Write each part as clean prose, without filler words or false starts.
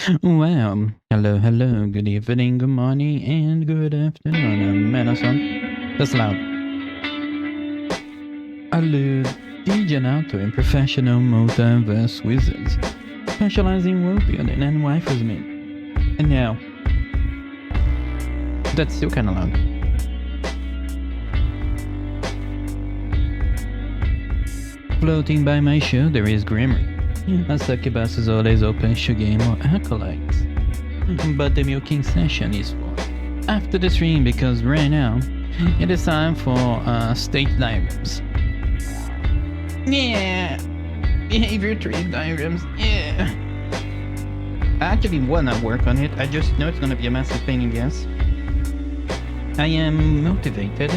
Well, hello, good evening, good morning, and good afternoon. I'm Madison. That's loud. A lewd, degen author and professional multiverse wizards, specializing in world building and Waifusmith. And now, that's still kinda loud. Floating by my shoulder is Grimmer. A succubus is always open to game or acolytes. But the milking session is for after the stream, because right now it is time for state diagrams. Yeah, behavior trait diagrams. Yeah, I actually wanna work on it. I just know it's gonna be a massive pain in the ass. I am motivated.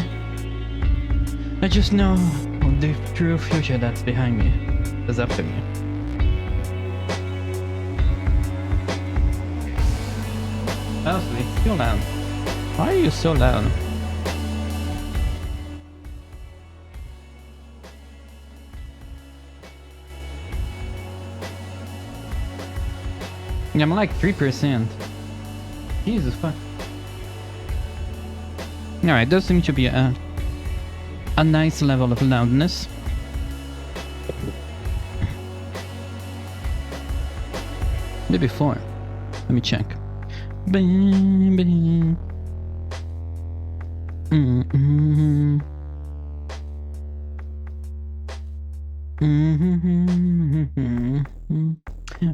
I just know the true future that's behind me is after me. Honestly, still loud. Why are you so loud? I'm like 3%. Jesus fuck. Alright, does seem to be a nice level of loudness. Maybe 4. Let me check.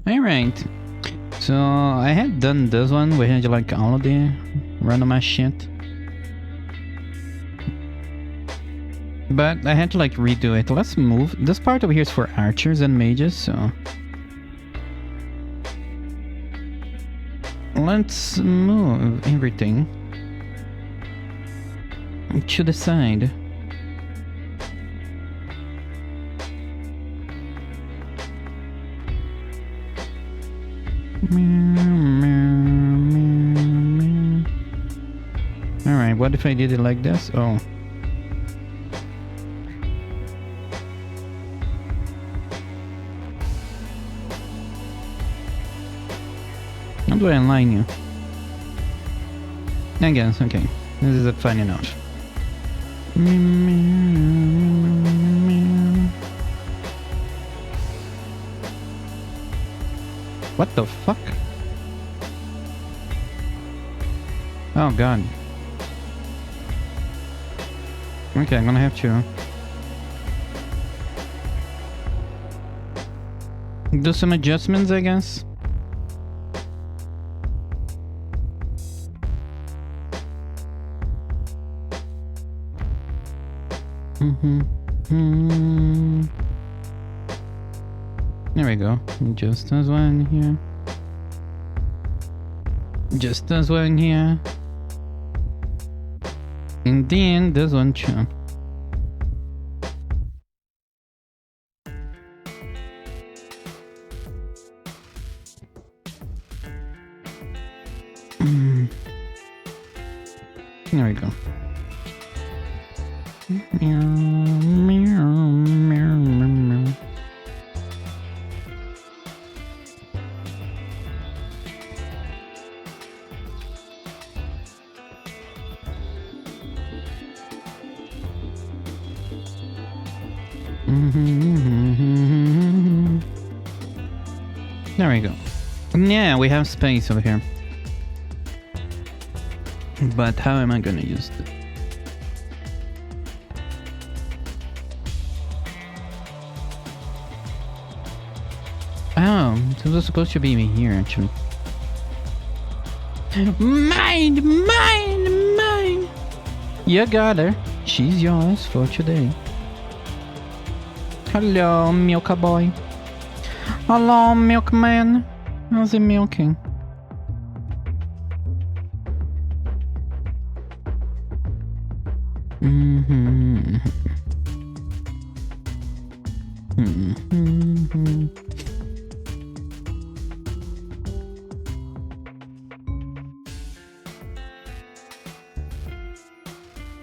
Alright. So I had done this one where I had like all of the random shit. But I had to like redo it. Let's move. This part over here is for archers and mages, so let's move everything to the side. Alright, what if I did it like this? Oh. How do I align you? I guess, okay. This is fine enough. What the fuck? Oh god. Okay, I'm gonna have to do some adjustments, I guess. There we go. Just as one here. Just as one here. And then there's one too. There we go. There we go. Yeah, we have space over here. But how am I gonna use it? Oh, it was supposed to be me here, actually. Mine! Mine! Mine! You got her. She's yours for today. Hello, milk boy. Hello, milkman. How's it milking?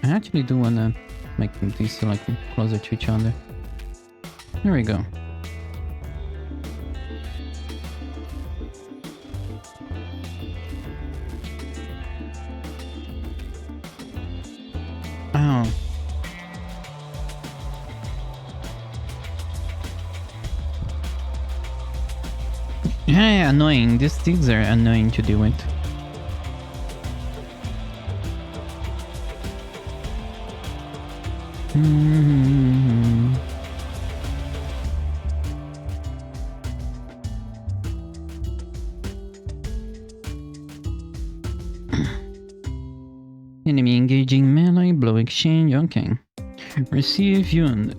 I actually do wanna make these like closer to each other. There we go. Yeah, annoying. These things are annoying to deal with. Enemy engaging melee, blow exchange, okay. Receive wound.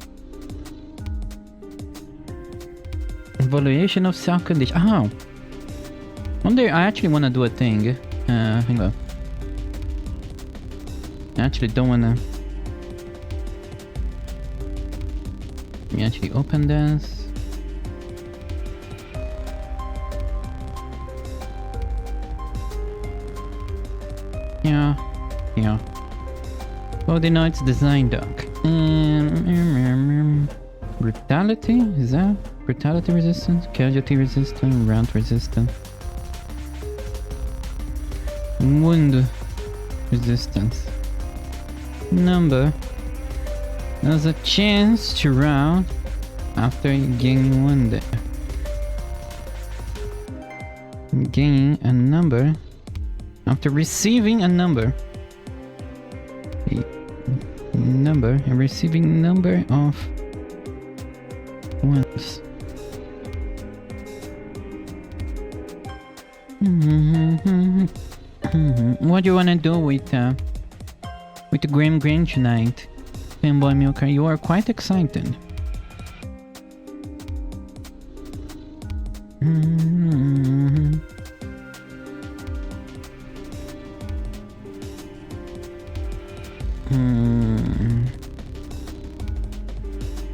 Evaluation of self condition. Oh! Wonder, I actually wanna do a thing. Hang on. I actually don't wanna. Let me actually open this. Yeah. Oh, they know it's design doc. Brutality? Is that brutality resistance? Casualty resistance? Round resistance? Wound resistance. Number. There's a chance to round after gaining wounded. Gaining a number after receiving a number. And receiving number of wounds. What do you wanna do with the Grim Grain tonight? Fanboy Milker, you are quite excited.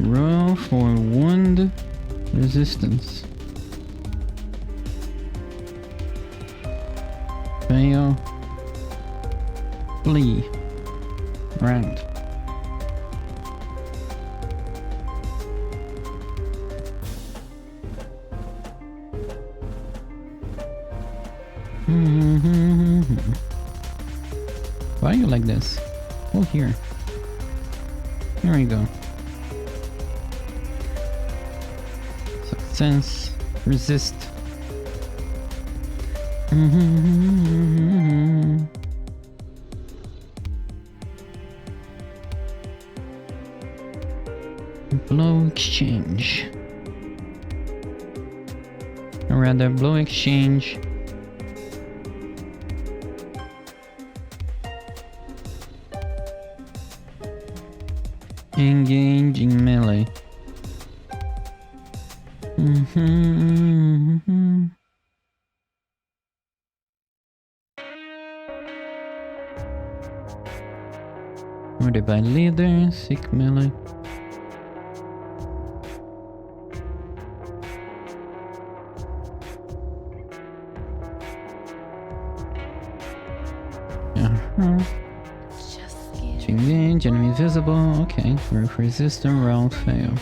Roll for wound resistance. Fail. Flee. Round. Why are you like this? Oh, here. Here we go. Sense. Resist. Blow exchange. Or rather, blow exchange. Engaging melee. Ordered by leader, sick melee. To engage, enemy visible. Okay, roof resistant, roll fail.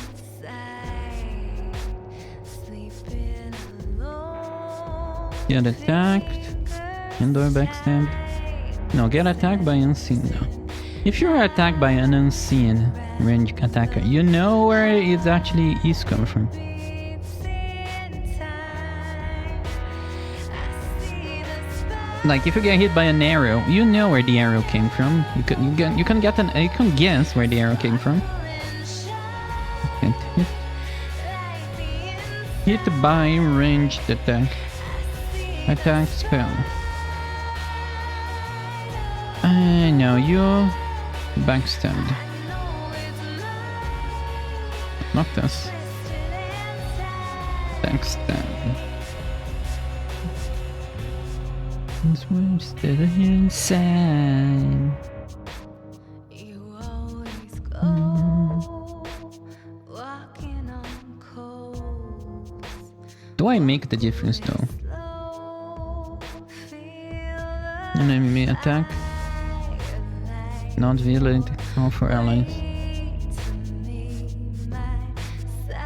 Get attacked. Indoor backstab. No, get attacked by unseen though. If you're attacked by an unseen range attacker, you know where it actually is coming from. Like if you get hit by an arrow, you know where the arrow came from. You can guess where the arrow came from. Hit by ranged attack. Attack spell. No, you backstabbed. Not this. Backstab. This one's still inside. Do I make the difference though? An enemy attack. Not valid. All for allies.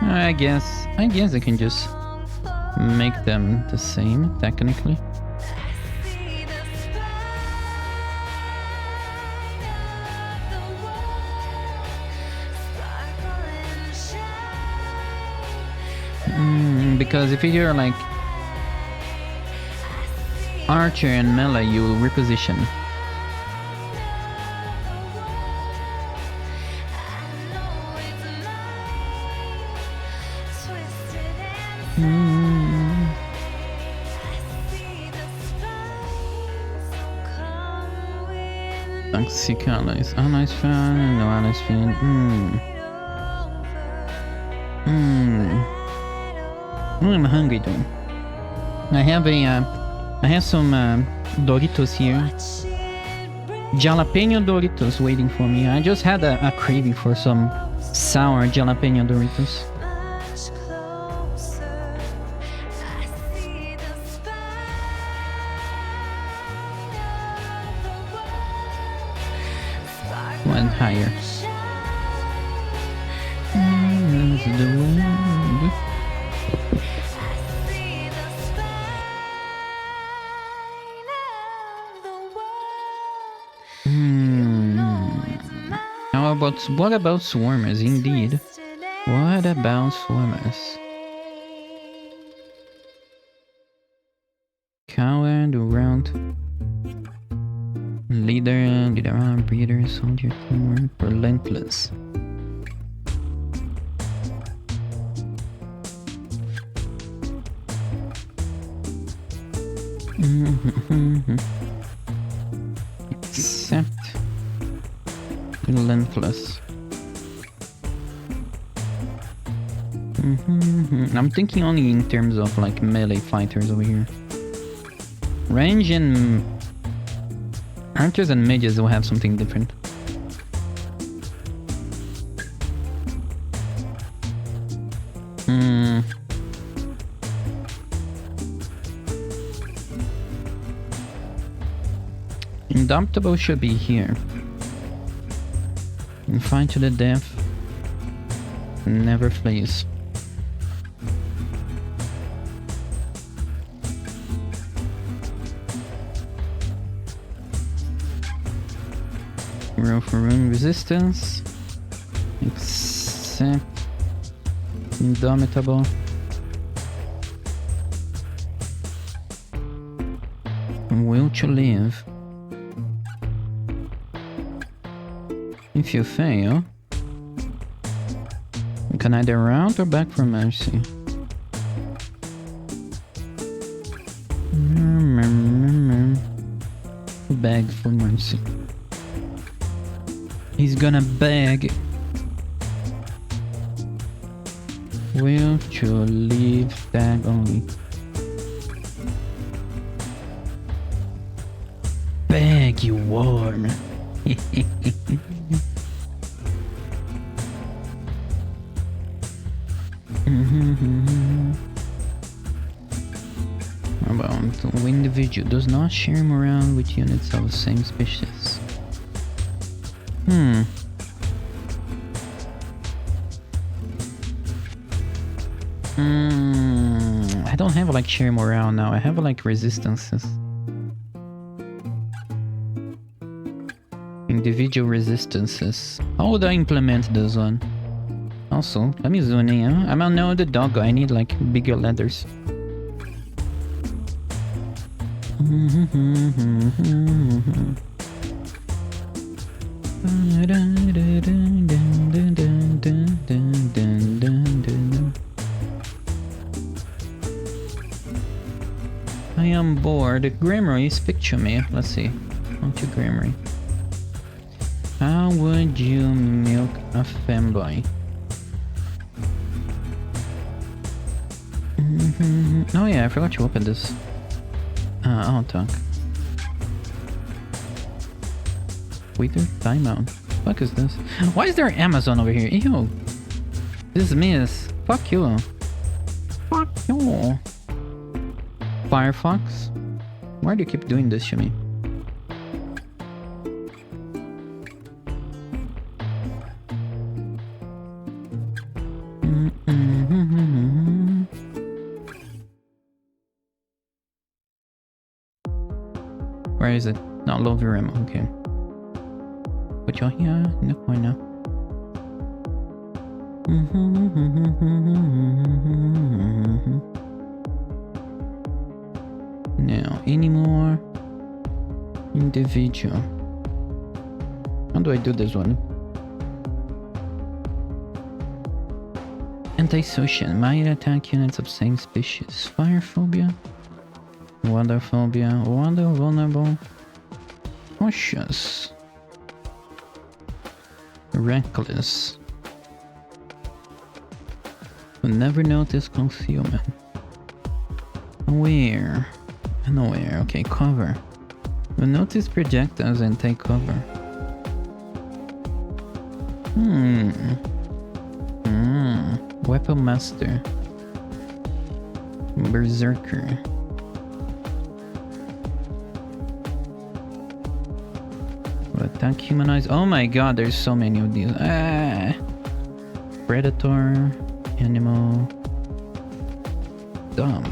I guess I can just make them the same technically. Because if you're like Archer and melee, you reposition. Toxic allies. Allies found, no allies found. I'm hungry though. I have some Doritos here. Jalapeno Doritos waiting for me. I just had a craving for some sour jalapeno Doritos. One higher. What about swarmers? Indeed. What about swarmers? Coward, round. Leader, breeder, soldier, teamwork, relentless. Except relentless. I'm thinking only in terms of like melee fighters over here. Range and archers and mages will have something different. Indomitable should be here. And fight to the death. Never flees. Roll for room resistance. Except Indomitable. Will to live. If you fail, you can either round or back for mercy. Beg for mercy. He's gonna beg. Will to leave tag only. Beg, you worm. About the individual does not share morale with units of the same species. I don't have like share morale now. I have like resistances. Individual resistances. How would I implement this one? Also, let me zoom in. I'm now the dog. I need like bigger ladders. I am bored. Grammary, speak to me. Let's see. On to Grammary. How would you milk a femboy? Oh yeah, I forgot to open this. I'll talk. Waiter, timeout. Fuck is this? Why is there Amazon over here? Ew. Dismiss. Fuck you. Fuck you. Firefox? Why do you keep doing this to me? Where is it? Not love your ammo, okay. Put you here? No, why not? Now, any more individual. How do I do this one? Antisocial. Might attack units of same species. Fire phobia. Water phobia. Water vulnerable. Cautious. Reckless. Will never notice concealment. Aware. Unaware. Okay, cover. Will notice projectiles and take cover. Weapon master. Berserker. Attack humanize. Oh my god, there's so many of these. Predator. Animal. Dumb.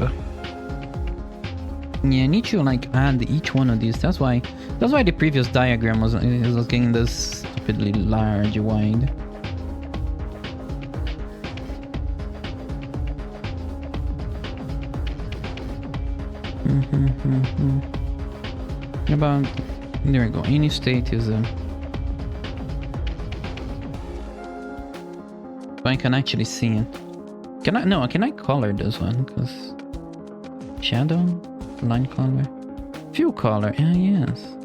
Yeah, I need to like add each one of these. That's why the previous diagram was getting this stupidly large, wide. About there we go. Any state is a. I can actually see it. Can I? No, can I color this one? Because shadow, line color, fuel color. Ah, yes.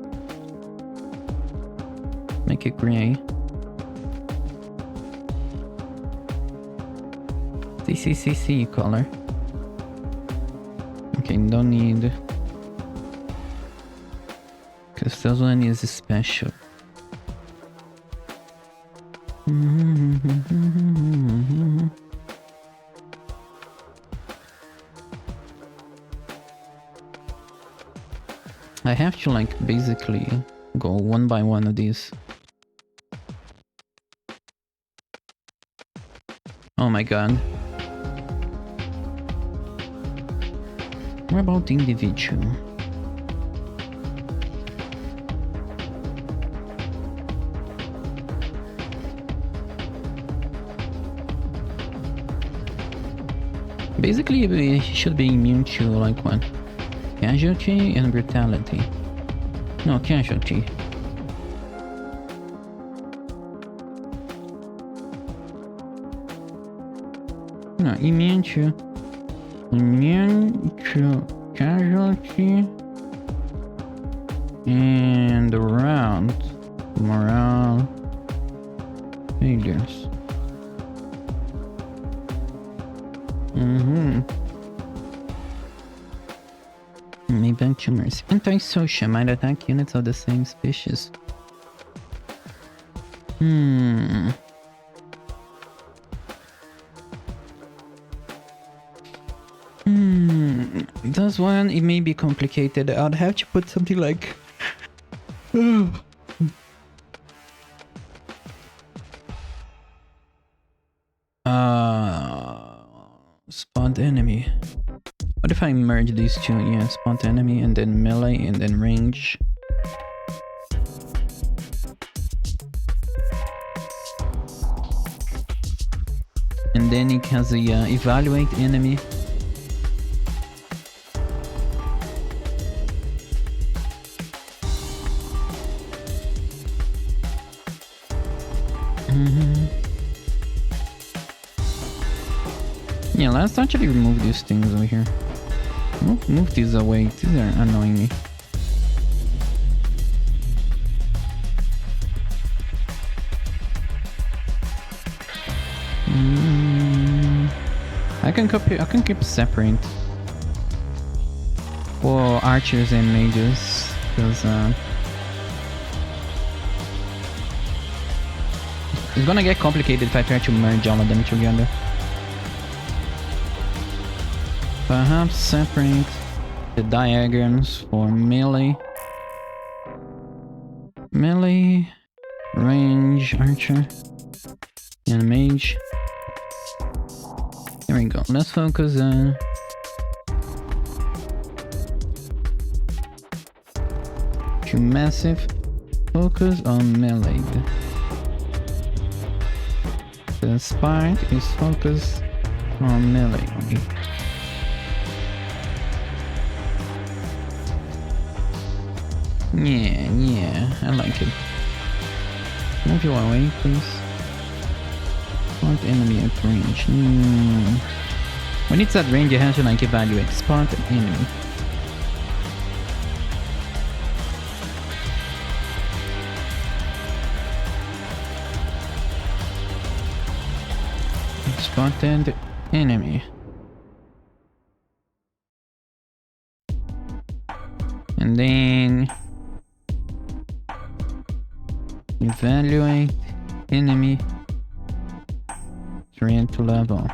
Make it gray. CCCC color. Okay, don't need. Because this one is special. I have to like basically go one by one of these. Oh my god. What about the individual? Basically, we should be immune to like what? Casualty and brutality. No, casualty. No, immune to casualty and around morale failures. Maybank tumors. Antisocial might attack units of the same species. This one, it may be complicated. I'd have to put something like... Spot enemy. What if I merge these two? Yeah, spot enemy and then melee and then range. And then it has a evaluate enemy. Yeah, let's actually remove these things over here. Move these away. These are annoying me. I can keep separate for archers and mages because it's gonna get complicated if I try to merge all of them together. Perhaps separate the diagrams for melee, range, archer, and mage. There we go. Let's focus on massive. Focus on melee. The spark is focused on melee. Okay. Yeah, I like it. Move you away, please. Spot enemy at range. When it's at range, you have to like evaluate. Spot enemy. Spotted enemy. And then evaluate enemy threat level.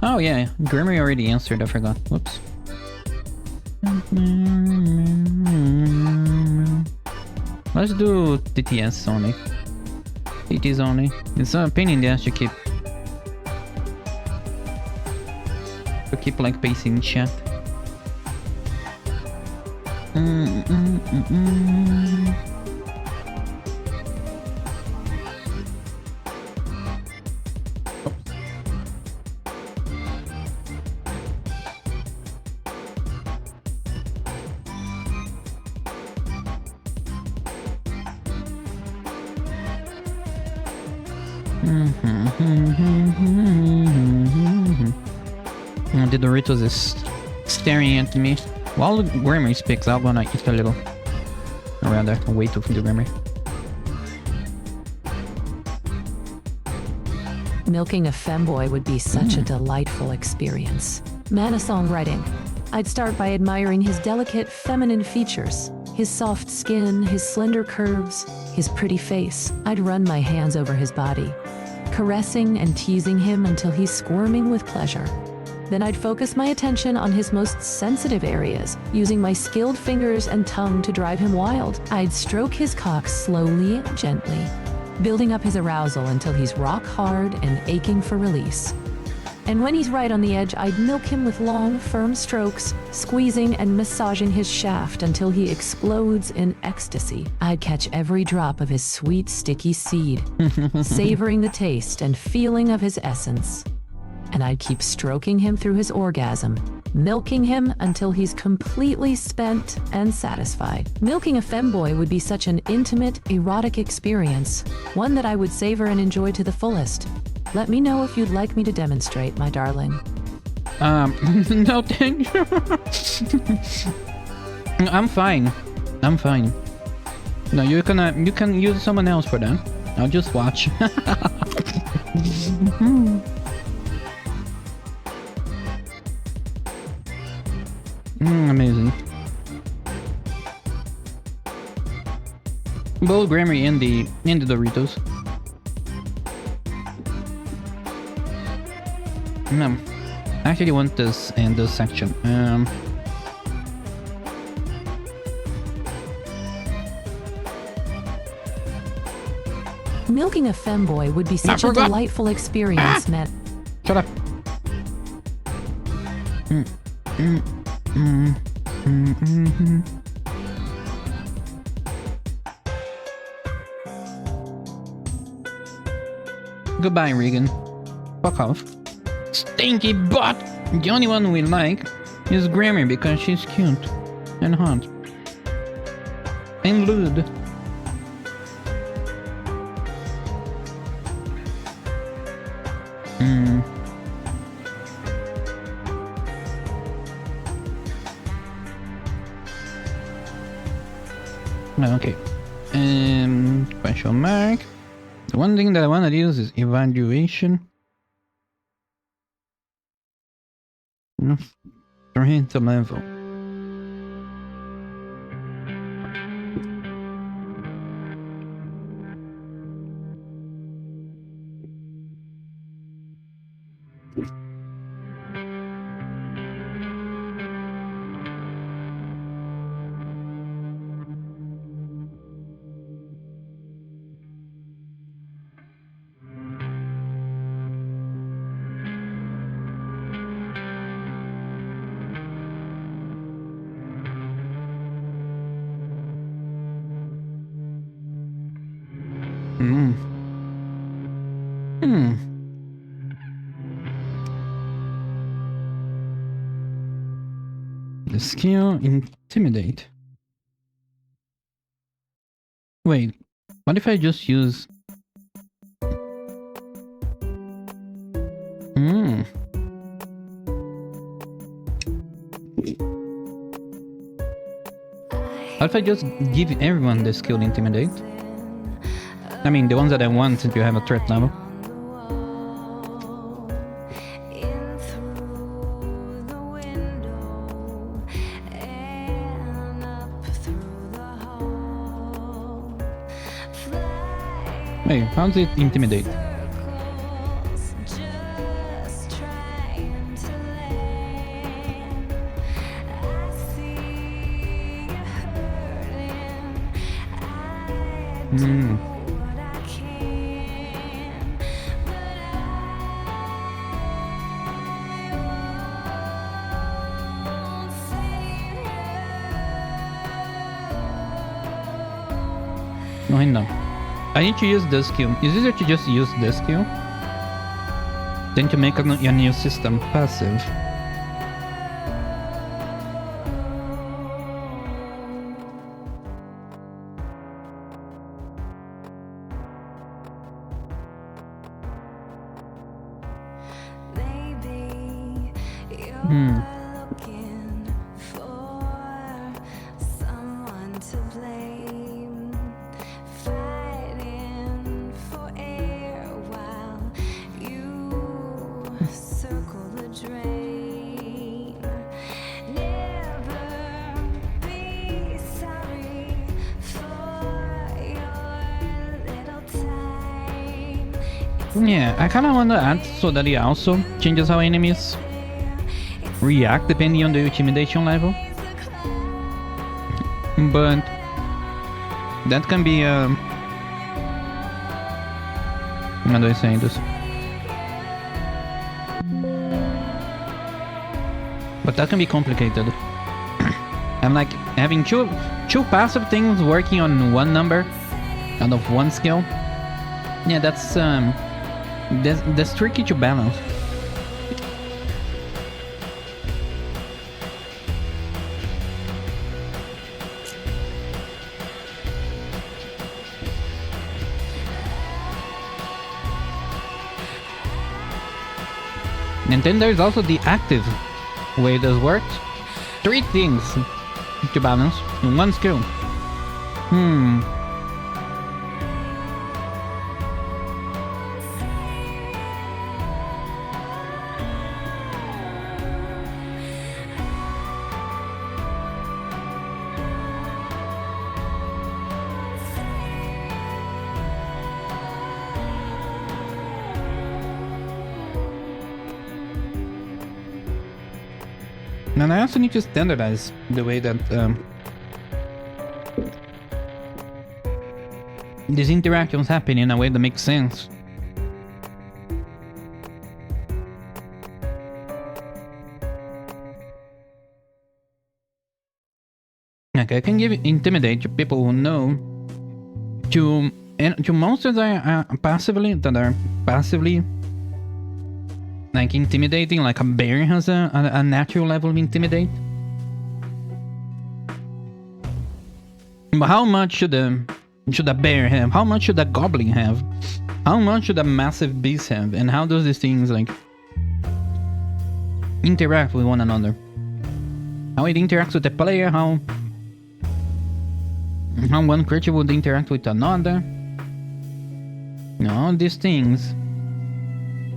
Oh yeah, Grimmy already answered, I forgot. Whoops. Let's do TTS only. TTS only. It's a pain in the ass to keep like pacing chat. The Doritos is staring at me. While the Grimmer speaks, I'm gonna eat a little. Or rather, wait to the Grimmer. Milking a femboy would be such a delightful experience. Mana songwriting. I'd start by admiring his delicate feminine features, his soft skin, his slender curves, his pretty face. I'd run my hands over his body, caressing and teasing him until he's squirming with pleasure. Then I'd focus my attention on his most sensitive areas, using my skilled fingers and tongue to drive him wild. I'd stroke his cock slowly, gently, building up his arousal until he's rock hard and aching for release. And when he's right on the edge, I'd milk him with long, firm strokes, squeezing and massaging his shaft until he explodes in ecstasy. I'd catch every drop of his sweet, sticky seed, savoring the taste and feeling of his essence. And I'd keep stroking him through his orgasm, milking him until he's completely spent and satisfied. Milking a femboy would be such an intimate, erotic experience, one that I would savor and enjoy to the fullest. Let me know if you'd like me to demonstrate, my darling. No thank you. I'm fine. I'm fine. No, you can use someone else for that. I'll just watch. Amazing. Both Grammy and the Doritos. I actually want this in this section. Milking a femboy would be such a delightful experience, man. Shut up. Goodbye, Regan. Fuck off. Stinky butt! The only one we like is Grammy because she's cute and hot. And lewd. Okay. Question mark. The one thing that I want to use is evaluation. Strength level. Hmm. Hmm. The skill intimidate. Wait, what if I just use... Hmm. What if I just give everyone the skill intimidate? I mean, the ones that I want since you have a threat level. Wait, how does it intimidate? Hmm. No, no. I need to use this skill. It's easier to just use this skill than to make a new system passive. Hmm. Yeah, I kind of want to add so that it also changes how enemies react depending on the intimidation level. But that can be how do I say this? But that can be complicated. I'm like having two passive things working on one number out of one skill. Yeah, that's tricky to balance. And then there's also the active way this works. 3 things to balance in one skill. And I also need to standardize the way that these interactions happen in a way that makes sense. Like I can intimidate to people who know to monsters that are passively like intimidating, like a bear has a natural level of intimidate. But how much should a bear have? How much should a goblin have? How much should a massive beast have? And how does these things like interact with one another? How it interacts with the player? How one creature would interact with another? All these things.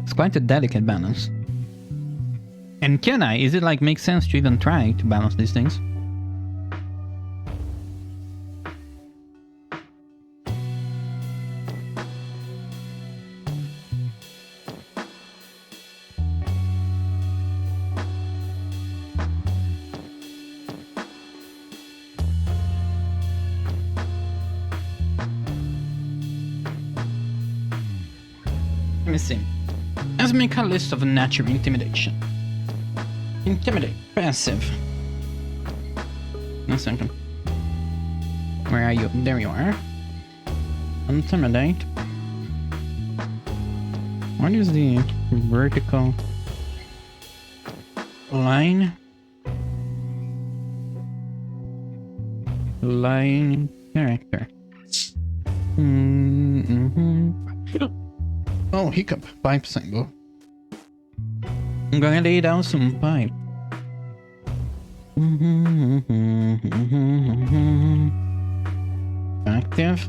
It's quite a delicate balance. And is it like make sense to even try to balance these things? Let me see. Let's make a list of natural intimidation. Intimidate. Passive. One second. Where are you? There you are. Intermediate. What is the vertical line? Line character. Oh, hiccup. Pipe symbol. I'm gonna lay down some pipe. Active.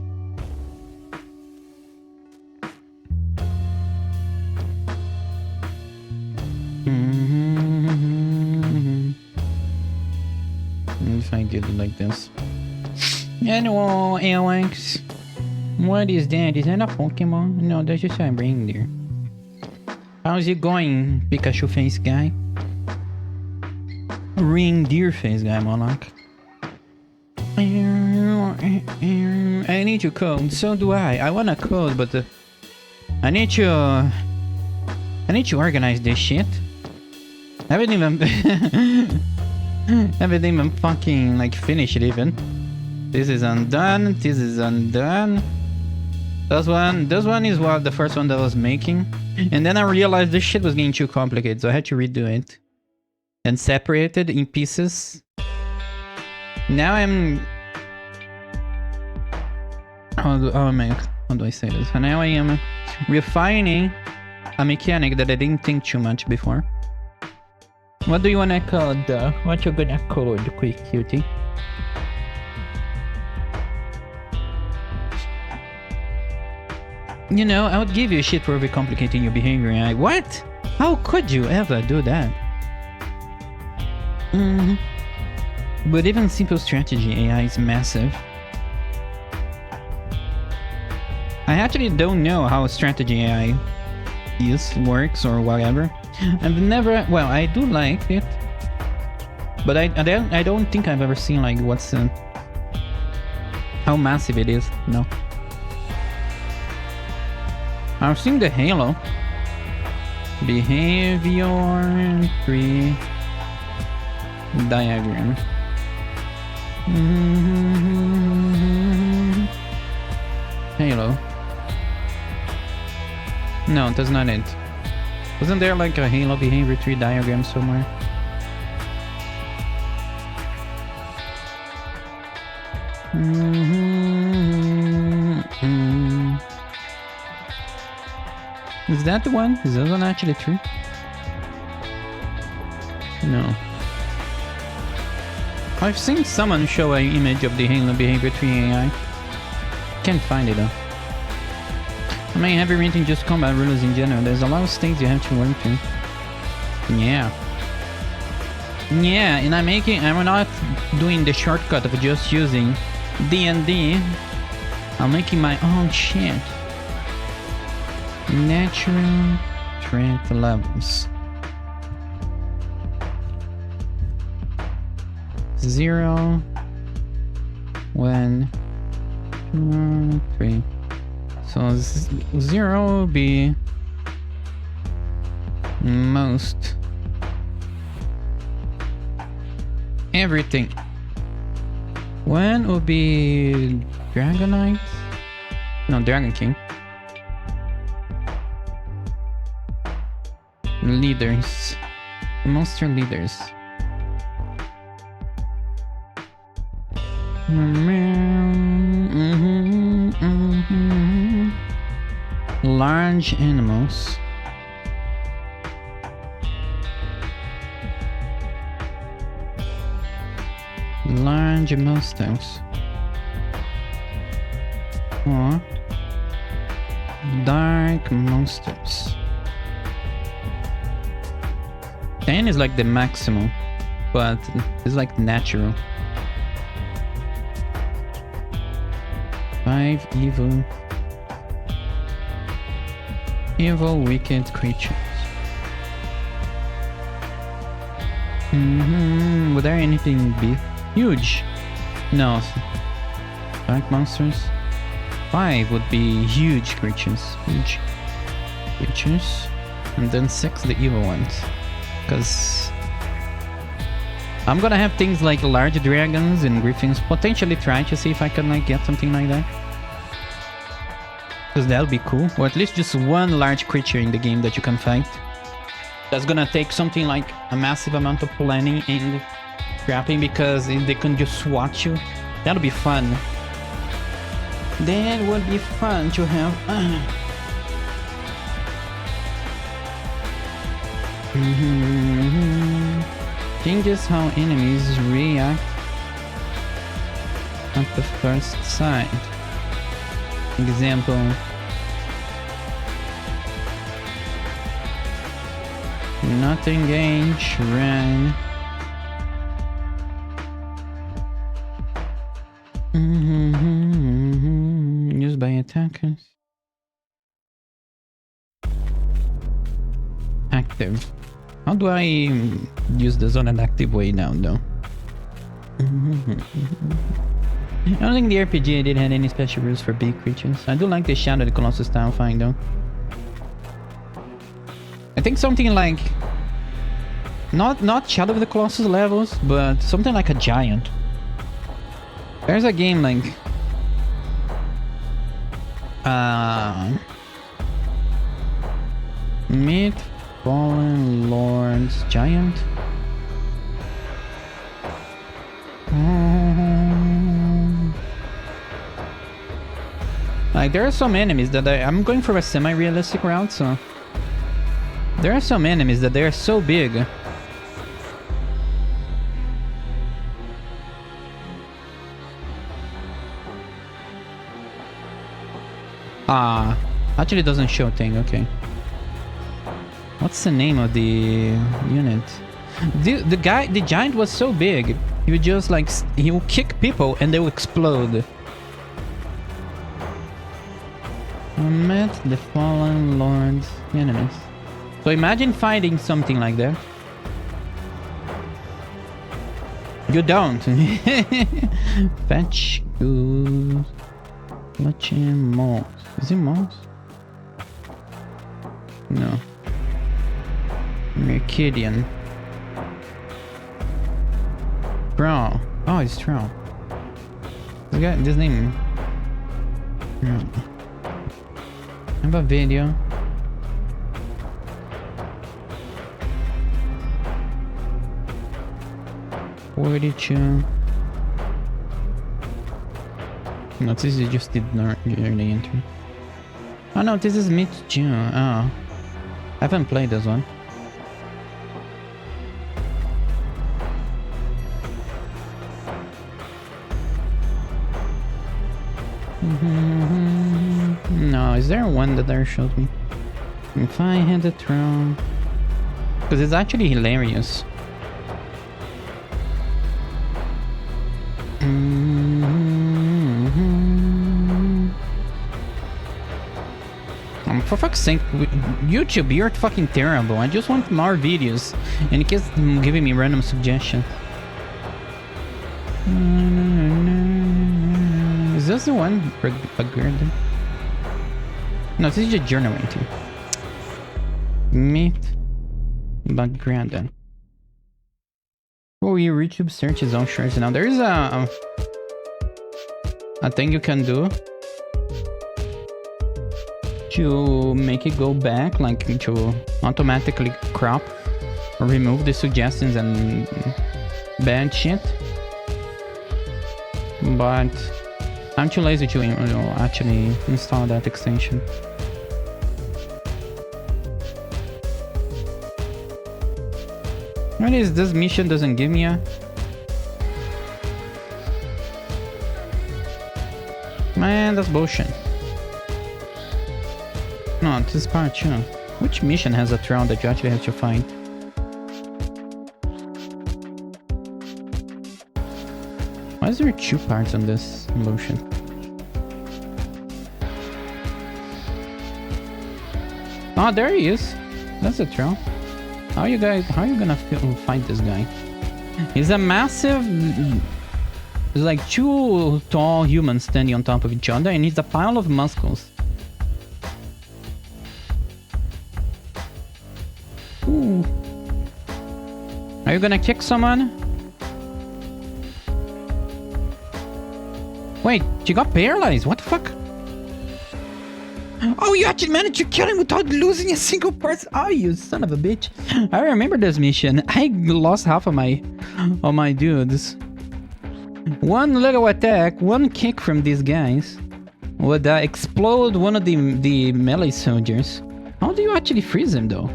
If I did it like this. Hello, Alex. What is that? Is that a Pokemon? No, that's just a reindeer. How's it going, Pikachu face guy? Reindeer face guy, Monarch. I need to code. So do I. I wanna code, but I need to organize this shit. I haven't even fucking like finished it even. This is undone. This is undone. This one is what the first one that I was making, and then I realized this shit was getting too complicated, so I had to redo it and separate it in pieces. Now I'm how do I say this? And now I am refining a mechanic that I didn't think too much before. What do you wanna code? What you gonna code, quick cutie? You know, I would give you shit for overcomplicating your behavior. What? How could you ever do that? But even simple strategy AI is massive. I actually don't know how strategy AI works or whatever. I've never, well, I do like it, but I don't think I've ever seen like what's how massive it is. No. I've seen the Halo behavior tree diagram. Halo. No, that's not it. Wasn't there like a Halo behavior tree diagram somewhere? Is that the one? Is that one actually true? No. I've seen someone show an image of the Halo behavior tree AI. Can't find it though. I mean, heavy rating just combat rules in general. There's a lot of things you have to learn to. Yeah. Yeah, and I'm not doing the shortcut of just using D&D. I'm making my own shit. Natural threat levels. 0, 1, 2, 3. So 0 will be most everything. 1 will be Dragonite. No, Dragon King. Leaders. Monster leaders. Large animals. Large monsters. Or dark monsters. 10 is like the maximum, but it's like natural. 5 evil wicked creatures. Would there anything be huge? No. Dark monsters. 5 would be huge creatures. Huge creatures. And then 6 the evil ones. Because I'm gonna have things like large dragons and griffins. Potentially try to see if I can like get something like that. Because that'll be cool. Or at least just one large creature in the game that you can fight. That's gonna take something like a massive amount of planning and scrapping, because they can just swat you. That'll be fun. That would be fun to have. Changes how enemies react at the first sight. Example. Not engage, run. Used by attackers. Active. How do I use this on an active way now, though? I don't think the RPG I did had any special rules for big creatures. I do like the Shadow of the Colossus style fight, though. I think something like... Not Shadow of the Colossus levels, but something like a giant. There's a game like... Meet Fallen Lords Giant? Like, there are some enemies that I'm going for a semi-realistic route, so... There are some enemies that they are so big. Actually it doesn't show thing, okay. What's the name of the unit? The giant was so big, he would just like, he will kick people and they will explode. Met the Fallen Lord's enemies. So imagine fighting something like that. You don't. Fetch goose. Clutching mouse. Is it mouse? No. Mercidian. Bro. Oh, it's Troll. This name. Yeah. I have a video. No, this is just the early entry. Oh no, this is mid-June. Oh. I haven't played this one. No, is there one that there shows me? If I had the throne... Because it's actually hilarious. For fuck's sake, YouTube, you're fucking terrible. I just want more videos, and it keeps giving me random suggestions. Is this the one for Baggerden? No, this is just generating. Meet Baggerden. Oh, your YouTube search is all shirts now. There is a thing you can do to make it go back, like to automatically crop or remove the suggestions and bad shit. But I'm too lazy to actually install that extension. What is this mission doesn't give me a... Man, that's bullshit. No, this is part 2. Which mission has a throne that you actually have to find? Why is there 2 parts on this motion? Oh, there he is. That's a throne. How are you gonna fight this guy? He's a massive... There's like 2 tall humans standing on top of each other, and he's a pile of muscles. Ooh. Are you gonna kick someone? Wait, she got paralyzed. What the fuck? Oh, you actually managed to kill him without losing a single person. Oh, you son of a bitch. I remember this mission. I lost half of my dudes. One little attack, one kick from these guys would explode one of the melee soldiers. How do you actually freeze them though?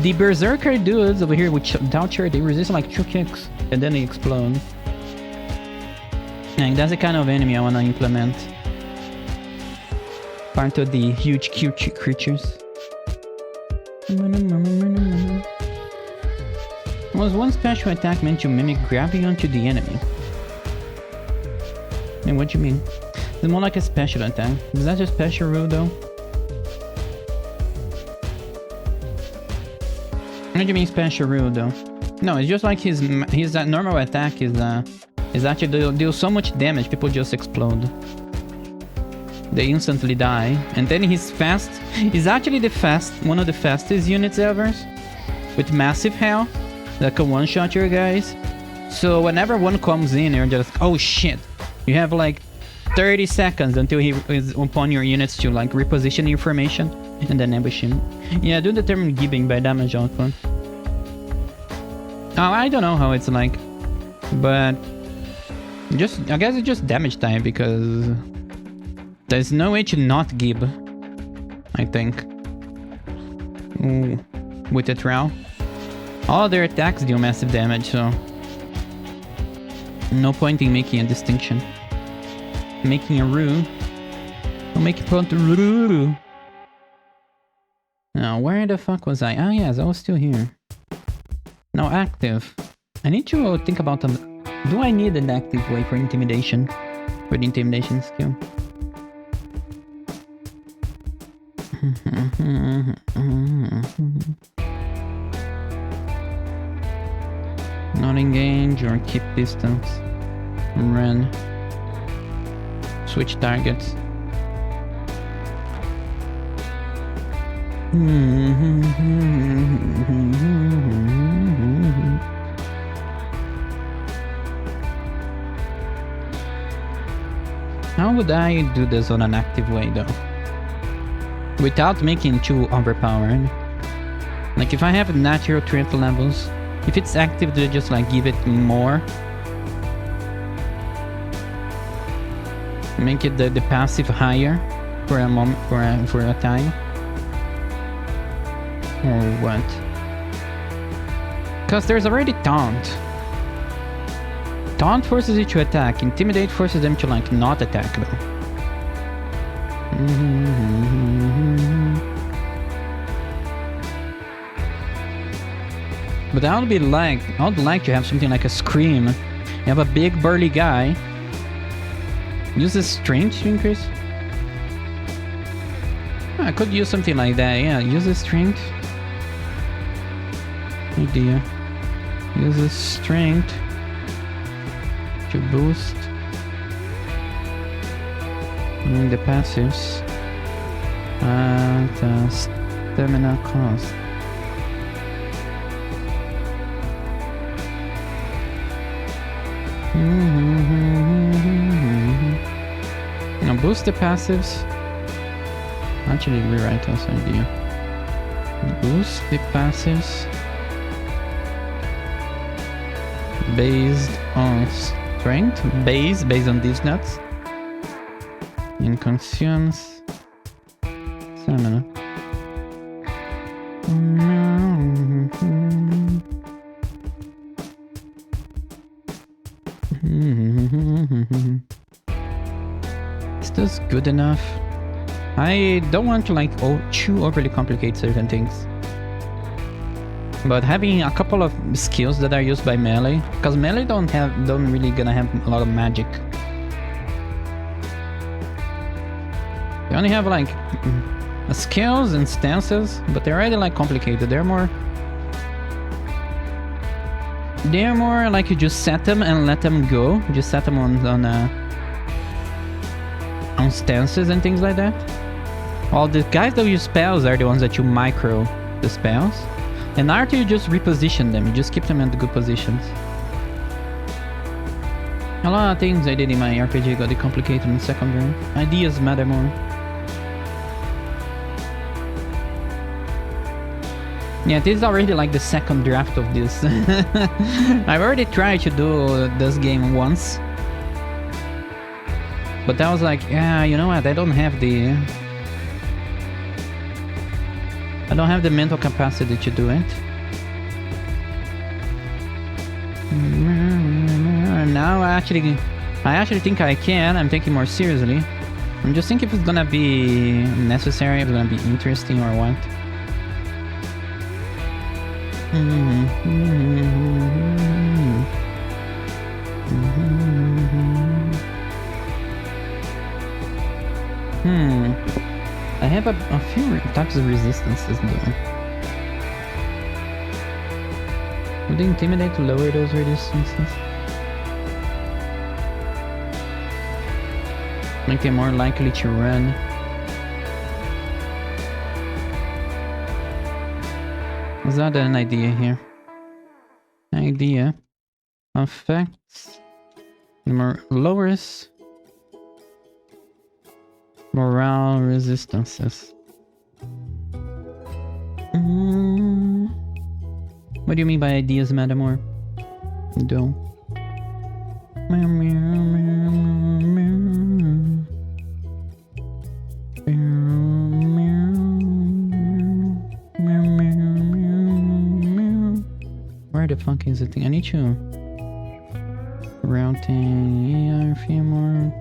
The berserker dudes over here with Doucher, they resist like 2 kicks and then they explode. And that's the kind of enemy I want to implement. Part of the huge cute creatures. Was one special attack meant to mimic grabbing onto the enemy? And what do you mean? It's more like a special attack. Is that a special rule though? What do you mean special rule though? No, it's just like his normal attack is actually deal so much damage, people just explode. They instantly die. And then he's fast. He's actually one of the fastest units ever. With massive health. That can one-shot your guys. So whenever one comes in, you're just, oh shit. You have like 30 seconds until he is upon your units to like reposition your formation and then ambush him. Yeah, do determine giving by damage output. Oh, I don't know how it's like. But I guess it's just damage type because there's no way to not give, I think. Ooh, with the trowel. All their attacks deal massive damage, so no point in making a distinction. Making a rule. I'll make it point to rule. Now, where the fuck was I? Ah, yes, I was still here. Now, active. I need to think about them. Do I need an active way for intimidation? For the intimidation skill? Not engage or keep distance. Run. Switch targets. How would I do this on an active way though? Without making it too overpowered. Like if I have natural threat levels, if it's active, do I just like give it more? Make it the passive higher for a moment, for a time? Or what? Because there's already taunt. Taunt forces you to attack. Intimidate forces them to like not attack though. But I would like to have something like a scream. You have a big burly guy. Use his strength to increase. I could use something like that. Yeah, use his strength. Idea. Use his strength to boost the passives at stamina cost. Now boost the passives. Actually rewrite this idea. Boost the passives based on strength, based on these nuts, and consumes stamina. Is this good enough? I don't want to like too overly complicate certain things. But having a couple of skills that are used by melee, because melee don't really gonna have a lot of magic. They only have like skills and stances, but they're already like complicated. They're more like you just set them and let them go. You just set them on stances and things like that. All the guys that use spells are the ones that you micro the spells. And after you just reposition them, you just keep them in the good positions. A lot of things I did in my RPG got complicated in the second round. Ideas matter more. Yeah, this is already like the second draft of this. I've already tried to do this game once. But I was like, yeah, you know what, I don't have the mental capacity to do it. Now I actually think I can. I'm thinking more seriously. I'm just thinking if it's gonna be necessary, if it's gonna be interesting or what. I have a few types of resistances though. Would intimidate to lower those resistances? Make them more likely to run. Is that an idea here? Idea affects lowers morale resistances. What do you mean by ideas, Madamore? Don't. Where the fuck is the thing? I need to routing AI, a few more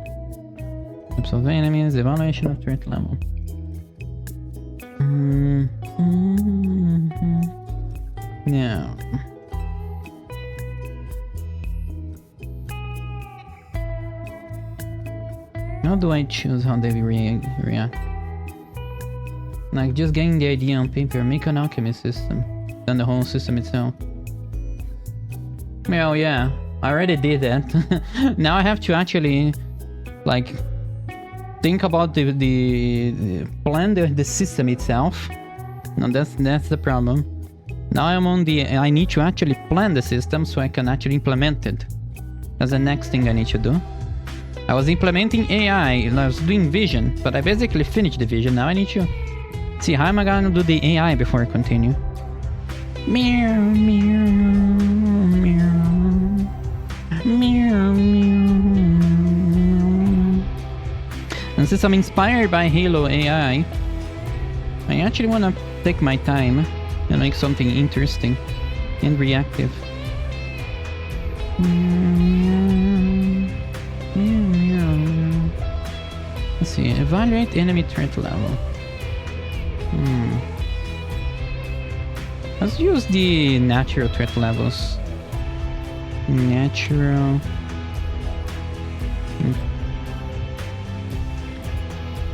types of enemies, evaluation of threat level. Now, how do I choose how they react? Like just getting the idea on paper, make an alchemy system, then the whole system itself. Well, yeah, I already did that. Now I have to actually, like, think about the plan the system itself. No, that's the problem. Now I'm on I need to actually plan the system so I can actually implement it. That's the next thing I need to do. I was implementing AI, and I was doing vision, but I basically finished the vision. Now I need to see how am I gonna do the AI before I continue. Meow, meow, meow. Meow, meow. And since I'm inspired by Halo AI, I actually want to take my time and make something interesting and reactive. Let's see, evaluate enemy threat level. Let's use the natural threat levels. Natural.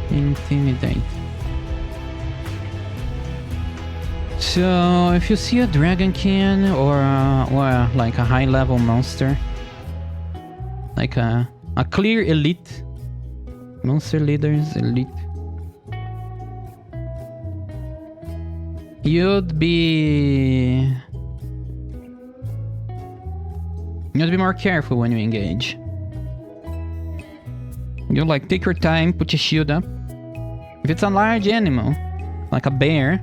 Intimidate. So if you see a dragonkin or like a high level monster, like a clear elite, monster leaders elite, you'd be more careful when you engage. You like take your time, put your shield up. If it's a large animal, like a bear,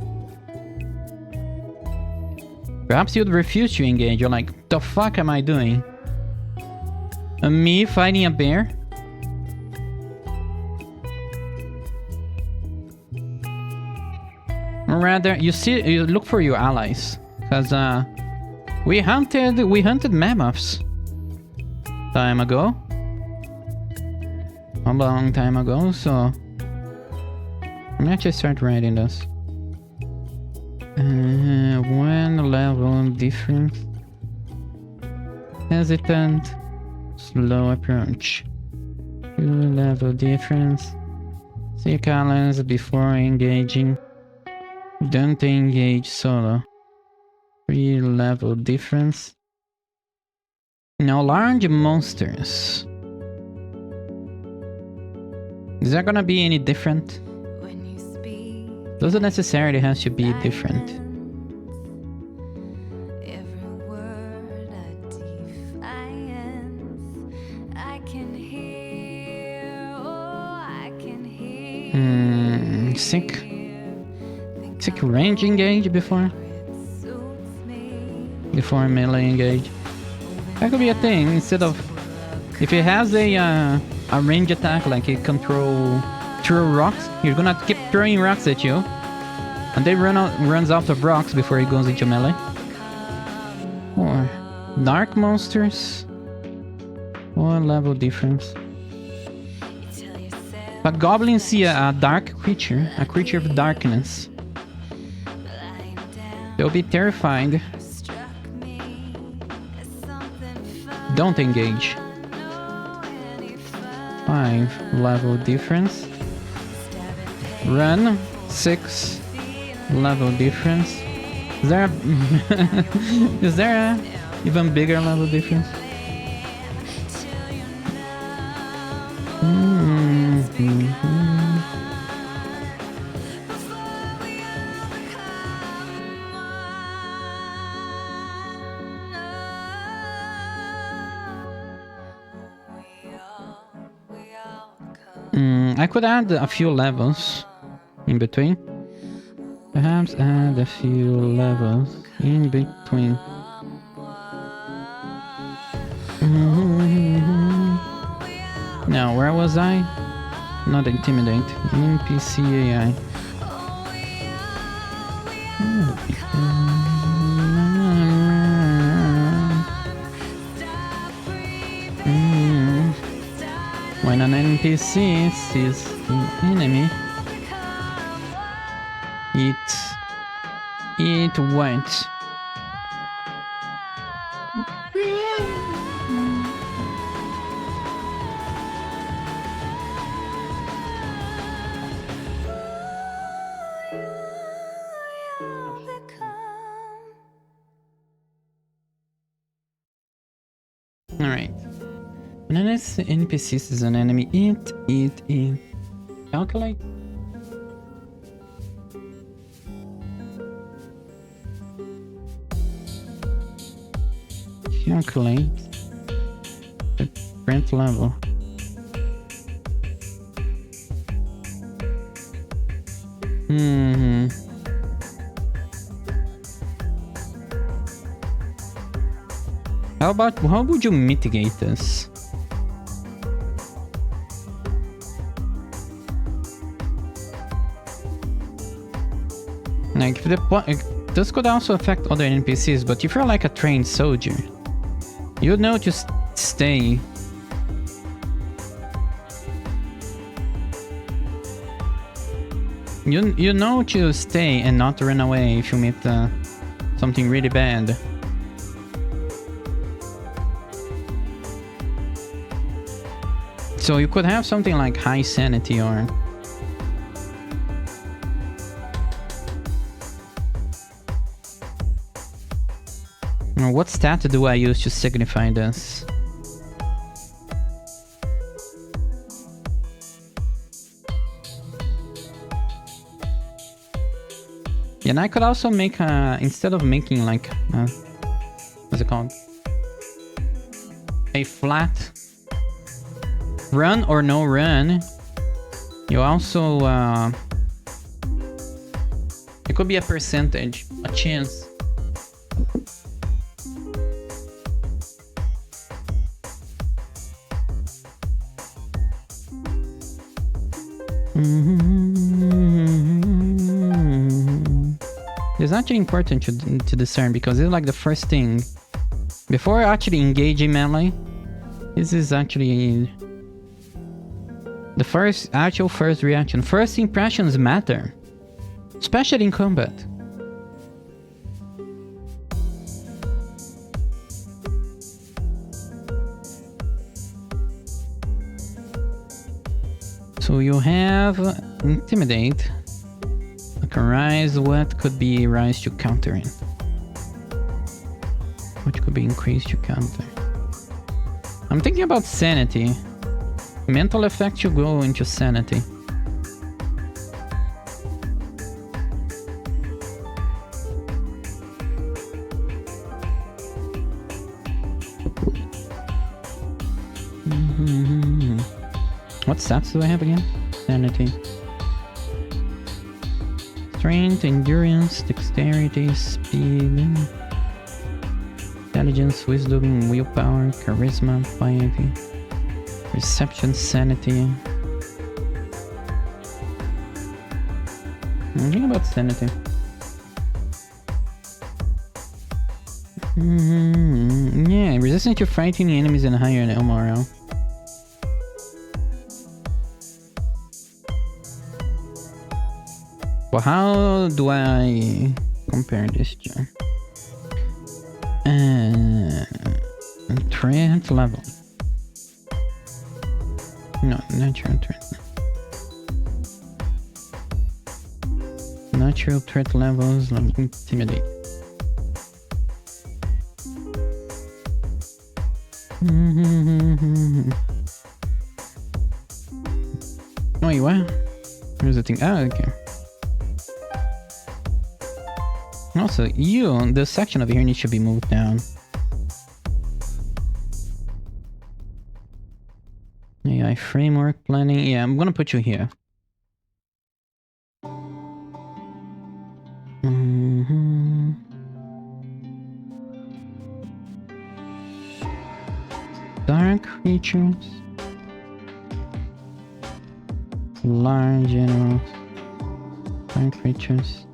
perhaps you'd refuse to engage. You're like, the fuck am I doing? Me fighting a bear? Or rather, you look for your allies, because we hunted mammoths time ago, a long time ago. So let me actually start writing this. One level difference. Hesitant, slow approach. 2 level difference. Seek allies before engaging. Don't engage solo. 3 level difference. Now large monsters. Is that gonna be any different? Doesn't necessarily have to be different. Sick range engage before? before melee engage. That could be a thing instead of if it has a range attack like it control throw rocks. You're gonna keep throwing rocks at you, and they runs out of rocks before it goes into melee. Or dark monsters. One level difference. But goblins see a dark creature, a creature of darkness. They'll be terrified. Don't engage. 5 level difference. Run. 6 level difference. Is there a even bigger level difference? I could add a few levels in between. Perhaps add a few levels in between. Now, where was I? Not intimidate. NPC AI. When an NPC sees an enemy, it went. Alright. When an NPC sees an enemy, it. Calculate. Calculate the current level. How would you mitigate this? Like, this could also affect other NPCs, but if you're like a trained soldier, you know to stay. You know to stay and not run away if you meet something really bad. So you could have something like high sanity or... What stat do I use to signify this? And I could also make instead of making like what's it called? A flat run or no run. You also it could be a percentage, a chance. It's actually important to discern because it's like the first thing before actually engaging melee. This is actually the first reaction. First impressions matter, especially in combat. So you have intimidate. Can rise. What could be rise to countering? What could be increased to counter? I'm thinking about sanity. Mental effect should go into sanity. What stats do I have again? Sanity. Strength, endurance, dexterity, speed. intelligence, wisdom, willpower, charisma, piety, perception, sanity. Think about sanity. Yeah, resistant to fighting enemies and higher in morale. Well, how do I compare this to? Threat level. No, natural threat. Natural threat levels like intimidate. Oh, you what? Here's the thing. Oh, okay. Also, the section over here needs to be moved down. AI framework planning. Yeah, I'm gonna put you here. Dark creatures. Large animals. Dark creatures.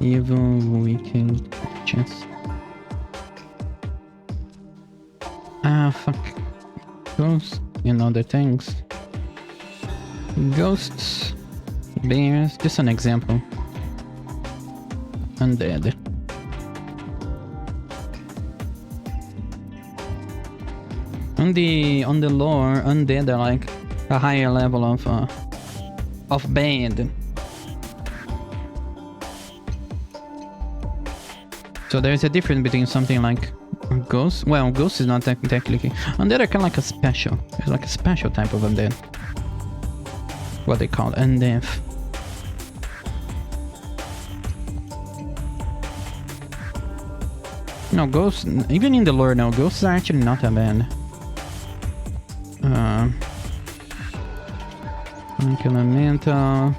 Evil, wicked creatures. Ah, fuck. Ghosts and other things. Ghosts. Bears. Just an example. Undead. On the lore, undead are like a higher level of bad. So there's a difference between something like ghost. Well, ghost is not technically. Undead are kind of like a special. It's like a special type of undead. What they call undead. No, ghosts. Even in the lore, no, ghosts are actually not that bad. Elemental.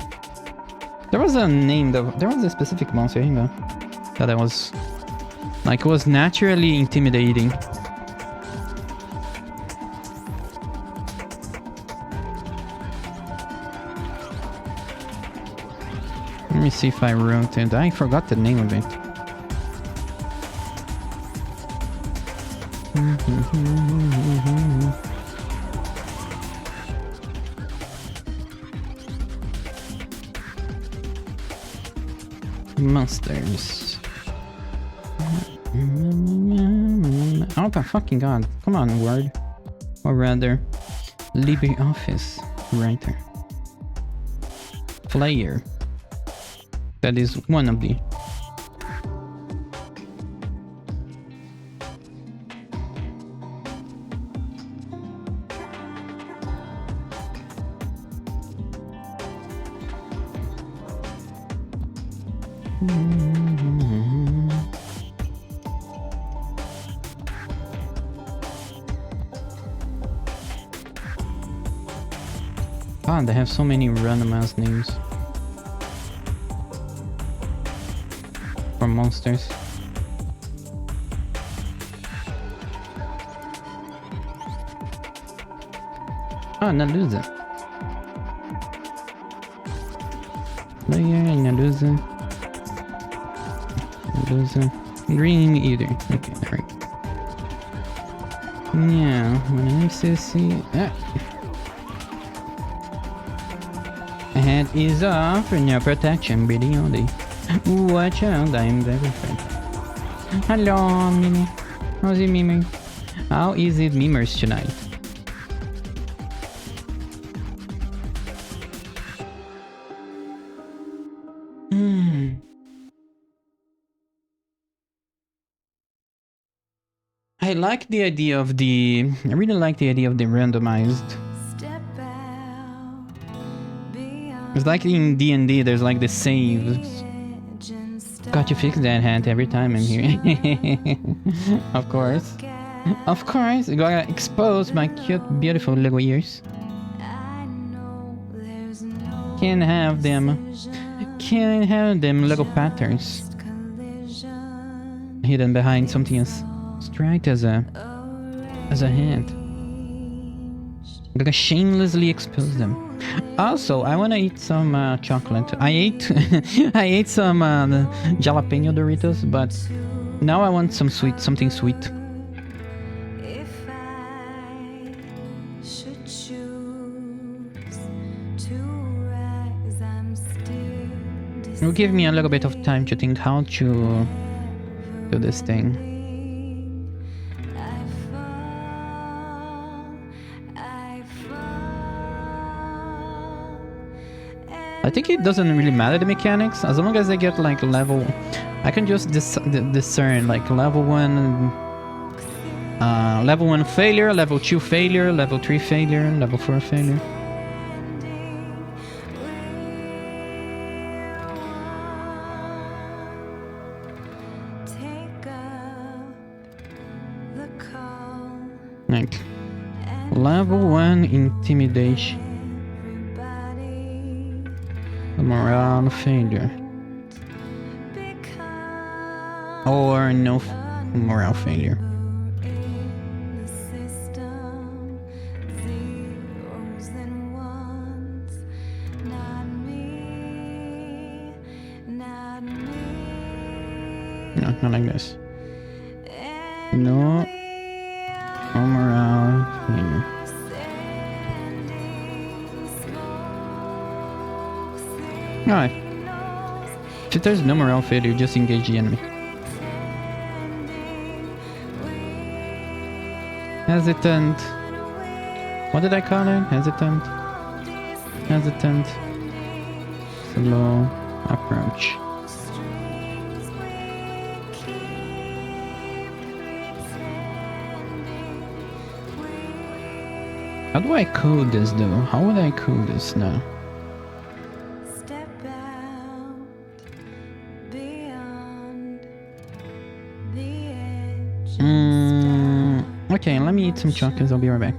There was a name. There was a specific monster here that I was. Like, it was naturally intimidating. Let me see if I wrote it. I forgot the name of it. Monsters. Oh my fucking god. Come on, word. Or rather, LibreOffice writer. Player. That is one of the. God, they have so many random ass names for monsters. Oh, Naluza. Player, Naluza. Naluza. Green Eater. Okay, there we go. Yeah, when I see. Head is off and your protection, breathing all day. Watch out, I'm very friend. Hello, Mimi. How's it, Mimi? How is it, Mimers, tonight? I like the idea of the. I really like the idea of the randomized. It's like in D&D, there's like the saves. Got to fix that hat every time I'm here. Of course. Of course, you gotta expose my cute, beautiful little ears. Can't have them little patterns. hidden behind something as straight as a hand. I'm gonna shamelessly expose them. Also, I wanna eat some chocolate. I ate I ate some jalapeno Doritos, but now I want some sweet, something sweet. It'll give me a little bit of time to think how to do this thing. I think it doesn't really matter the mechanics, as long as I get like level... I can just discern like level 1 failure, level 2 failure, level 3 failure, level 4 failure. Like level 1 intimidation. Morale failure. Or no morale failure. No, not like this. No morale failure. Alright. If there's no morale failure, just engage the enemy. Hesitant. What did I call it? Hesitant. Hesitant. Slow approach. How do I code this though? How would I code this now? Okay, let me eat some chocolates, I'll be right back.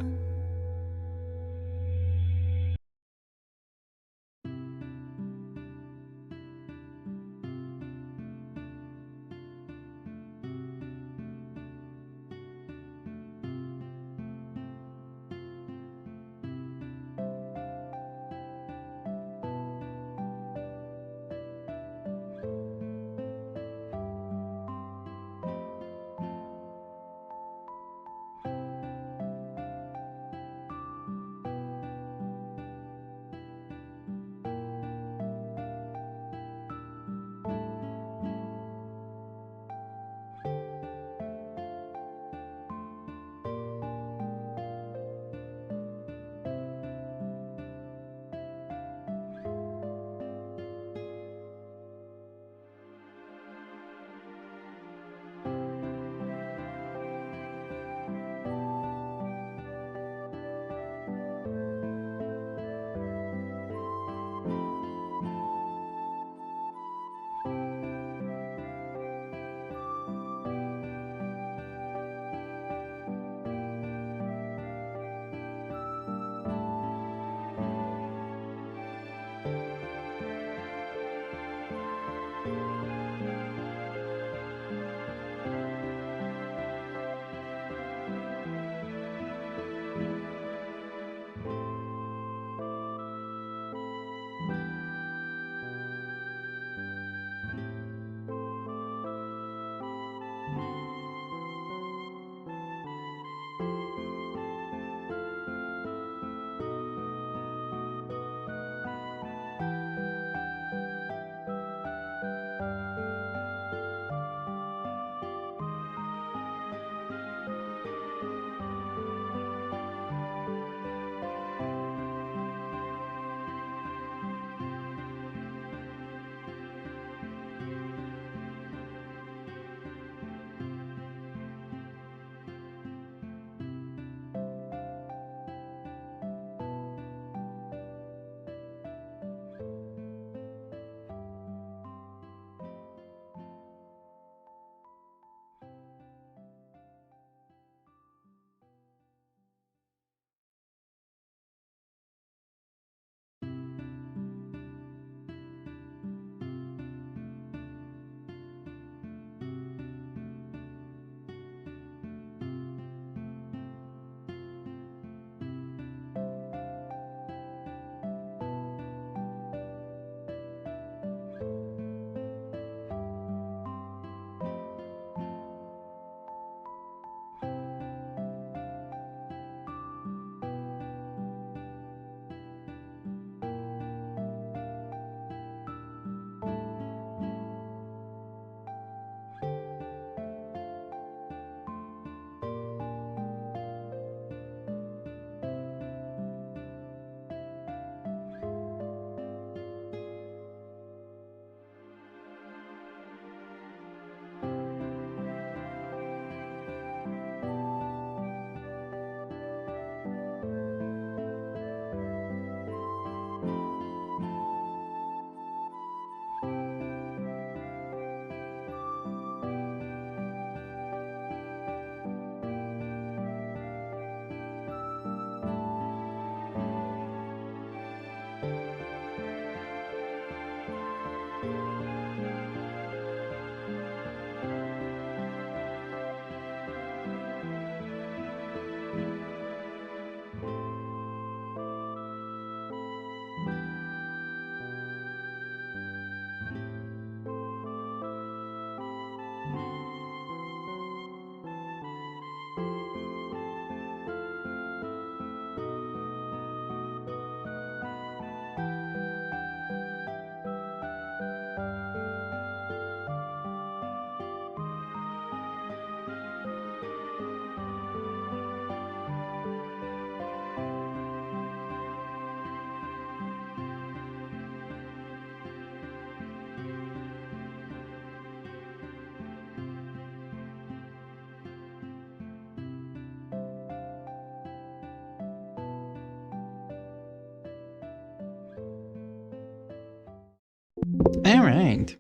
Alright.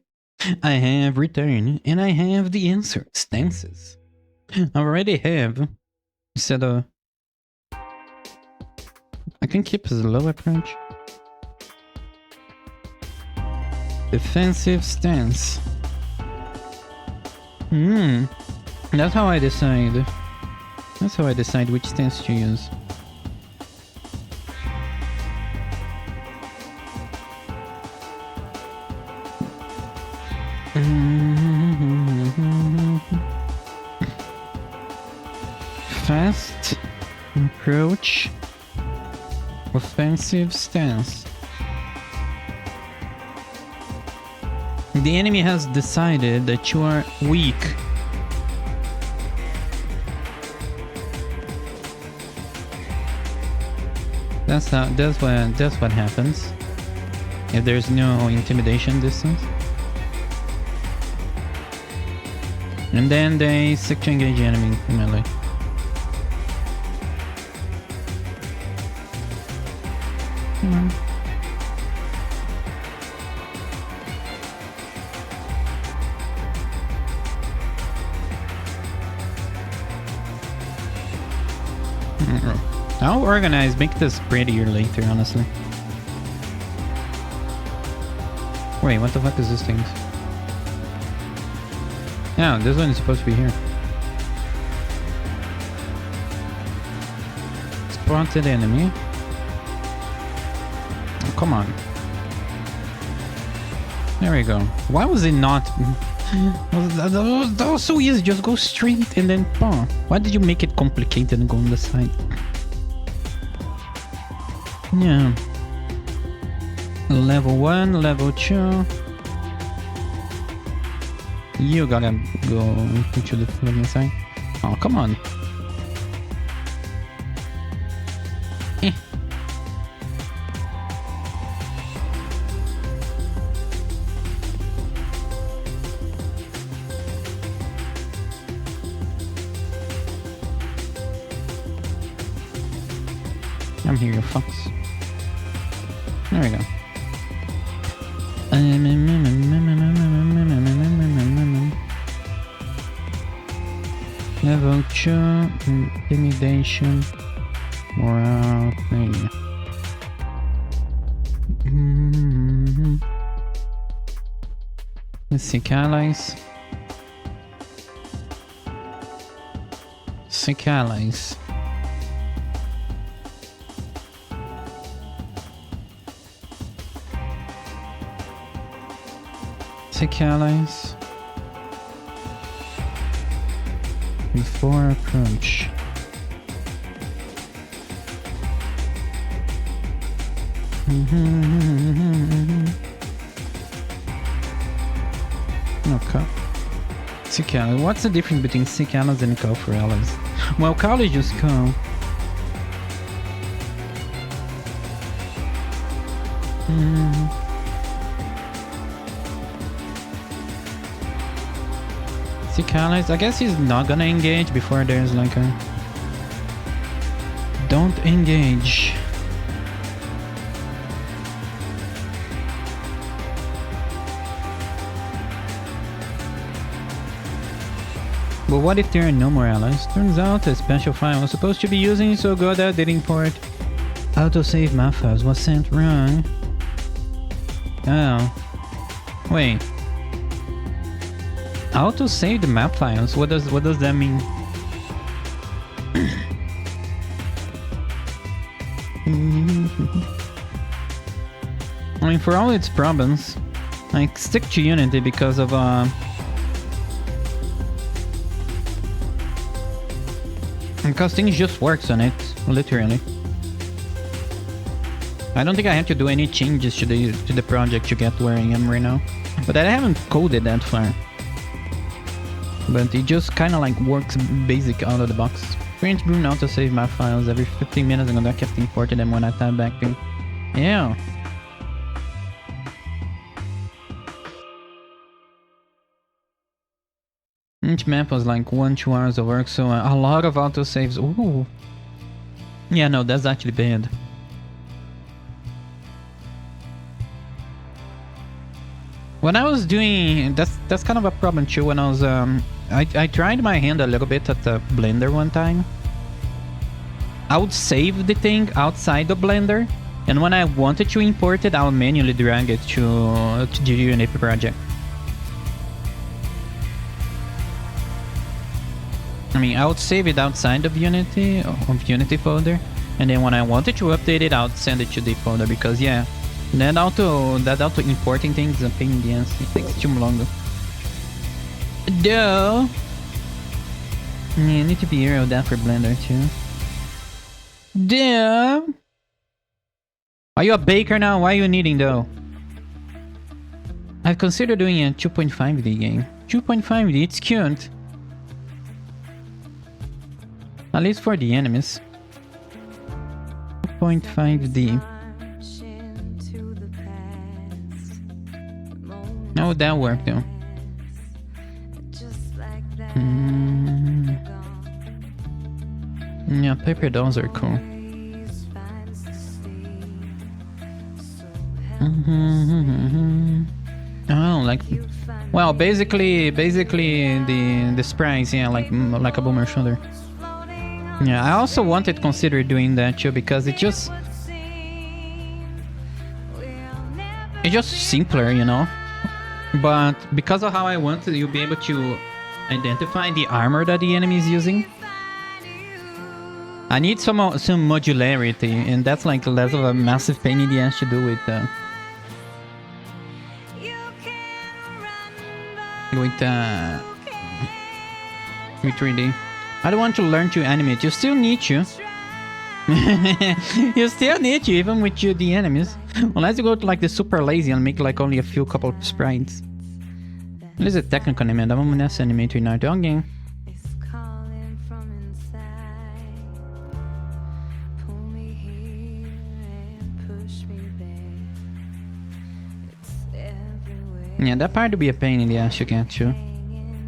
I have returned, and I have the answer. Stances. I already have. Instead of... I can keep a slow approach. Defensive stance. That's how I decide. That's how I decide which stance to use. Fast approach. Offensive stance. The enemy has decided that you are weak. That's what happens if there's no intimidation distance. And then they seek to engage the enemy in melee. I'll organize, make this prettier later, honestly. Wait, what the fuck is this thing? Yeah, this one is supposed to be here. Spotted enemy. Oh, come on. There we go. Why was it not... that was so easy, just go straight and then... Oh, why did you make it complicated and go on the side? Yeah. Level 1, level 2. You gotta go into the fucking side. Oh, come on. Eh. I'm here, you fucks. There we go. Level 2, intimidation, morale, thing. Let's seek allies. Seek allies. Seek allies. Before approach. Okay. Seek allies. What's the difference between seek allies and call for allies? Well, call is just call. Seek allies. I guess he's not gonna engage before there's like a... Don't engage. But what if there are no more allies? Turns out a special file I was supposed to be using so good that didn't import. Autosave map files was sent wrong. Oh. Wait. Autosave the map files? What does that mean? I mean, for all its problems, I stick to Unity because of because things just works on it, literally. I don't think I have to do any changes to the project to get where I am right now. But I haven't coded that far. But it just kind of like works basic out of the box. Print Brune autosave map files every 15 minutes and I kept importing them when I tab back in. Yeah. Each map was like 1-2 hours of work, so a lot of autosaves. Ooh. Yeah, no, that's actually bad. when I was doing that's kind of a problem too. When I was I tried my hand a little bit at the Blender one time. I would save the thing outside the Blender, and when I wanted to import it, I would manually drag it to the Unity project. I mean, I would save it outside of Unity folder, and then when I wanted to update it, I would send it to the folder because yeah, that auto importing things is a pain in the ass. It takes too long. Duh. Yeah, you need to be aware of that for Blender too. Duh. Are you a baker now? Why are you kneading though? I've considered doing a 2.5D game. 2.5D, it's cute. At least for the enemies. 2.5D. How would that work though? Yeah, paper dolls are cool. Oh, like, well, basically the sprites, yeah, like a boomer shoulder. Yeah, I also wanted to consider doing that too because it's just simpler, you know. But because of how I wanted, you'll be able to identify the armor that the enemy is using. I need some modularity, and that's like less of a massive pain in the ass to do with 3D. I don't want to learn to animate. You still need to. You still need to, even with the enemies. Unless you go to like the super lazy and make like only a few couple of sprites. This is a technical animate. Vamos nessa animate now. Alguém. Yeah, that part will be a pain in the ass to get to.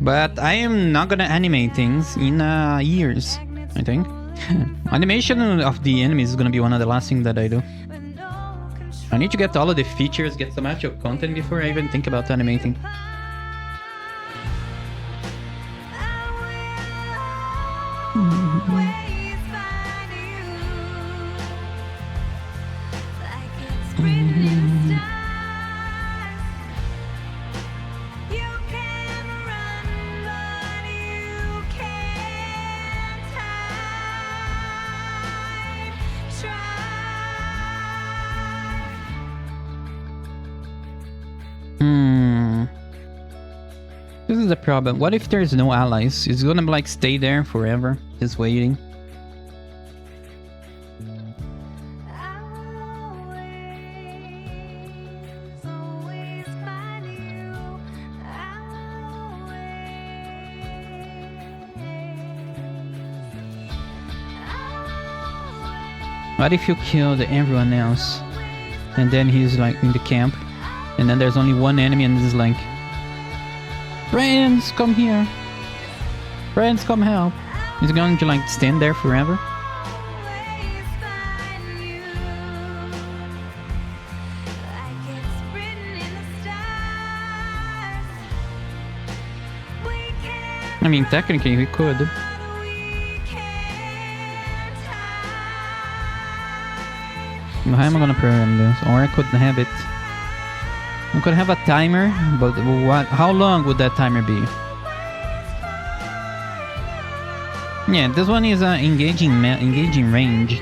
But I am not gonna animate things in years, I think. Animation of the enemies is gonna be one of the last things that I do. I need to get all of the features, get some actual content before I even think about animating. This is the problem. What if there's no allies? It's gonna like stay there forever, just waiting. What if you killed everyone else, and then he's like in the camp, and then there's only one enemy, and it's like, friends, come here. Friends, come help. He's going to like stand there forever. I mean, technically we could. How am I gonna program this? Or I could have it. I could have a timer, but what? How long would that timer be? Yeah, this one is engaging range.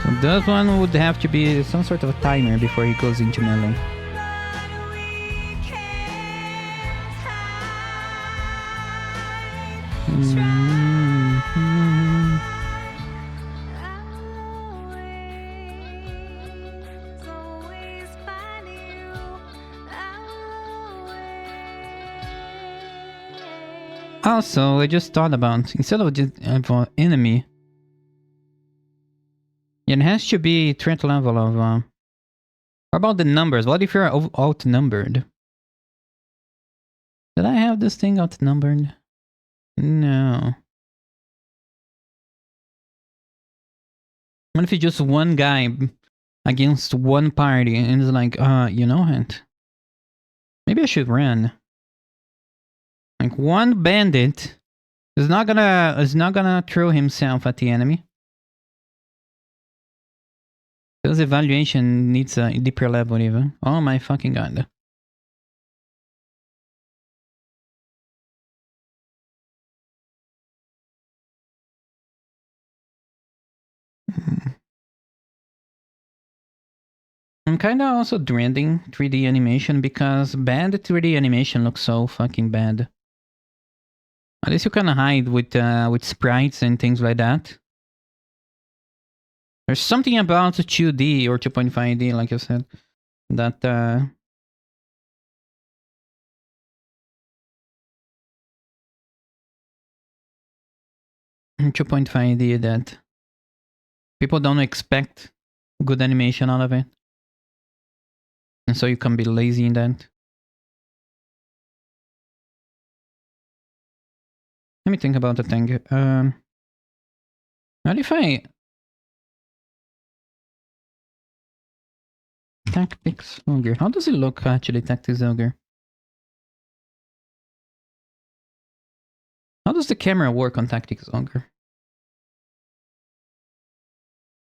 So this one would have to be some sort of a timer before he goes into melee. Also, I just thought about, instead of just an enemy, it has to be threat level of, what about the numbers? What if you're outnumbered? Did I have this thing outnumbered? No. What if it's just one guy against one party and it's like, you know it? Maybe I should run. Like one bandit is not gonna throw himself at the enemy. Because evaluation needs a deeper level even. Oh my fucking god. I'm kinda also dreading 3D animation because bad 3D animation looks so fucking bad. At least you can hide with sprites and things like that. There's something about 2D or 2.5D, like you said, that 2.5D that people don't expect good animation out of it. And so you can be lazy in that. Let me think about the thing. What if I... Tactics Ogre. How does it look actually, Tactics Ogre? How does the camera work on Tactics Ogre?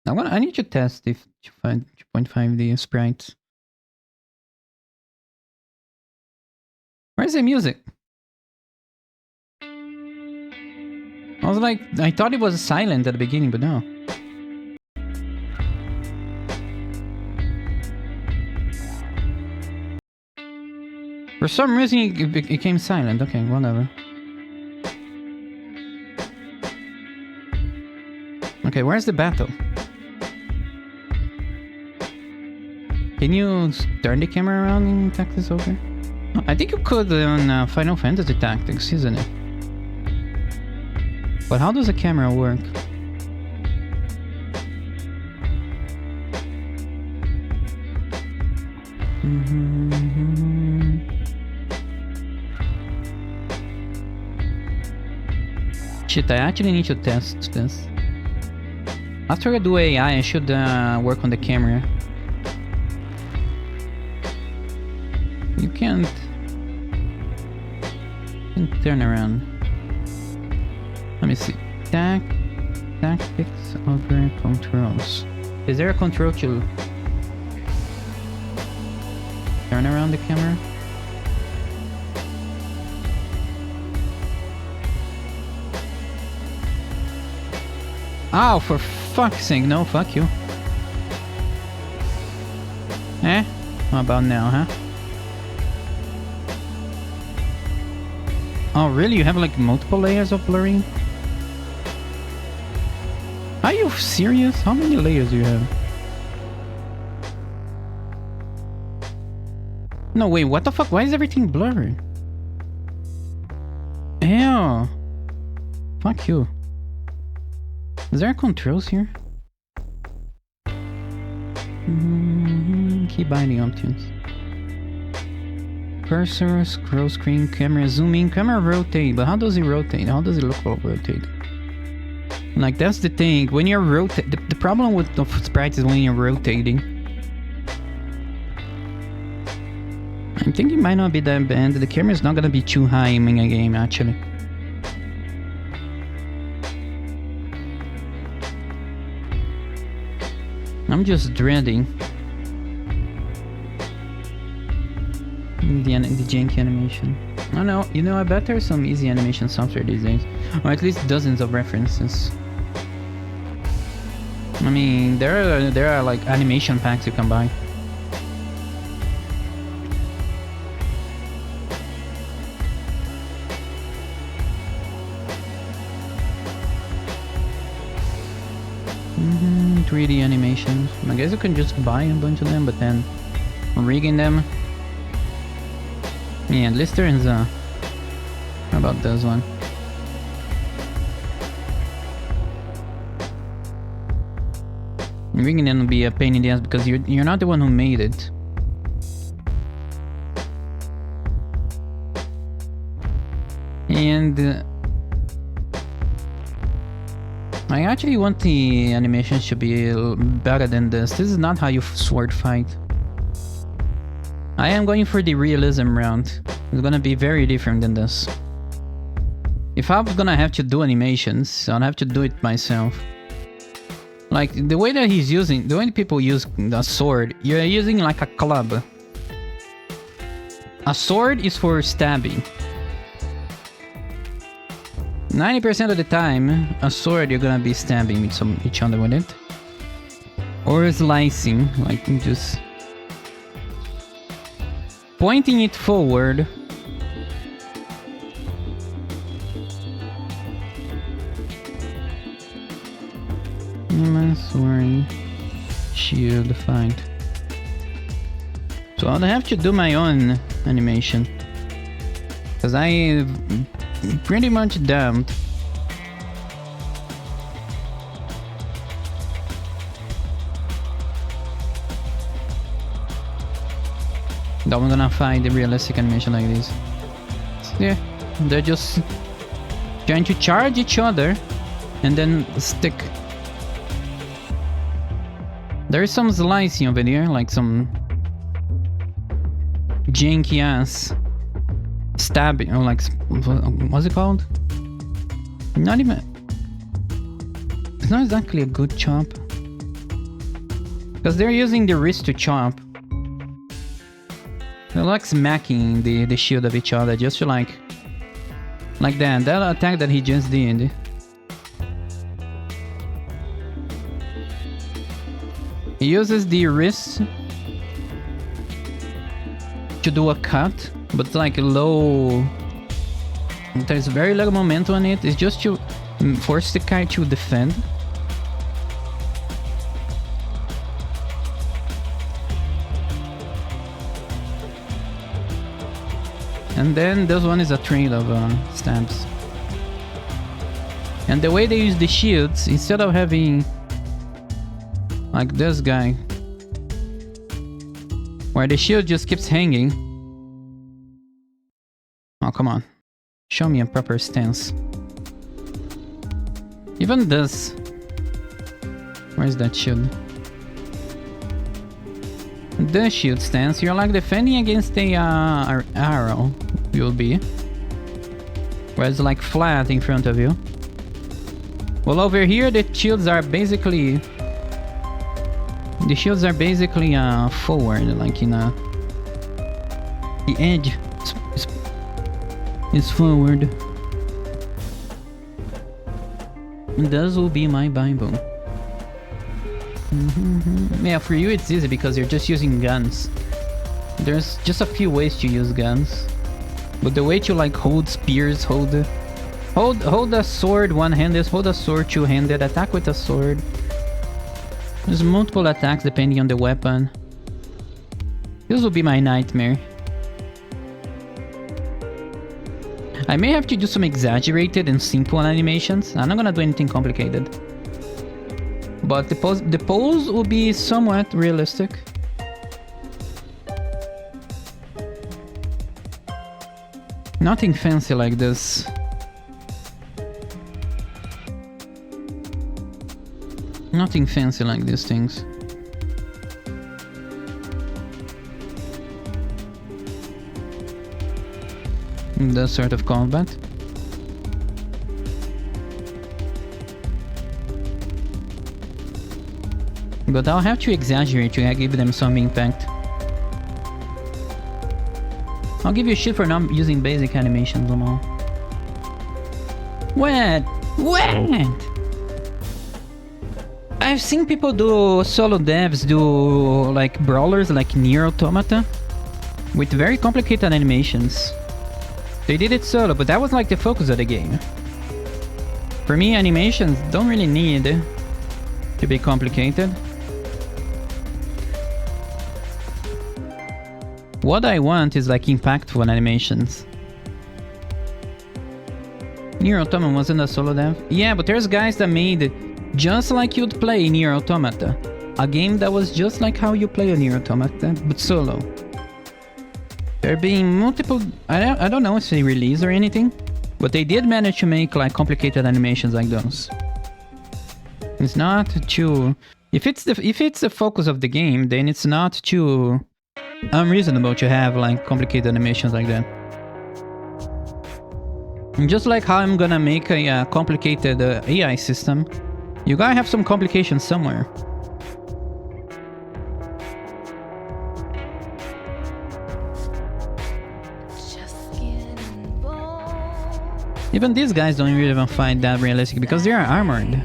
I need to test if 2.5D sprites. Where's the music? I was like, I thought it was silent at the beginning, but no. For some reason, it became silent. Okay, whatever. Okay, where's the battle? Can you turn the camera around in Tactics Ogre? I think you could on Final Fantasy Tactics, isn't it? But how does the camera work? Shit, I actually need to test this. After I do AI, I should work on the camera. You can't turn around. Let me see. Tactics Ogre controls. Is there a control to turn around the camera? Oh, for fuck's sake, no, fuck you. Eh? How about now, huh? Oh, really? You have like multiple layers of blurring? Are you serious? How many layers do you have? No, wait, what the fuck? Why is everything blurry? Ew. Fuck you. Is there controls here? Key binding options. Cursor, scroll screen, camera zoom in, camera rotate. But how does it rotate? How does it look while rotate? Like, that's the thing. When you're rotating, the problem with the sprites is when you're rotating. I think it might not be that bad. The camera is not gonna be too high in a game, actually. I'm just dreading the janky animation. Oh no, you know, I bet there's some easy animation software these days. Or at least dozens of references. I mean, there are like animation packs you can buy. Mm-hmm, 3D animations. I guess you can just buy a bunch of them, but then rigging them. Yeah, at least there is a... How about this one? Rigging them will be a pain in the ass because you're not the one who made it. And I actually want the animations to be better than this. This is not how you sword fight. I am going for the realism round. It's gonna be very different than this. If I'm gonna have to do animations, I'll have to do it myself. Like, the way that he's using... The way people use a sword, you're using like a club. A sword is for stabbing. 90% of the time, a sword you're gonna be stabbing with each other with it. Or slicing, like just... pointing it forward. Sword, shield, fight. So I'll have to do my own animation. Because I pretty much dumped. Now I'm gonna find the realistic animation like this. Yeah, they're just trying to charge each other and then stick. There is some slicing over there, like some janky ass stabbing, or like, what's it called? Not even... It's not exactly a good chop. Because they're using the wrist to chop. They're like smacking the shield of each other, just to like that. That attack that he just did. He uses the wrist to do a cut, but it's like low. There's very little momentum on it. It's just to force the guy to defend. And then this one is a trail of stabs. And the way they use the shields, instead of having like this guy, where the shield just keeps hanging. Oh, come on. Show me a proper stance. Even this. Where's that shield? The shield stance, you're like defending against the arrow, you'll be. Where it's like flat in front of you. Well, over here the shields are basically... The shields are basically forward, like in a... The edge is forward. And this will be my Bible. Yeah, for you it's easy because you're just using guns. There's just a few ways to use guns. But the way to like hold spears, hold a sword one-handed, hold a sword two-handed, attack with a sword. There's multiple attacks depending on the weapon. This will be my nightmare. I may have to do some exaggerated and simple animations. I'm not gonna do anything complicated. But the pose will be somewhat realistic. Nothing fancy like this. Nothing fancy like these things. That sort of combat. But I'll have to exaggerate to give them some impact. I'll give you shit for not using basic animations, Lamar. What? I've seen people do solo devs do like brawlers like Nier Automata with very complicated animations. They did it solo, but that was like the focus of the game. For me, animations don't really need to be complicated. What I want is like impactful animations. Nier Automata wasn't a solo dev? Yeah, but there's guys that made just like you'd play Nier Automata. A game that was just like how you play a Nier Automata, but solo. There being multiple... I don't know if they release or anything, but they did manage to make like complicated animations like those. It's not too... If it's the focus of the game, then it's not too unreasonable to have like complicated animations like that. And just like how I'm gonna make a complicated AI system, you gotta have some complications somewhere. Even these guys don't even find that realistic because they are armored.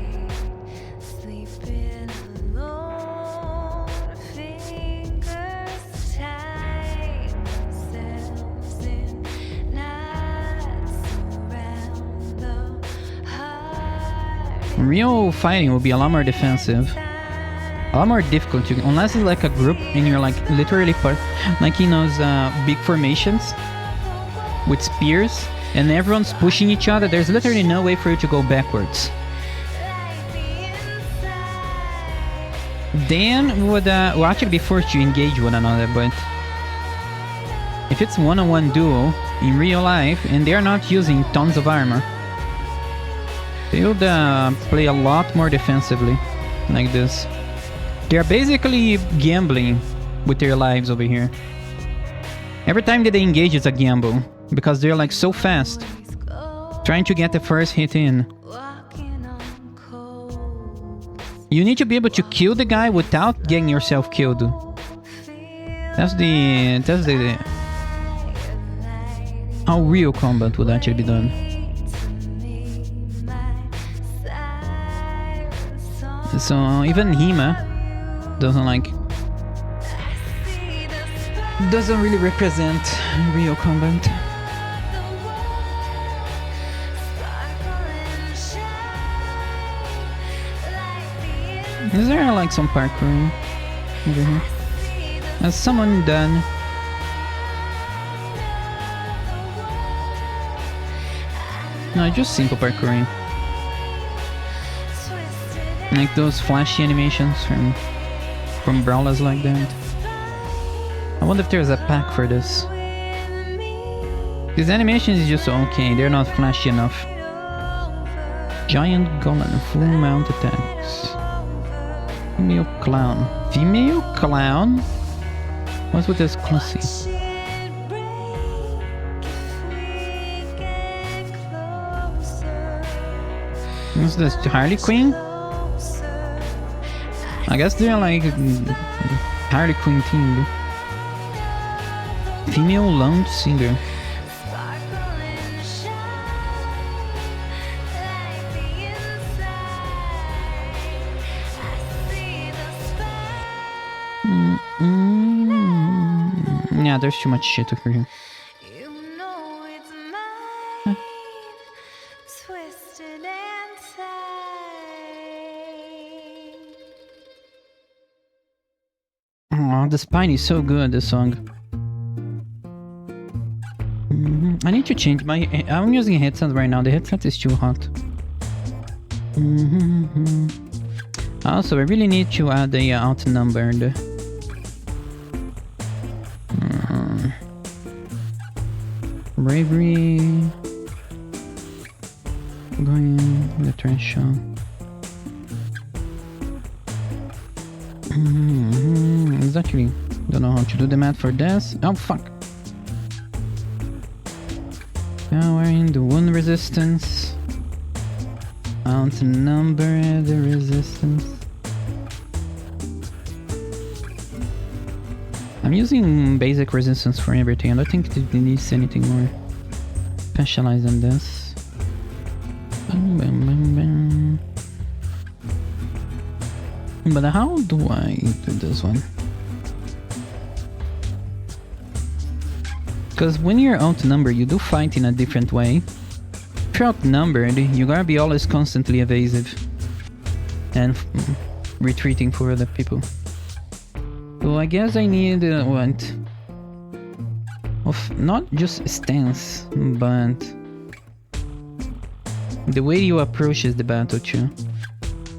Real fighting will be a lot more defensive, a lot more difficult to, unless it's like a group and you're like literally part, like in those big formations with spears and everyone's pushing each other. There's literally no way for you to go backwards. Then would will actually be forced to engage one another, but if it's one-on-one duel in real life and they're not using tons of armor, they would play a lot more defensively, like this. They're basically gambling with their lives over here. Every time that they engage is a gamble, because they're like so fast, trying to get the first hit in. You need to be able to kill the guy without getting yourself killed. That's the how real combat would actually be done. So even Hima doesn't really represent real combat. Is there like some parkour over here? Has someone done? No, just simple parkouring. Like those flashy animations from brawlers like that. I wonder if there's a pack for this. These animations is just okay, they're not flashy enough. Giant golem, full mount attacks. Female clown. Female clown? What's with this classy? What's this? Harley Quinn? I guess they're like Harley Quinn themed. Female lone singer. Yeah, there's too much shit over here. Oh, the spine is so good, this song. I need to change my... I'm using a headset right now, the headset is too hot. Also, I really need to add the outnumbered. Bravery. Going in the trash. Exactly. Don't know how to do the math for this. Oh fuck. Now we're in the wound resistance. Outnumber the resistance. I'm using basic resistance for everything. I don't think it needs anything more specialized than this. But how do I do this one? Because when you're outnumbered, you do fight in a different way. If you're outnumbered, you gotta be always constantly evasive and retreating for other people. So I guess I need what? Of not just stance, but the way you approaches the battle too.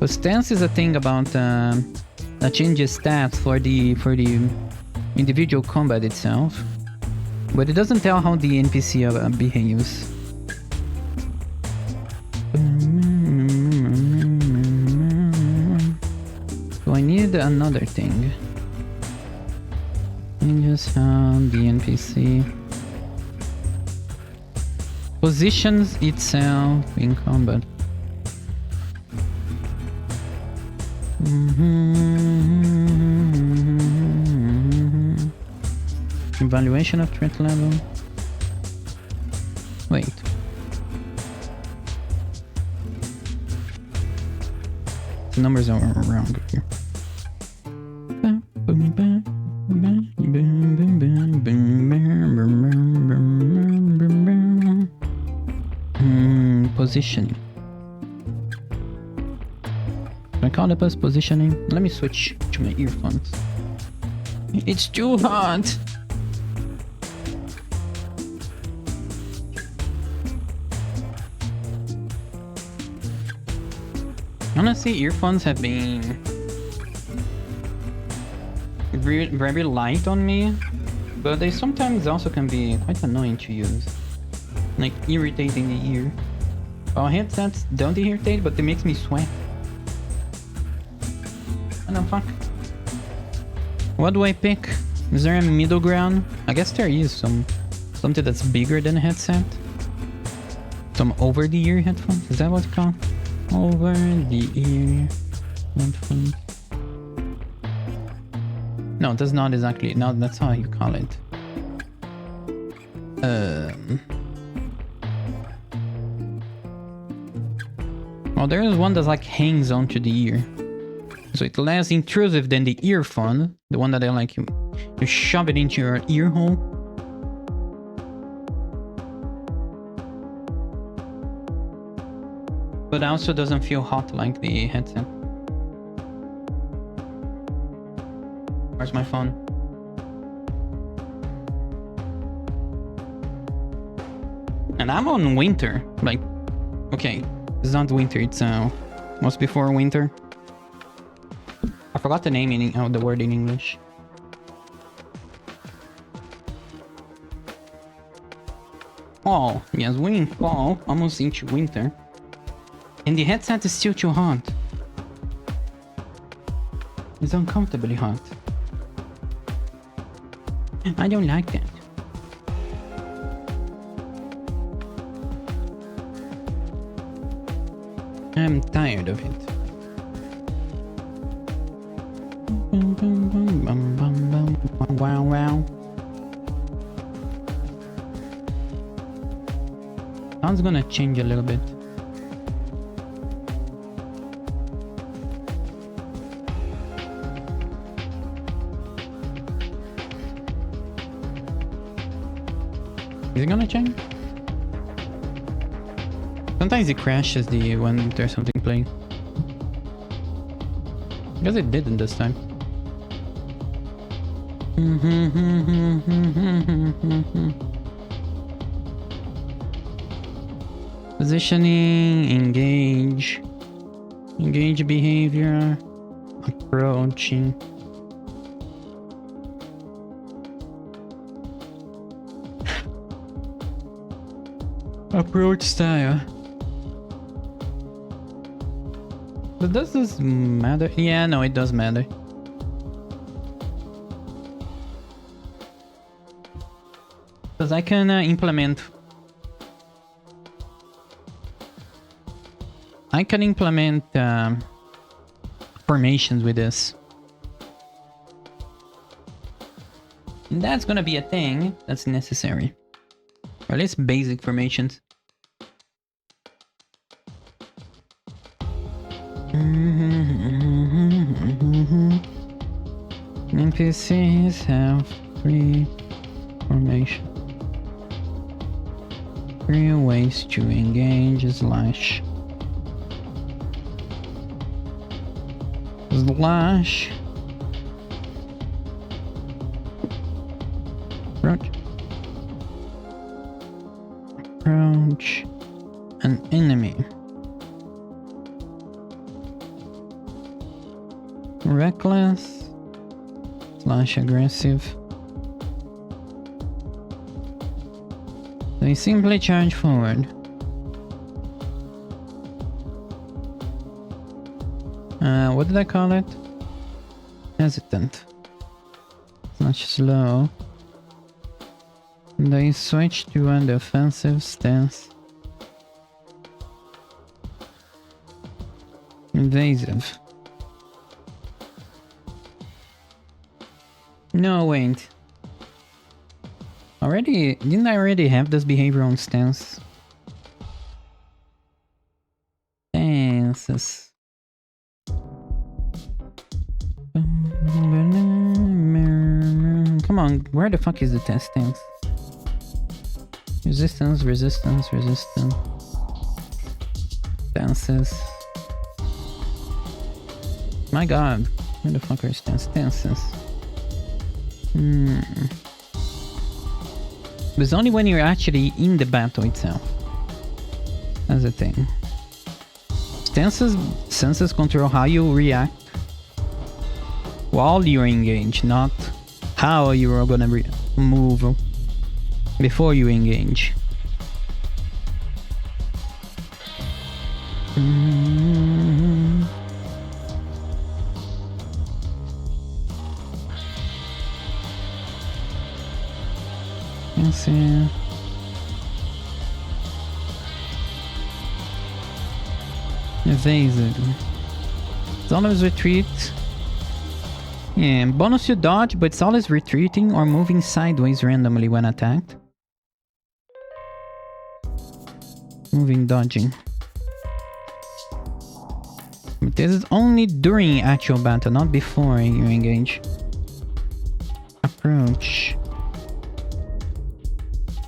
But stance is a thing about that changes stats for the individual combat itself, but it doesn't tell how the NPC behaves. So I need another thing. And Focus on the NPC. Positions itself in combat. Evaluation of threat level. Wait. The numbers are wrong here. Positioning. I call it as positioning. Let me switch to my earphones. It's too hot. Honestly, earphones have been very light on me, but they sometimes also can be quite annoying to use, like irritating the ear. Well, headsets don't irritate, but they makes me sweat. What the fuck? What do I pick? Is there a middle ground? I guess there is something that's bigger than a headset. Some over-the-ear headphones. Is that what it's called? Over-the-ear headphones. No, that's not exactly. No, that's how you call it. Well, there is one that like hangs onto the ear, so it's less intrusive than the earphone, the one that I like you shove it into your ear hole. But also doesn't feel hot like the headset. Where's my phone? And I'm on winter, like, okay, it's not winter, it's what's before winter? I forgot the name the word in English. Fall, yes, we're in fall, almost into winter. And the headset is still too hot. It's uncomfortably hot. I don't like that. I'm tired of it. Wow, wow. Sound's gonna change a little bit. Is it gonna change? Sometimes it crashes when there's something playing. I guess it didn't this time. Positioning, engage behavior, approaching. Approach style. But does this matter? Yeah, no, it does matter. Because I can implement... formations with this. And that's gonna be a thing that's necessary. Or at least basic formations. NPCs have 3 formations. 3 ways to engage slash. Slash. Approach an enemy. Reckless slash aggressive. They simply charge forward. What did I call it? Hesitant. Slash slow. They switch to an defensive stance. Invasive. No, wait. Didn't I already have this behavior on stance? Stances. Come on, where the fuck is the test stance? Resistance, resistance, resistance. Stances. My god, where the fuck are stances? But it's only when you're actually in the battle itself. That's the thing. Stances control how you react while you're engaged, not how you are gonna move before you engage. Let's see. Evasive. It's always retreat. Yeah, bonus to dodge, but it's always retreating or moving sideways randomly when attacked. Moving, dodging. But this is only during actual battle, not before you engage. Approach.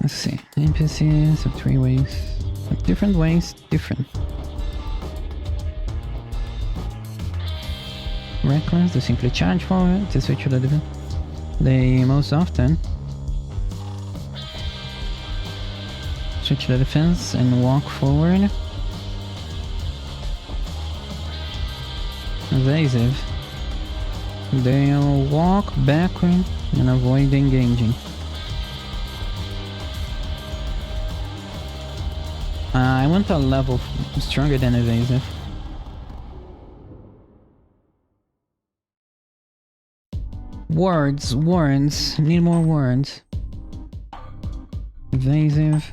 Let's see. NPCs of 3 ways. Different ways, different. Reckless, to simply charge forward, to switch to the defense. They most often switch to the defense and walk forward. Evasive. They'll walk backward and avoid engaging. I want a level stronger than evasive. Words. Need more words. Evasive.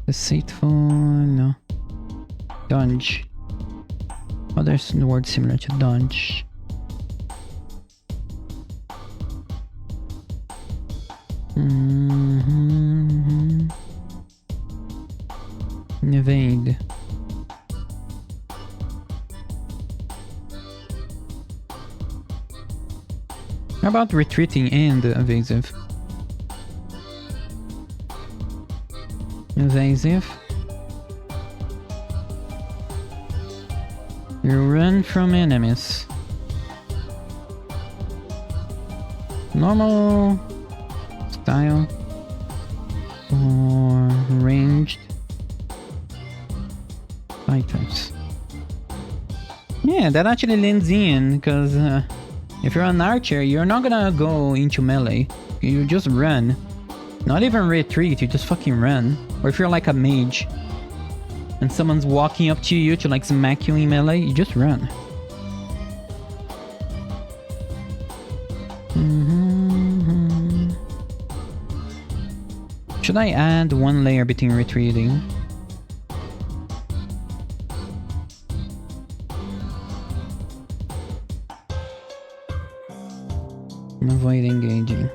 Deceitful. No. Dodge. Oh, there's a word similar to dodge. Evade. How about retreating and evasive? Evasive. You run from enemies. Normal style or ranged fighters. Yeah, that actually lends in because if you're an archer, you're not gonna go into melee. You just run. Not even retreat, you just fucking run. Or if you're like a mage and someone's walking up to you to like smack you in melee, you just run. Should I add 1 layer between retreating? Avoid engaging.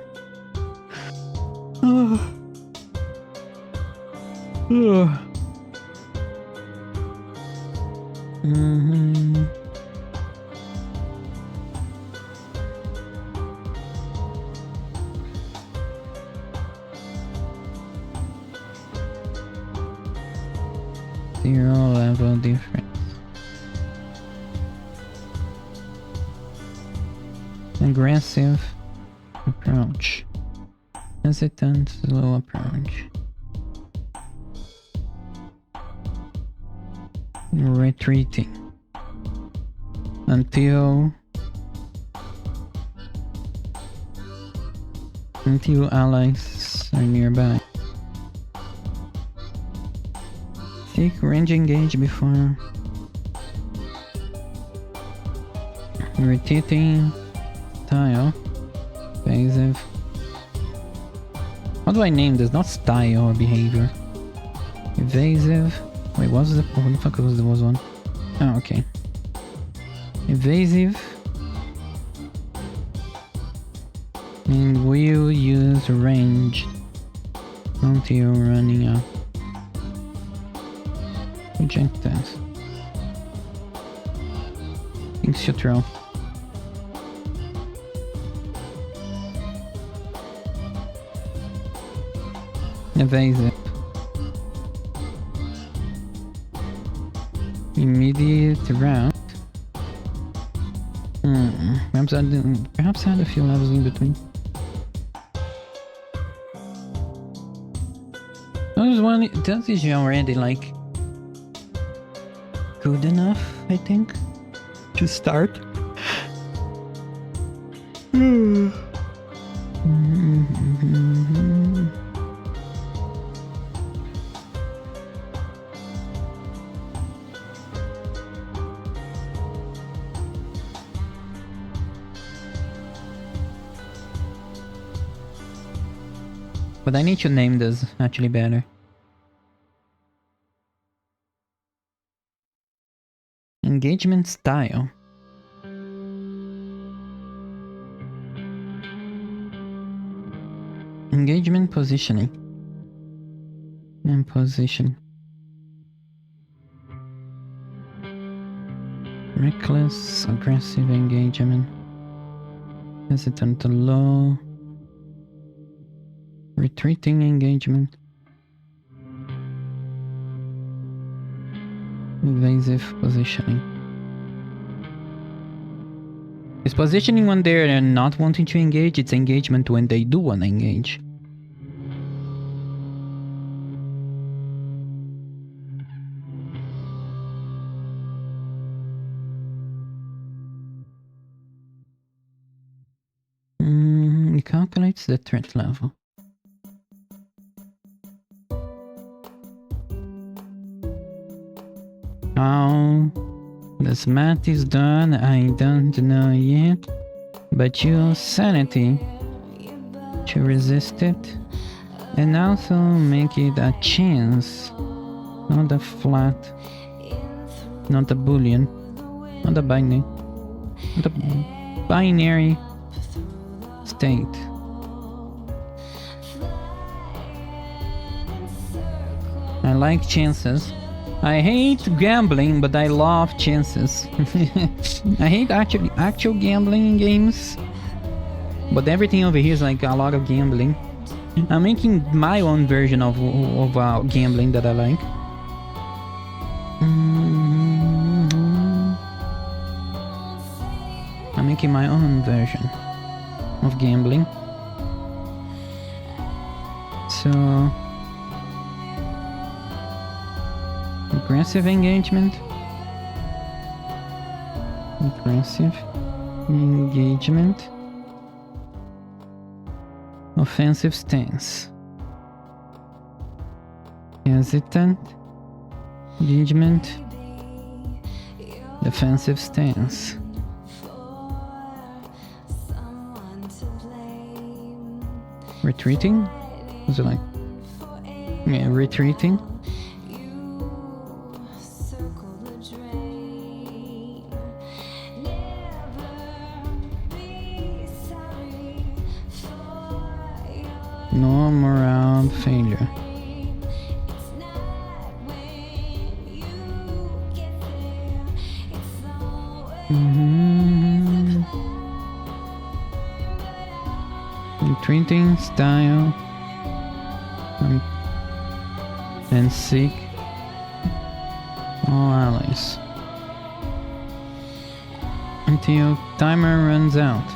Zero level difference. Aggressive approach. Hesitant, slow approach. Retreating until allies are nearby. Seek range engage before retreating style. Evasive. How do I name this? Not style or behavior. Evasive. Wait, what the fuck was the one? Oh, okay. Evasive. And will use range until running out. Reject that. Things to throw. Evasive. Immediate route. Perhaps I had a few levels in between. This is already like good enough, I think, to start. But I need to name this actually better. Engagement style. Engagement positioning. And position. Reckless, aggressive engagement. Hesitant to low. Retreating engagement. Evasive positioning. Is positioning when they're not wanting to engage? It's engagement when they do want to engage. It calculates the threat level. How this math is done, I don't know yet, but your sanity to resist it, and also make it a chance, not a flat, not a boolean, not a binary, not a binary state. I like chances. I hate gambling, but I love chances. I hate actual gambling in games, but everything over here is like a lot of gambling. I'm making my own version of gambling that I like. I'm making my own version of gambling. So aggressive engagement. Aggressive engagement. Offensive stance. Hesitant engagement. Defensive stance. Retreating? Was it like? Yeah, retreating. No morale failure. Retreating style and seek all allies until timer runs out.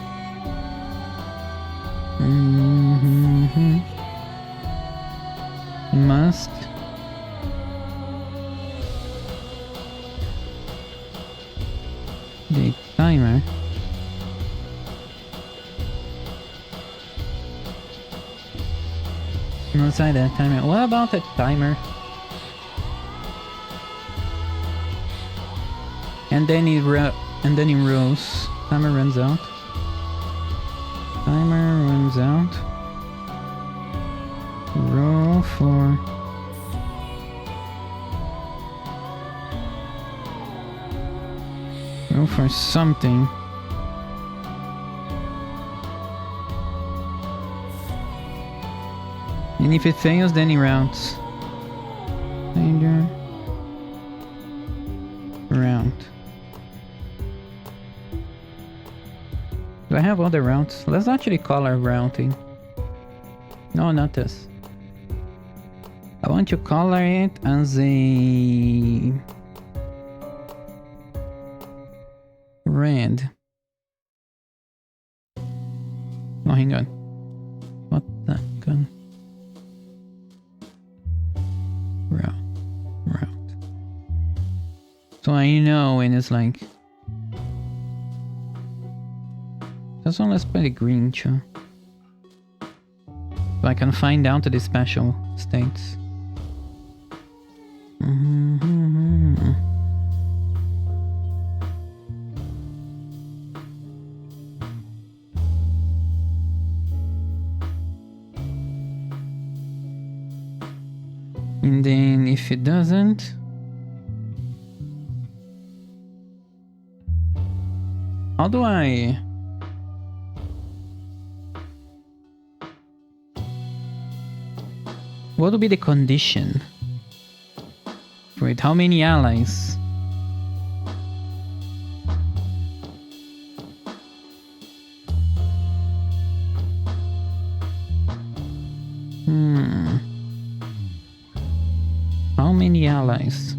Must the timer outside that timer. What about the timer? And then it rolls. Timer runs out. Timer runs out. for... Go for something. And if it fails, then he routes. Danger. Route. Do I have other routes? Let's actually call our routing. No, not this. I want to color it as a red. Oh, hang on. What the gun? Route. So I know when it's like... That's one, let's play the green, too. So I can find out to the special states. And then if it doesn't... How do I... What would be the condition for it? How many allies? How many allies?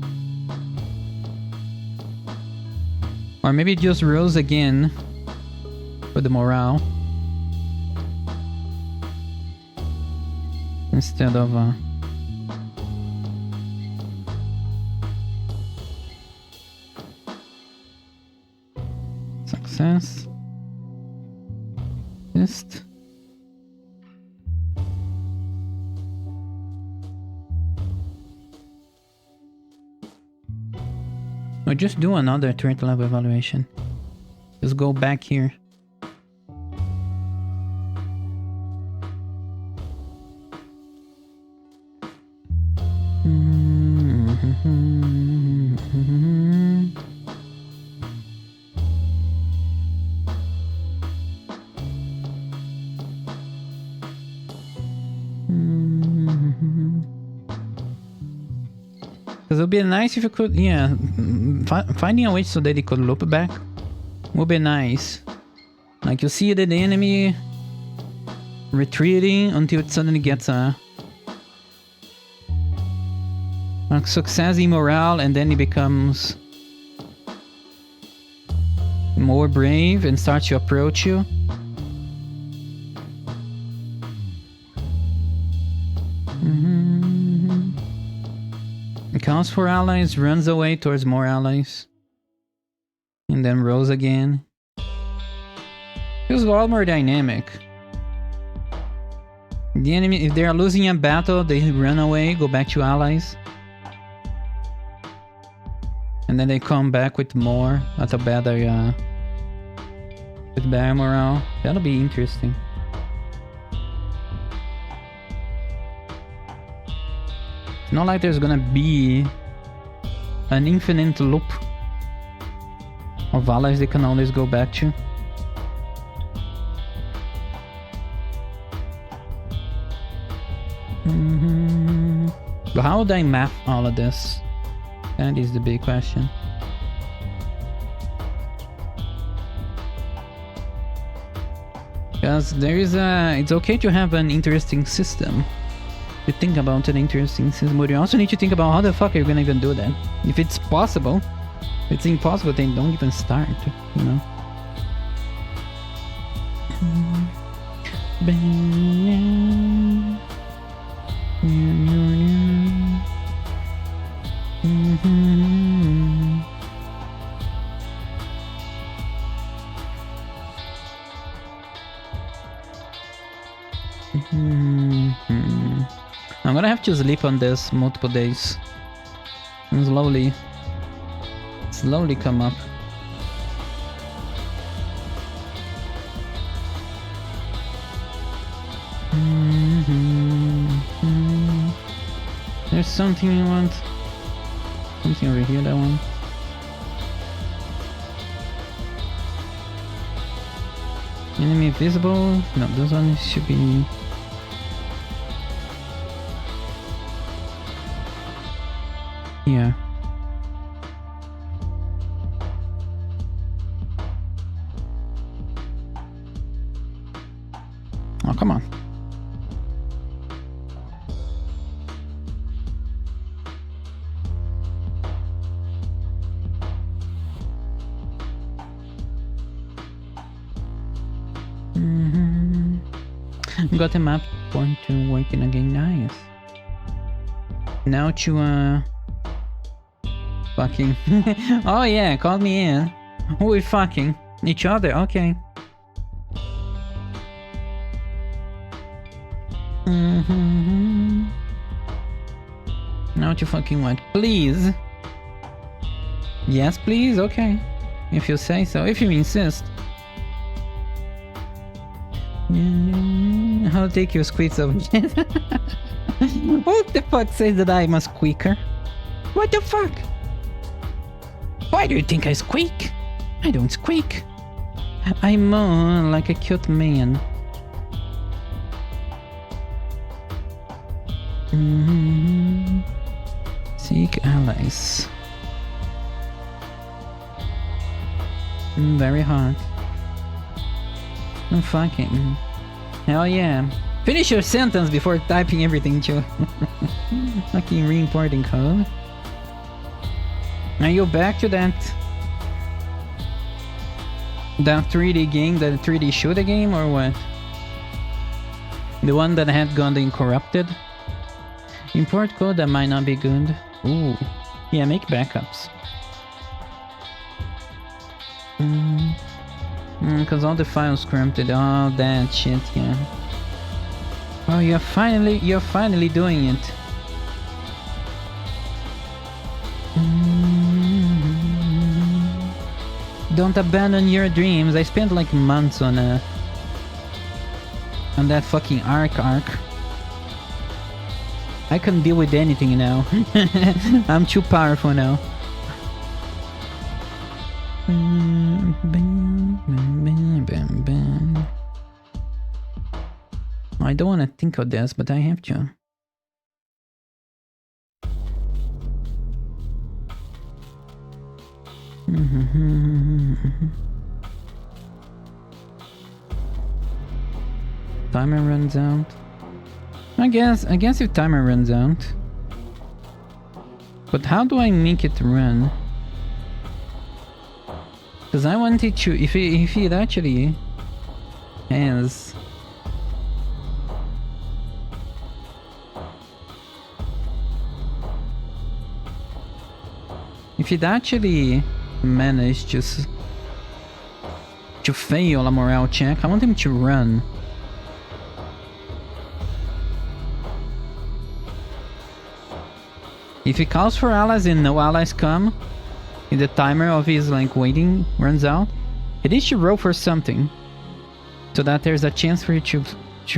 Or maybe it just rose again for the morale. Instead of success. List. Or just do another threat level evaluation. Just go back here. Because it would be nice if you could, yeah, finding a way so that it could loop back would be nice. Like you see that the enemy retreating until it suddenly gets a success in morale, and then it becomes more brave and starts to approach you. Counts for allies, runs away towards more allies, and then rolls again. Feels a lot more dynamic. The enemy, if they are losing a battle, they run away, go back to allies, and then they come back with more at a better, with better morale. That'll be interesting. Not like there's gonna be an infinite loop of allies they can always go back to. But how would I map all of this? That is the big question. Because there is it's okay to have an interesting system. You think about an interesting system, but you also need to think about how the fuck are you gonna even do that. If it's possible, if it's impossible, then don't even start, you know. I'm gonna have to sleep on this multiple days and slowly come up. there's something you want. Something over here, that one. Enemy visible. No, those ones should be... Yeah. Oh, come on. Got a map point to working again. Nice. Now to fucking. Oh yeah, called me in. Who we fucking? Each other, okay. Now to fucking what? Please. Yes, please. Okay. If you say so. If you insist. I'll take your squeaks over. What the fuck says that I'm a squeaker? What the fuck? Why do you think I squeak? I don't squeak. I moan like a cute man. Seek allies. Very hard. I'm fucking. Hell yeah. Finish your sentence before typing everything, Joe. Fucking re-importing code. Are you back to that 3D game, that 3D shooter game, or what? The one that had gone incorrupted? Import code that might not be good. Ooh. Yeah, make backups. Cause all the files corrupted, all that shit, yeah. Oh, you're finally doing it. Don't abandon your dreams. I spent like months on that fucking arc. I can deal with anything now. I'm too powerful now. I don't want to think of this, but I have to. Timer runs out. I guess if timer runs out. But how do I make it run? Because I wanted to, if it actually has. If it actually managed to fail a morale check, I want him to run. If he calls for allies and no allies come, if the timer of his like waiting runs out, it is to roll for something, so that there's a chance for you to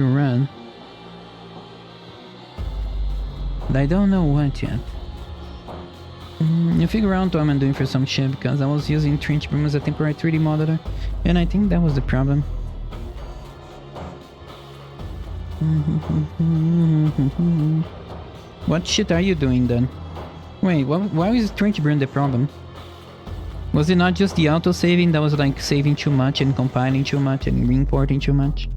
run. But I don't know what yet. You figure out what I'm doing for some shit, because I was using Trench Broom as a temporary 3D modeler, and I think that was the problem. What shit are you doing then? Wait, why is Trench Broom the problem? Was it not just the auto-saving that was like saving too much and compiling too much and re-importing too much?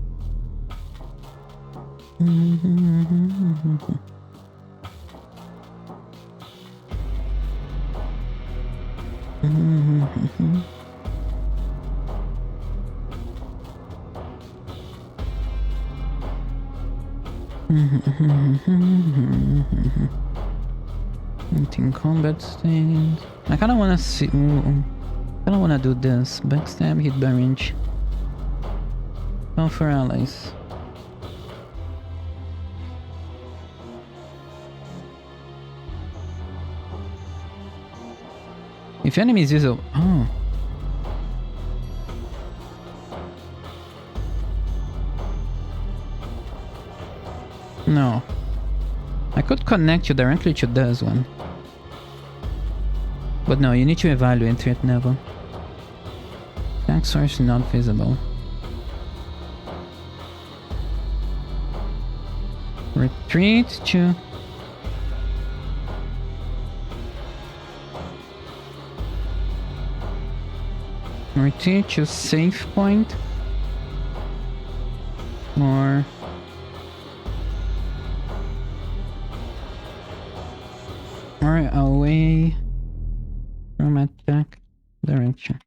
Team combat stains. I kinda wanna see. I don't wanna do this. Backstab, hit by range. Oh, for allies. If enemies use a... Oh. No. I could connect you directly to this one. But no, you need to evaluate threat level. Attack source not visible. Retreat to... Retreat to safe point. Or... away from attack direction.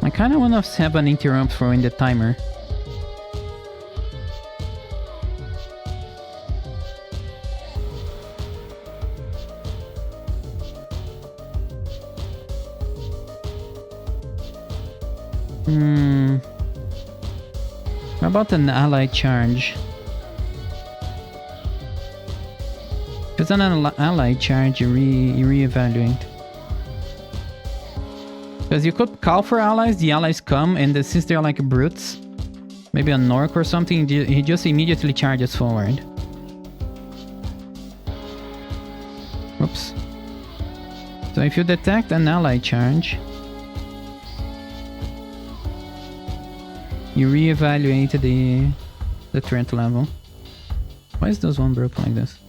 I kinda wanna have an interrupt for in the timer. How about an ally charge? Because on an ally charge, you re-evaluate. Because you could call for allies, the allies come, and since they're like brutes, maybe a Nork or something, he just immediately charges forward. Oops. So if you detect an ally charge, you re-evaluate the threat level. Why is this one broken like this?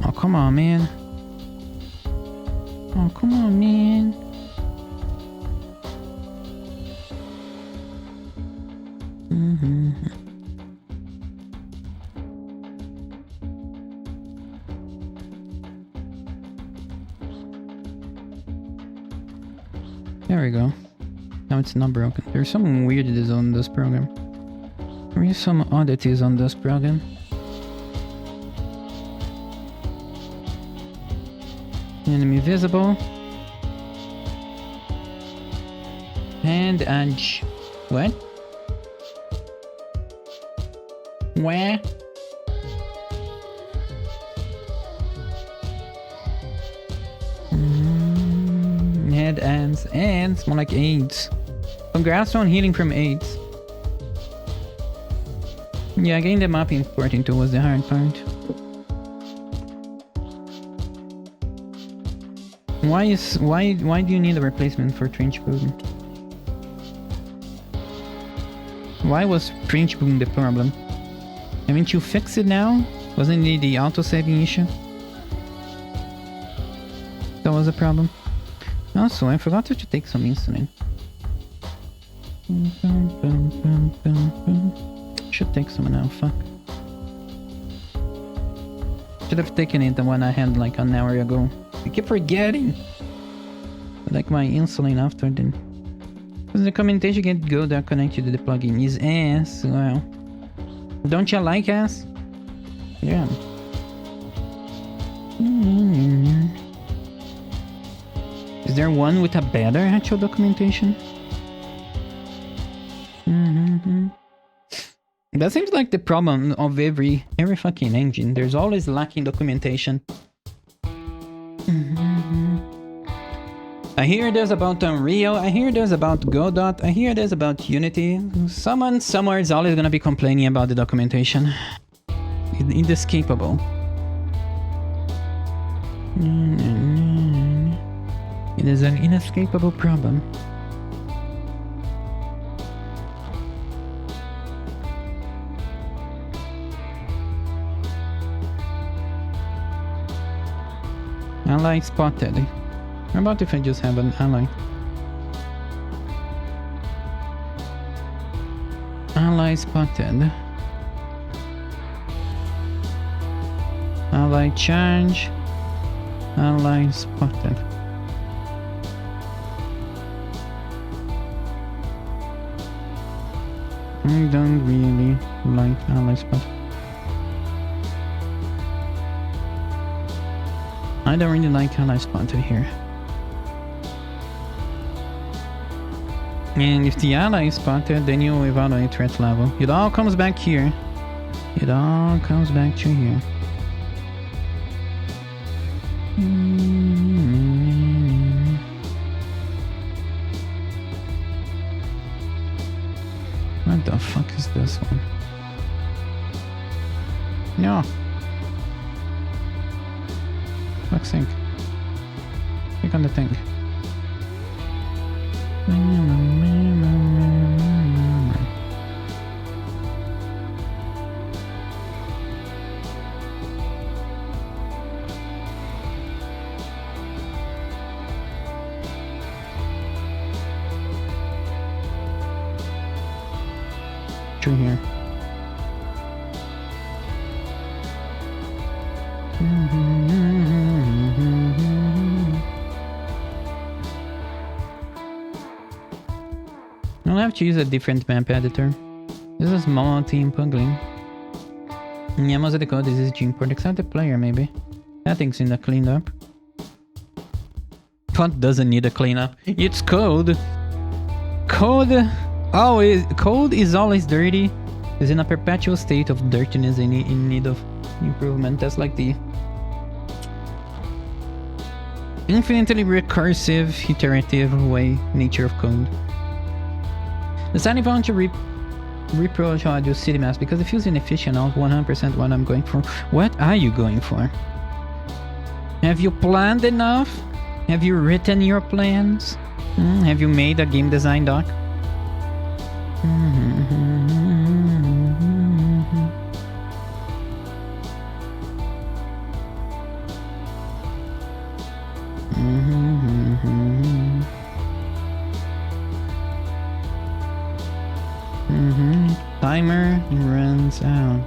Oh, come on, man. Oh, come on, man. There we go. Now it's not broken. There's some weirdness on this program. There is some oddities on this program. Enemy visible. And what? Where? Head ants, more like AIDS. Congrats on healing from AIDS. Yeah, getting the map important too was the hard part. Why do you need a replacement for trench boom? Why was trench boom the problem? Haven't you fixed it now? Wasn't it the auto-saving issue? That was a problem. Also, I forgot to take some insulin. Should take some now, fuck. Should have taken it the one I had like an hour ago. I keep forgetting. I like my insulin after then. Because the commentation get good that connected to the plugin is ass. Well, don't you like ass? Yeah. Is there one with a better actual documentation? That seems like the problem of every fucking engine. There's always lacking documentation. I hear there's about Unreal, I hear there's about Godot, I hear there's about Unity. Someone somewhere is always gonna be complaining about the documentation. Inescapable. It is an inescapable problem. Ally spotted. How about if I just have an ally? Ally spotted. Ally charge. Ally spotted. I don't really like ally spotted. I don't really like ally spotted here. And if the ally is spotted, then you evaluate threat level. It all comes back here. It all comes back to here. What the fuck is this one? No. Fuck's sake. Click on the thing. Through here. I'll have to use a different map editor. This is small team puggling. Yeah, most of the code is import except the player maybe. That thing's in the cleanup. What doesn't need a cleanup? It's code. Code is always dirty. It's in a perpetual state of dirtiness in need of improvement. That's like the infinitely recursive, iterative nature of code. Deciding if I want to reproach how I do city maps because it feels inefficient. Not 100% what I'm going for. What are you going for? Have you planned enough? Have you written your plans? Have you made a game design doc? Timer runs out.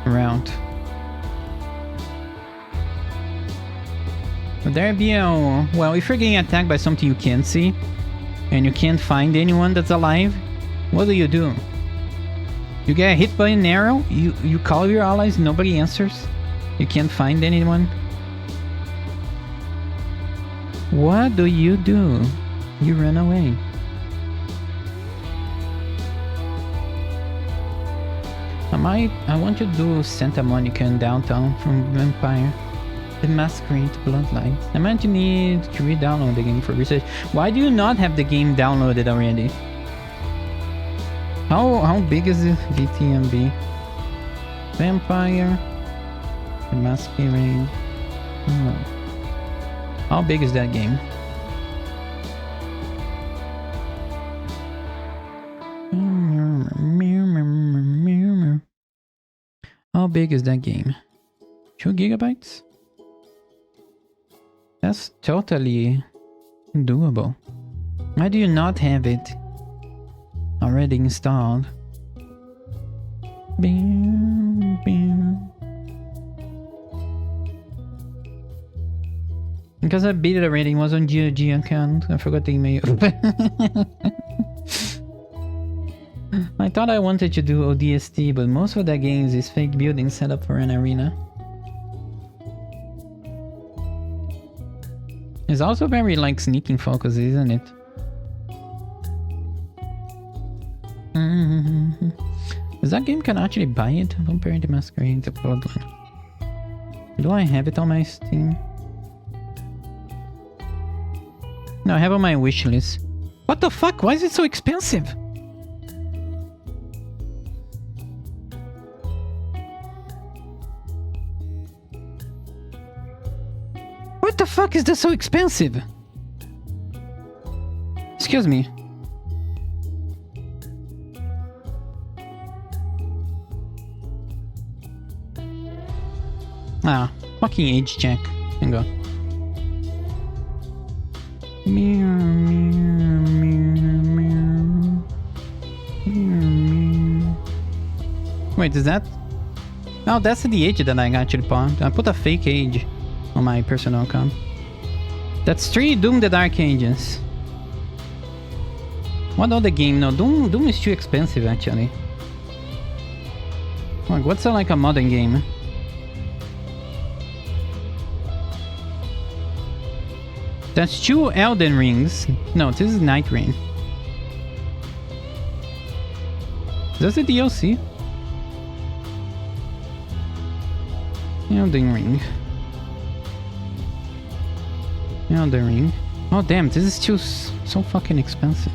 Round. Would there be a... Well, if you're getting attacked by something you can't see, and you can't find anyone that's alive, what do? You get hit by an arrow, you call your allies, nobody answers, you can't find anyone. What do? You run away. I want to do Santa Monica in downtown from Vampire. The Masquerade Bloodlines. I might need to re-download the game for research. Why do you not have the game downloaded already? How big is the VTMB? Vampire. The Masquerade. How big is that game? How big is that game? 2 gigabytes? That's totally doable. Why do you not have it already installed? Because I beat it already, it was on GOG account. I forgot the email. I thought I wanted to do ODST, but most of that games is fake building set up for an arena. It's also very like sneaking focus, isn't it? Is that game can actually buy it? Compare the Masquerade to Bloodline. Do I have it on my Steam? No, I have on my wish list. What the fuck? Why is it so expensive? What the fuck is this so expensive? Excuse me. Ah, fucking age check. Hang on. Wait, is that? Oh, that's the age that I actually put. I put a fake age on my personal account. That's 3 Doom the Dark Ages. What other game? No, Doom is too expensive actually. Like, what's like a modern game? That's 2 Elden Rings. No, this is Night Rain. That's the DLC. Elden Ring. Elden Ring. Oh damn, this is still so fucking expensive.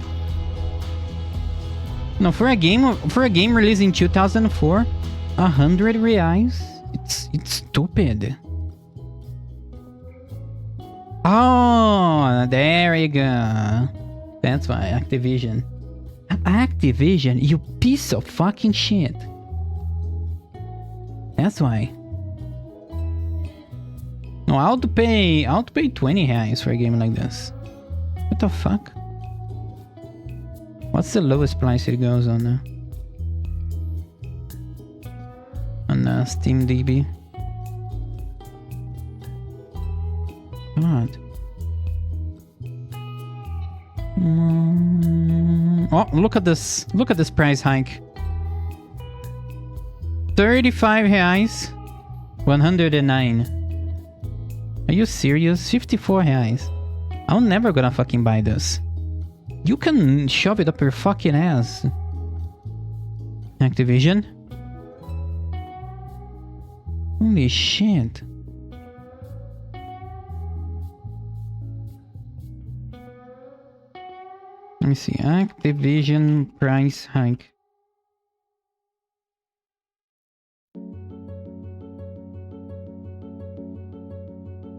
No, for a game released in 2004, 100 reais. It's stupid. Oh, there you go. That's why Activision. Activision, you piece of fucking shit. That's why. No, I'll pay 20 reais for a game like this. What the fuck? What's the lowest price it goes on now? On Steam DB. God. Oh, look at this. Look at this price hike. 35 reais. 109. Are you serious? 54 reais. I'm never gonna fucking buy this. You can shove it up your fucking ass. Activision. Holy shit. Let me see. Activision price hike.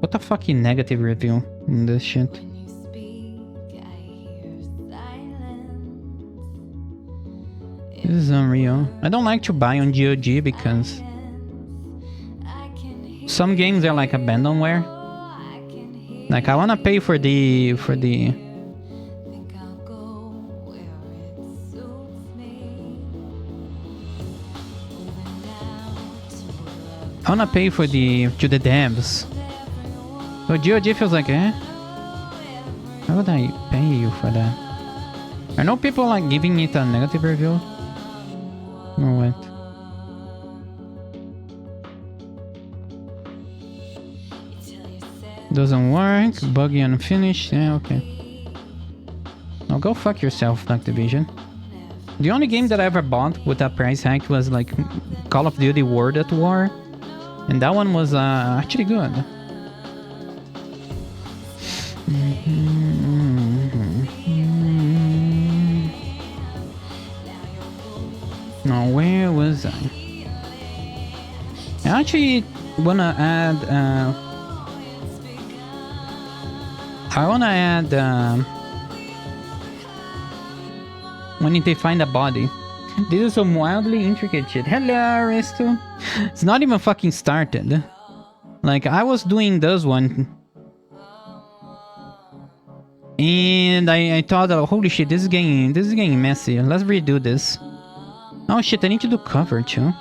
What a fucking negative review in this shit. This is unreal. I don't like to buy on GOG because some games are like abandonware. Like I wanna pay for the I wanna pay for to the devs. So GOG feels like, why would I pay you for that? I know people like giving it a negative review. Or what? Doesn't work. Buggy unfinished. Yeah, okay. Now go fuck yourself, Activision. The only game that I ever bought with that price hike was like Call of Duty World at War. And that one was actually good. Now, where was I? I actually wanna add. When they find a body. This is some wildly intricate shit. Hello, Aristo. It's not even fucking started. Like, I was doing this one. And I thought, oh, holy shit, this is getting messy. Let's redo this. Oh shit, I need to do cover too.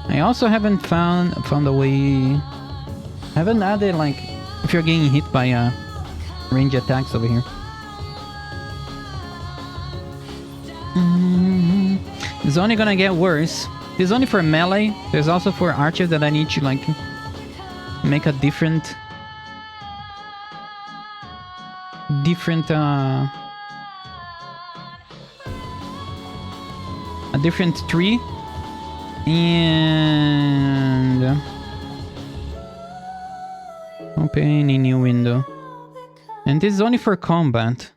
I also haven't found a way. Haven't added like if you're getting hit by range attacks over here. It's only gonna get worse. This is only for melee. There's also for archers that I need to like make a different tree and open a new window. And this is only for combat.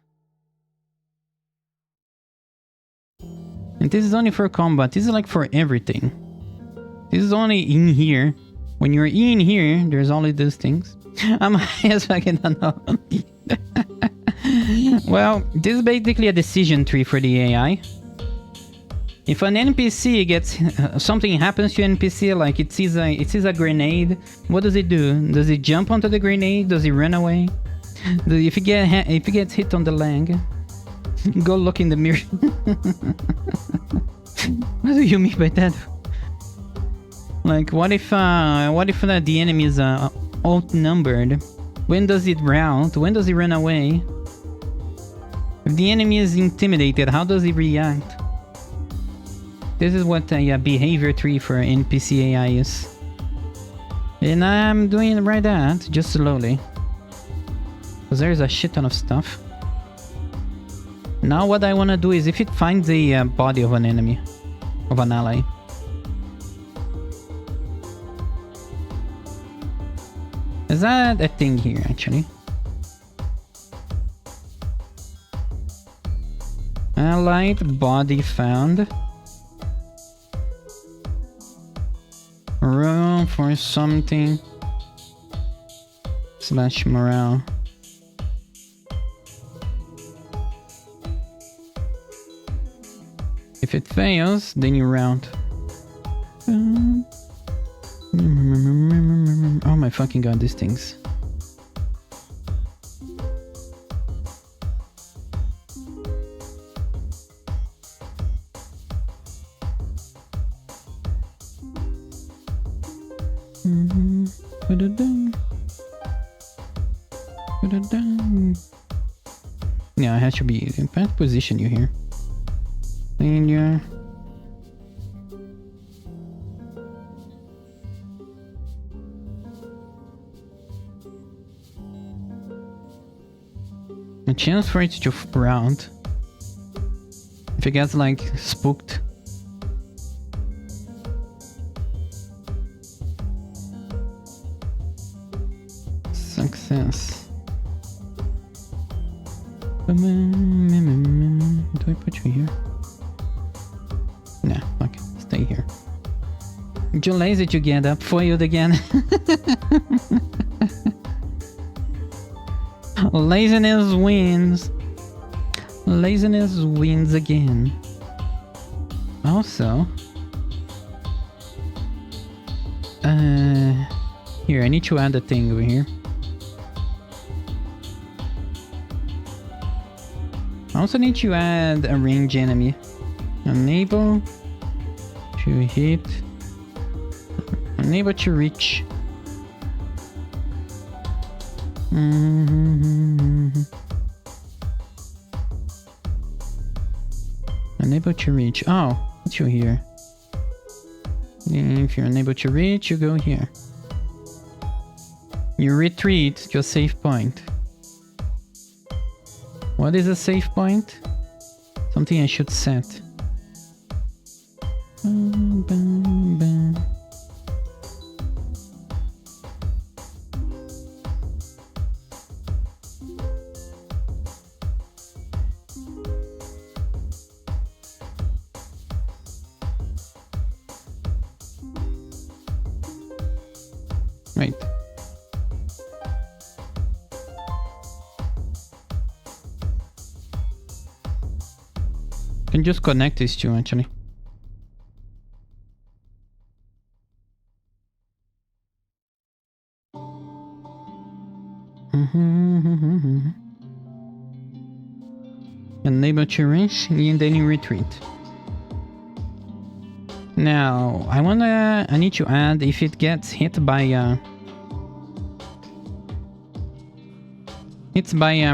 And this is only for combat. This is like for everything. This is only in here. When you're in here, there's only these things. I'm high as fucking don't know. Well, this is basically a decision tree for the AI. If an NPC gets something happens to an NPC, like it sees a grenade, what does it do? Does it jump onto the grenade? Does it run away? If it gets hit on the leg, go look in the mirror. What do you mean by that? Like, what if the enemy is outnumbered? When does it rout? When does it run away? If the enemy is intimidated, how does it react? This is what a behavior tree for NPC AI is. And I'm doing right that, just slowly. Because there's a shit ton of stuff. Now what I want to do is if it finds the body of an enemy, of an ally. Is that a thing here, actually? Allied body found. Room for something. / morale. If it fails, then you round. Oh my fucking god, these things. Yeah, I have to be in bad position you here. Failure. A chance for it to round. If it gets like spooked. Success. Do I put you here? Nah, okay, stay here. You're lazy to get up, foiled again. Laziness wins. Laziness wins again. Also, here, I need to add a thing over here. I also need to add a range enemy. Unable to hit. Unable to reach. Unable to reach. Oh, what's you here? If you're unable to reach, you go here. You retreat to a safe point. What is a safe point? Something I should set. Right. Can just connect these two actually. Enable to reach and then you retreat. Now I need to add if it gets hit by a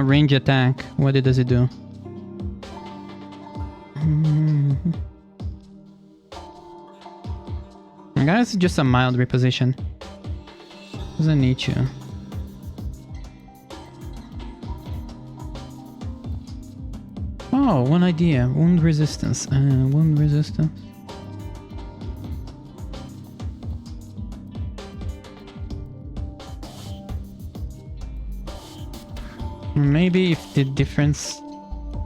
range attack, what does it do? I guess just a mild reposition. Doesn't need to. Oh, one idea. Wound resistance. Wound resistance. Maybe if the difference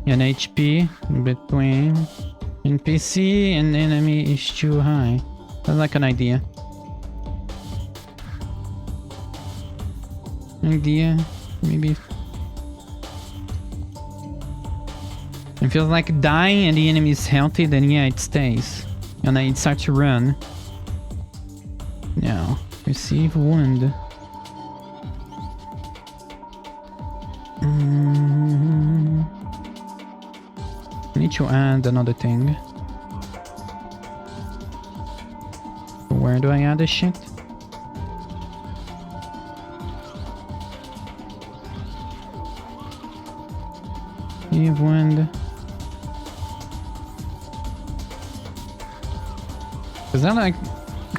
in HP between NPC and enemy is too high. That's like an idea. Maybe. It feels like dying and the enemy is healthy, then yeah, it stays. And then it starts to run. Now, receive wound. I need to add another thing. Where do I add this shit? Give wound. Is that like...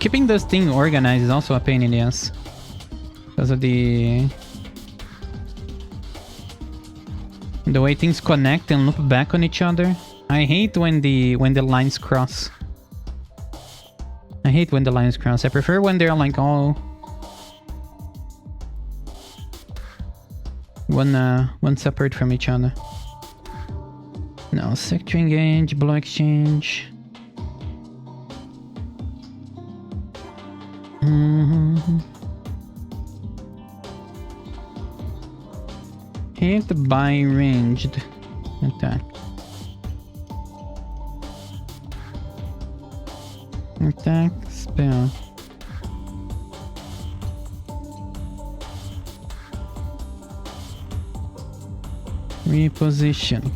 keeping this thing organized is also a pain in the ass. Because of the way things connect and loop back on each other. I hate when the lines cross. I hate when the lines cross. I prefer when they're like all one separate from each other. No, sector engage, blow exchange. Hit by ranged attack. Attack spell. Reposition.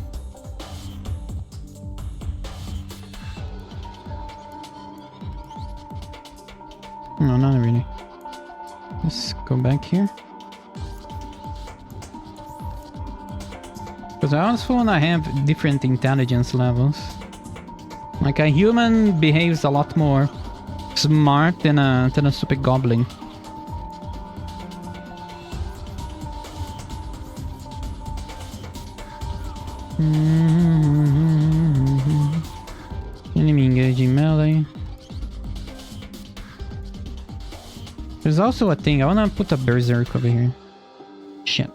No, not really. Let's go back here. Because I also want to have different intelligence levels. Like a human behaves a lot more smart than a stupid goblin. Enemy engaging melee. There's also a thing. I wanna put a berserk over here. Shit.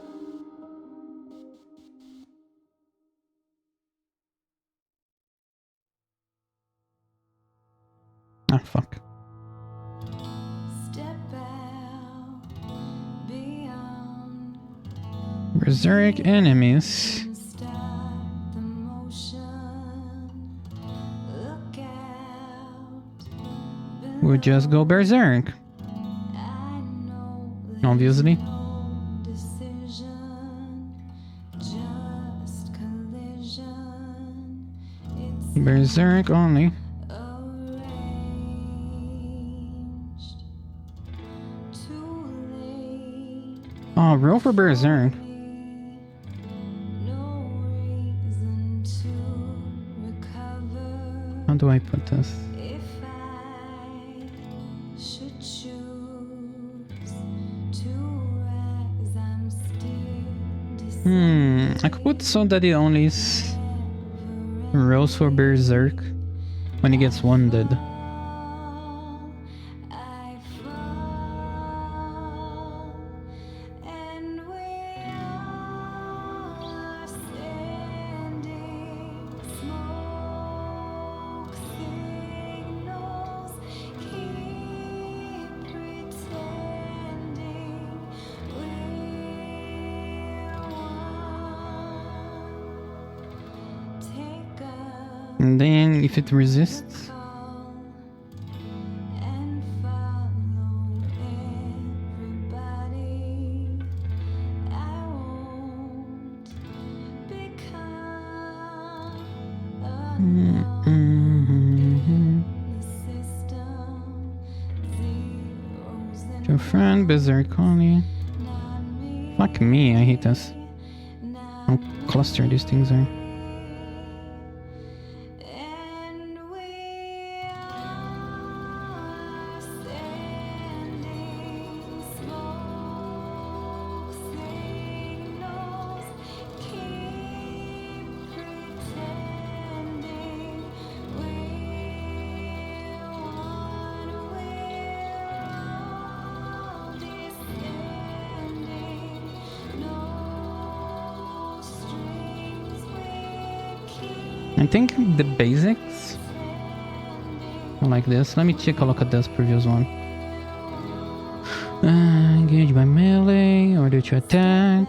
Ah, fuck. Berserk enemies. We'll just go berserk. Obviously. Berserk only. Oh, roll for berserk. How do I put this? I could put so that it only rolls for berserk when he gets wounded. And then if it resists, your friend berserk only. Fuck me, I hate this. How clustered these things are. I think the basics are like this. Let me take a look at this previous one. Engage by melee, order to attack.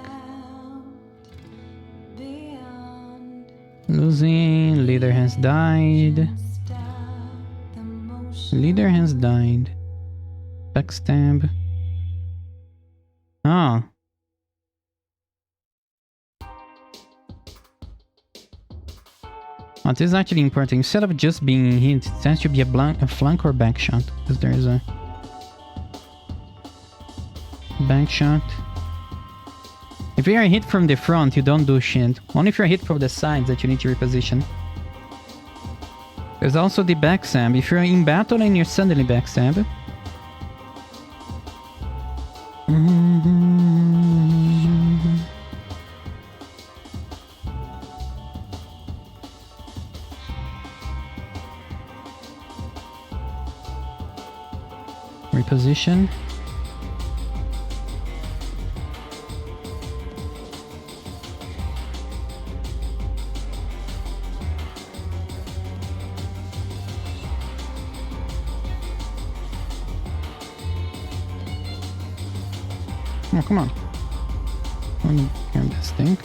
Losing, leader has died. Leader has died. Backstab. Oh. Oh, this is actually important. Instead of just being hit, it tends to be a flank or back shot. Because there is a back shot. If you are hit from the front, you don't do shit. Only if you're hit from the sides that you need to reposition. There's also the backstab. If you're in battle and you're suddenly backstab. Reposition. Oh, come on. Let me grab this thing.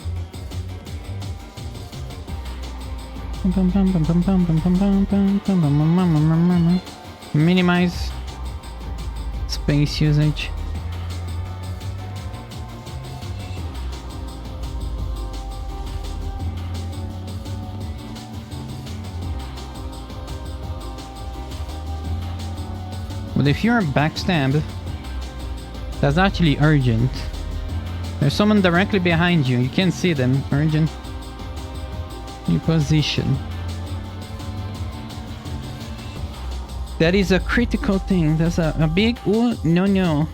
Minimize space usage. But if you're backstabbed, that's actually urgent. There's someone directly behind you. You can't see them. Urgent. New position. That is a critical thing. That's a big no.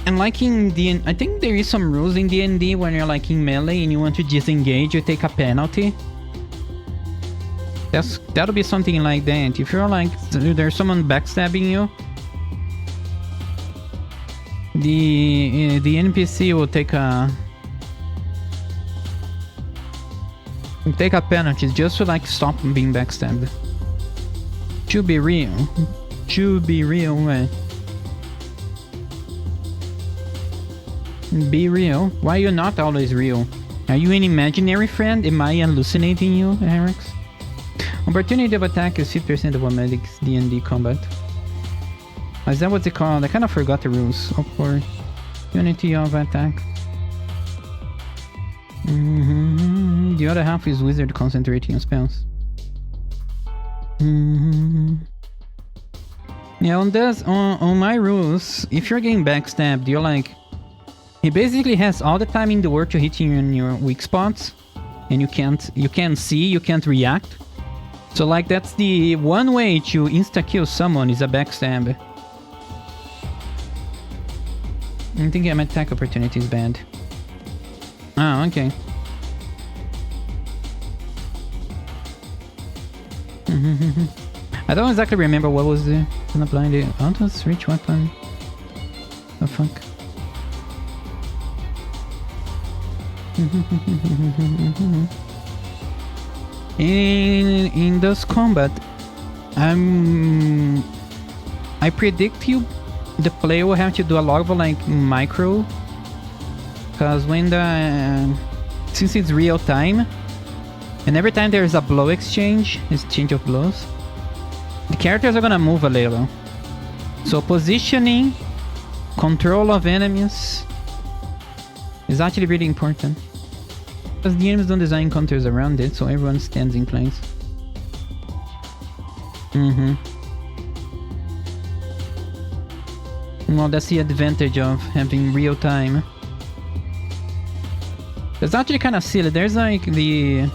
And like in D&D, I think there is some rules in D&D when you're like in melee and you want to disengage, you take a penalty. That'll be something like that. If you're like, there's someone backstabbing you, the NPC will take a penalty just to like stop being backstabbed. Should be real. Should be real, right? Be real. Why are you not always real? Are you an imaginary friend? Am I hallucinating you, Erics? Opportunity of attack is 50% of a medic's D&D combat. Is that what's it called? I kind of forgot the rules. Opportunity of attack. The other half is wizard concentrating on spells. Yeah, on my rules, if you're getting backstabbed, you're like, he basically has all the time in the world to hit you in your weak spots, and you can't see, you can't react. So like that's the one way to insta kill someone is a backstab. I think my attack opportunity is bad. Oh, okay. I don't exactly remember what was the blinded. Autos reach weapon. The fuck. In this combat, I predict the player will have to do a lot of like micro, because when since it's real time, and every time there is a blow exchange of blows, the characters are gonna move a little. So positioning, control of enemies is actually really important. Because the enemies don't design counters around it, so everyone stands in place. Well, that's the advantage of having real time. It's actually kind of silly. There's like the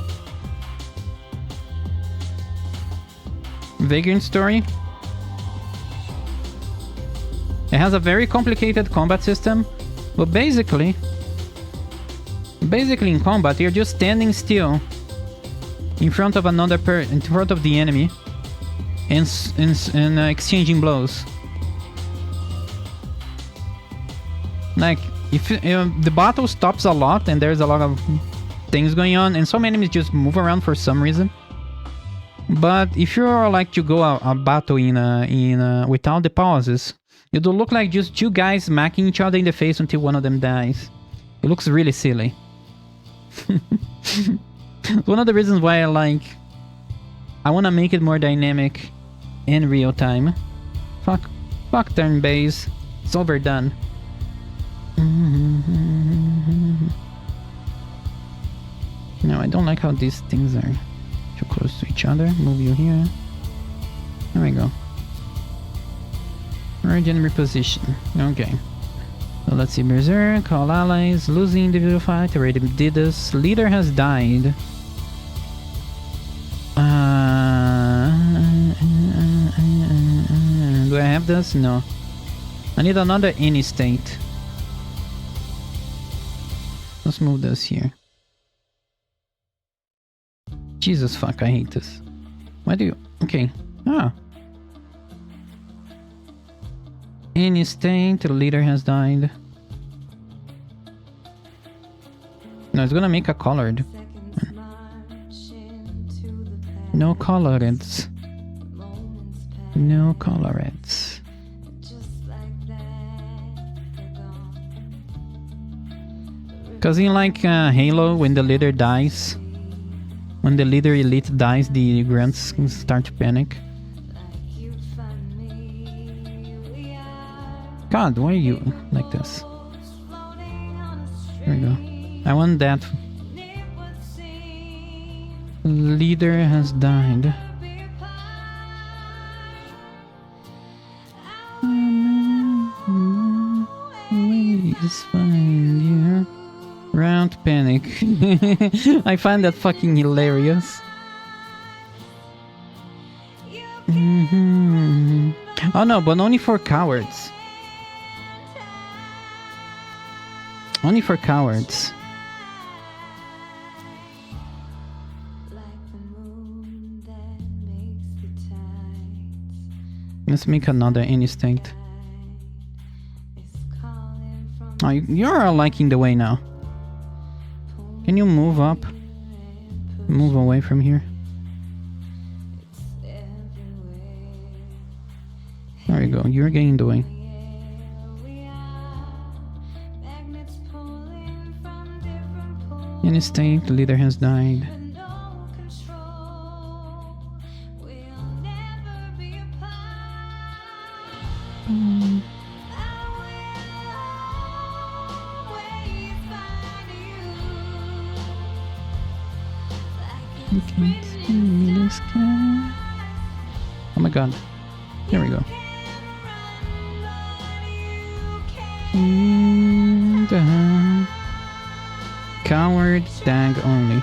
Vagrant story. It has a very complicated combat system, but basically in combat you're just standing still in front of in front of the enemy and exchanging blows. Like if the battle stops a lot and there's a lot of things going on and some enemies just move around for some reason. But if you're like to go a battle without the pauses, it will look like just two guys smacking each other in the face until one of them dies. It looks really silly. One of the reasons why I want to make it more dynamic in real time. Fuck turn-based. It's overdone. No, I don't like how these things are too close to each other. Move you here. There we go. Urgent reposition. Okay. So let's see. Berserk, call allies, losing individual fight, already did this. Leader has died. this? No. I need another any state. Let's move this here. Jesus fuck, I hate this. Why do you... Okay. Ah. Any state, the leader has died. No, it's gonna make a colored. No coloreds. No coloreds. Cause in like Halo, when the leader dies, when the leader elite dies, the grunts start to panic. God, why are you like this? Here we go. I want that. Leader has died. Please find you. Round panic. I find that fucking hilarious. Oh no, but only for cowards. Only for cowards. Let's make another instinct. Oh, you're liking the way now. Can you move up? Move away from here. There you go, you're getting the way. Instinct, the leader has died. Oh my god. There we go. Coward tag only.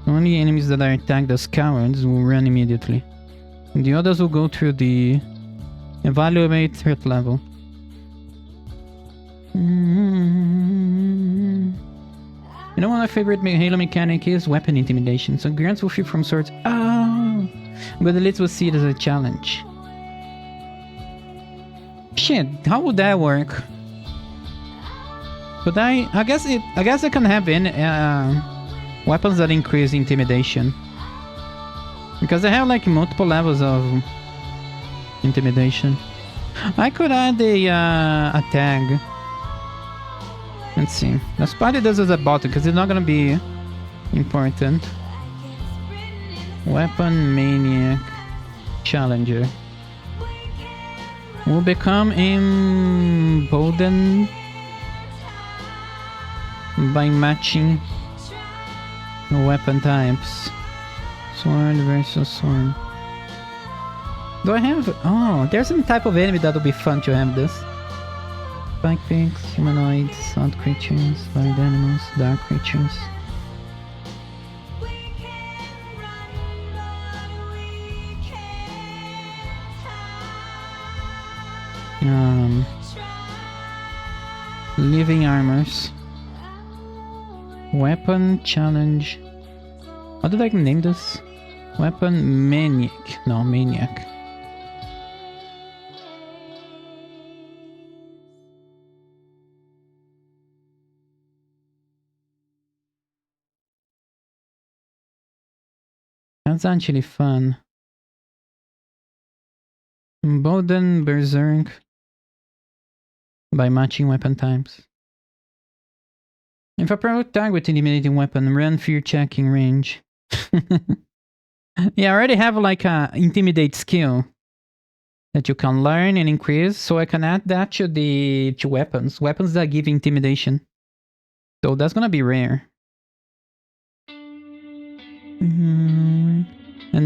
Only enemies that are tagged as cowards will run immediately. And the others will go through the evaluate threat level. You know what my favorite Halo mechanic is? Weapon intimidation. So grunts will shoot from swords. Oh! But the elites will see it as a challenge. Shit, how would that work? But I guess I can have weapons that increase intimidation. Because I have like multiple levels of intimidation. I could add a tag. Let's see. Let's probably this as a bottom because it's not gonna be important. Weapon Maniac Challenger. Will become emboldened by matching weapon types. Sword versus sword. Do I have... Oh, there's some type of enemy that would be fun to have this. Spike pigs, humanoids, odd creatures, wild animals, dark creatures. Living armors. Weapon challenge. How did I name this? Weapon maniac. No, maniac. That's actually fun. Boden Berserk by matching weapon types. If a product tag with intimidating weapon, run fear checking range. Yeah, I already have like a intimidate skill that you can learn and increase, so I can add that to weapons. Weapons that give intimidation. So that's gonna be rare. And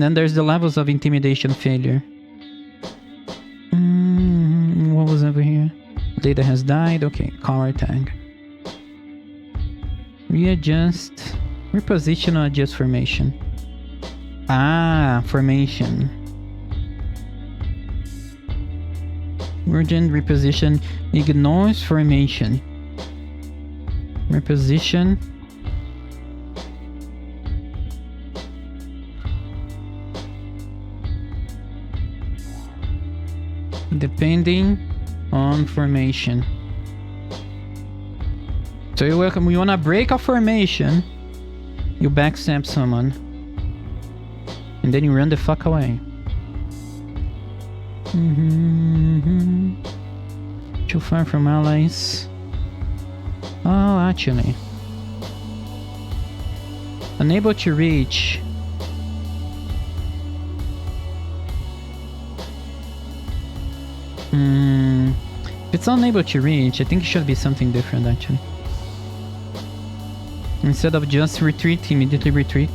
then there's the levels of intimidation failure. What was over here? Data has died. Okay, color tag. Readjust. Reposition or adjust formation. Ah, formation. Urgent reposition ignores formation. Reposition. Depending on formation. So you're welcome. You wanna break a formation, you backstab someone, and then you run the fuck away. Too far from allies. Oh, actually. Unable to reach. If it's unable to reach, I think it should be something different actually. Instead of just retreat, immediately retreat.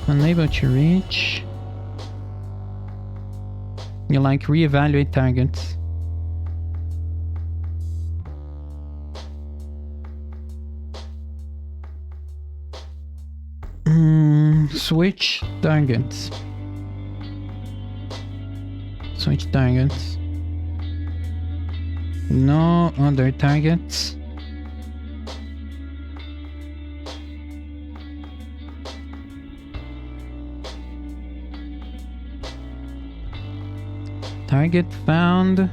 Unable to reach. You like reevaluate targets. Switch targets. Switch targets. No other targets. Target found.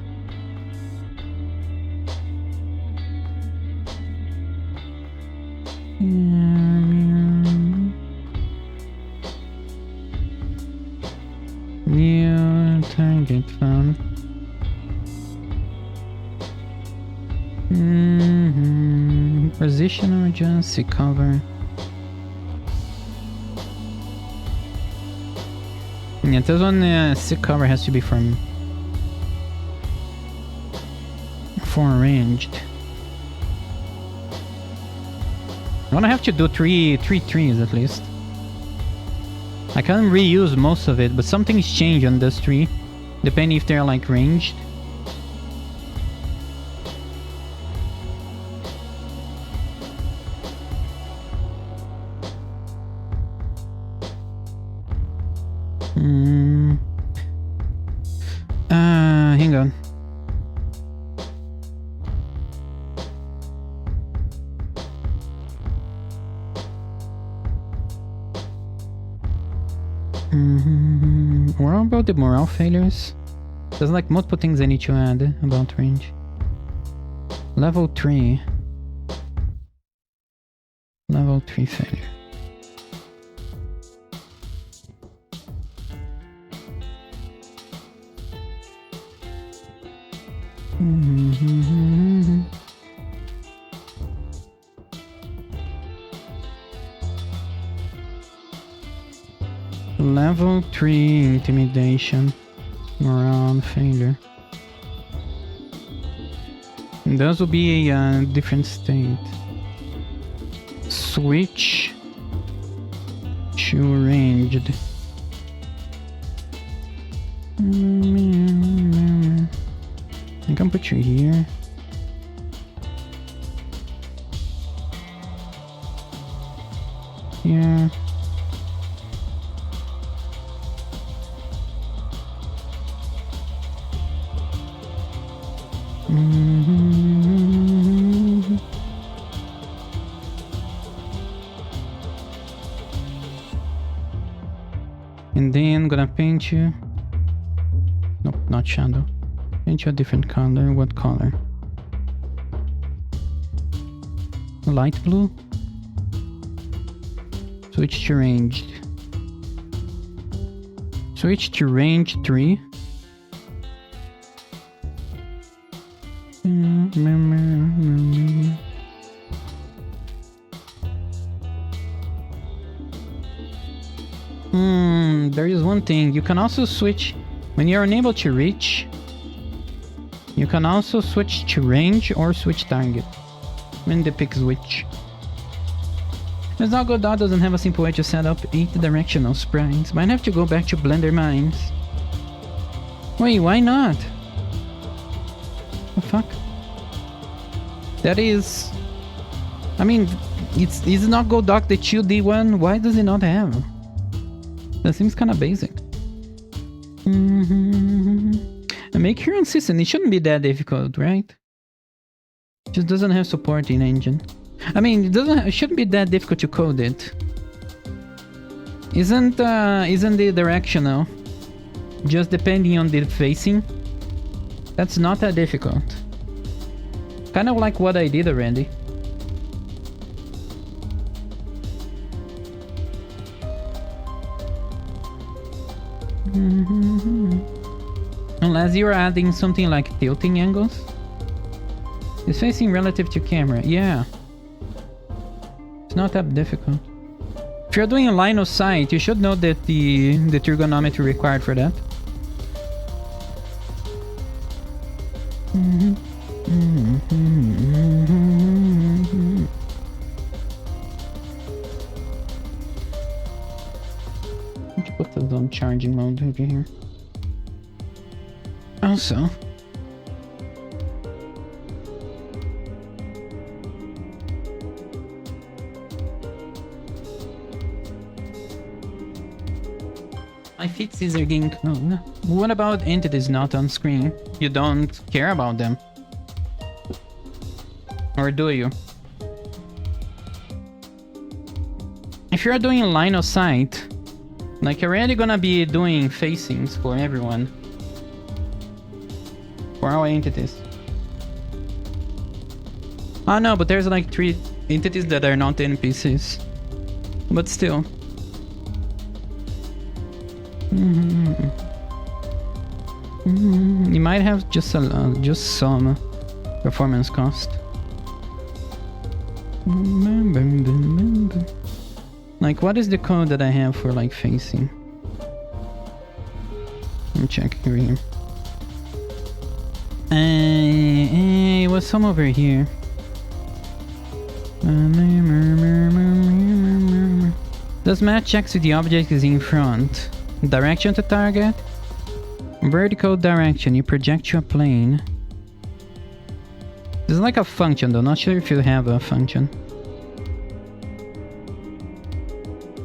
New target found. Position emergency cover. Yeah, this one sick cover has to be from ranged. I'm gonna have to do three trees at least. I can reuse most of it, but something's changed on this tree, depending if they're like ranged. Hang on. What about the morale failures? There's like multiple things I need to add about range. Level 3. Level 3 failure. Level 3 intimidation. Morale failure. And those will be a different state. Switch to ranged. I can put you here. Yeah. And then I'm gonna paint you. Nope, not shadow. Paint you a different color. What color? Light blue. Switch to ranged. Switch to range 3. There is one thing. You can also switch when you're unable to reach. You can also switch to range or switch target when the pick switch. It's not good that doesn't have a simple way to set up 8 directional sprites. Might have to go back to Blender Mines. Wait, why not? The fuck? That is I mean, it's not go doc the 2D1. Why does it not have? That seems kind of basic. And make your own system. It shouldn't be that difficult, right? It just doesn't have support in engine. I mean, it shouldn't be that difficult to code it. Isn't the directional just depending on the facing? That's not that difficult. Kind of like what I did already. Unless you're adding something like tilting angles. It's facing relative to camera. Yeah. It's not that difficult. If you're doing a line of sight, you should know that the trigonometry required for that. Let's put this on charging mode over here. Also, my feet scissor getting clone. What about entities not on screen? You don't care about them? Or do you? If you're doing line of sight, like you're already gonna be doing facings for everyone. For our entities. Oh no, but there's like 3 entities that are not NPCs. But still. You might have just some performance cost. Like, what is the code that I have for like facing? Let me check here. It was some over here. Does match checks if the object is in front? Direction to target? Vertical direction, you project to a plane. This is like a function though, not sure if you have a function.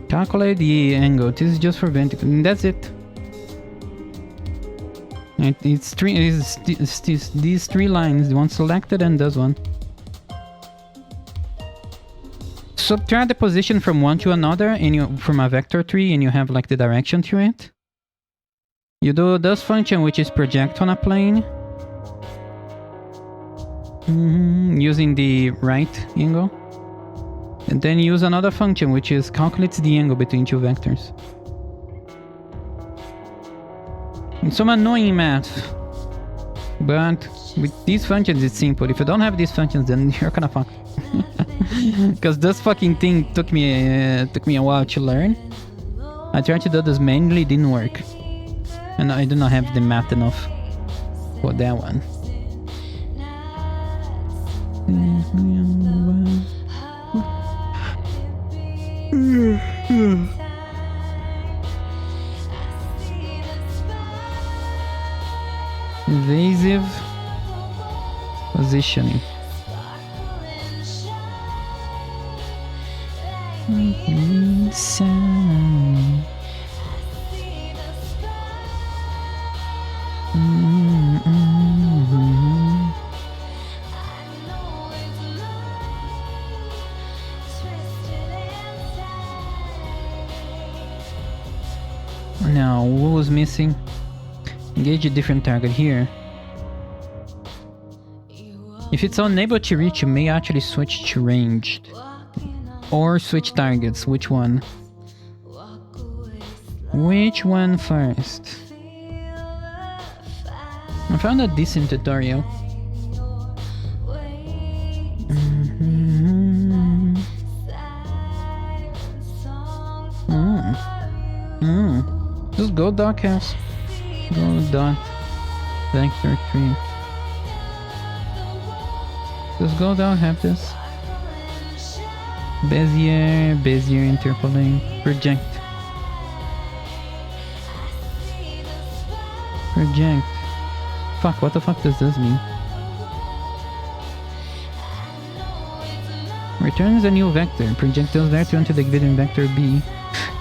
Calculate the angle, this is just for vertical, and that's it. It's these 3 lines, one selected and does one. Subtract the position from one to another and from a vector tree, and you have like the direction to it. You do this function, which is project on a plane. Using the right angle. And then use another function, which is calculates the angle between 2 vectors. It's some annoying math. But with these functions, it's simple. If you don't have these functions, then you're kinda fucked. Because this fucking thing took me a while to learn. I tried to do this manually, didn't work. And I do not have the math enough for that one. Evasive positioning. Now, what was missing? Engage a different target here. If it's unable to reach, you may actually switch to ranged. Or switch targets. Which one? Which one first? I found a decent tutorial. This Go Doc has Go Dot Vector 3. Does Go Doc have this? Bezier interpolate, project. Project. Fuck, what the fuck does this mean? We're returns a new vector. Projectiles vector onto the given vector B.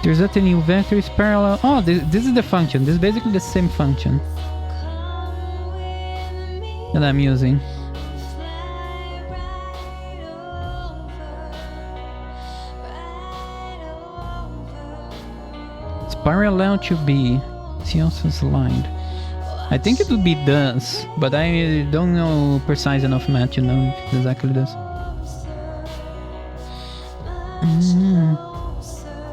There's that a new vector is parallel. Oh, this is the function. This is basically the same function that I'm using. It's parallel to B. See also slide. I think it would be does, but I don't know precise enough math to know if it's exactly this.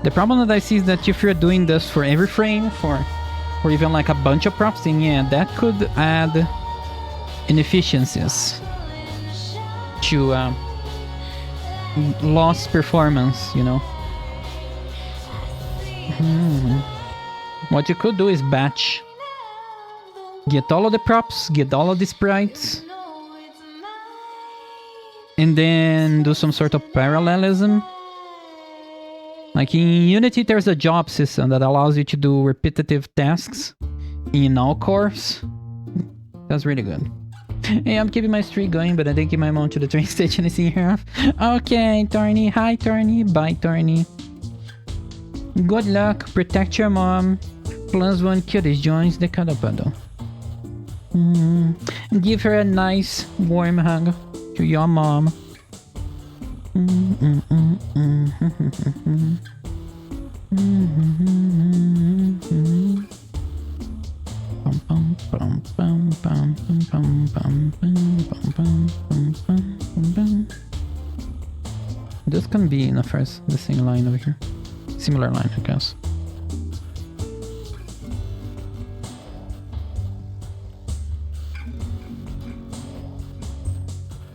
The problem that I see is that if you're doing this for every frame, or even like a bunch of props, then yeah, that could add inefficiencies to lost performance, you know. What you could do is batch. Get all of the props, get all of the sprites, and then do some sort of parallelism. Like in Unity, there's a job system that allows you to do repetitive tasks in all cores. That's really good. Hey, I'm keeping my streak going, but I think my mom to the train station is here. Okay, Torny. Hi, Torny. Bye, Torny. Good luck. Protect your mom. +1 cuties joins the cuddle puddle. Give her a nice warm hug to your mom. This can be in the same line over here. Similar line, I guess.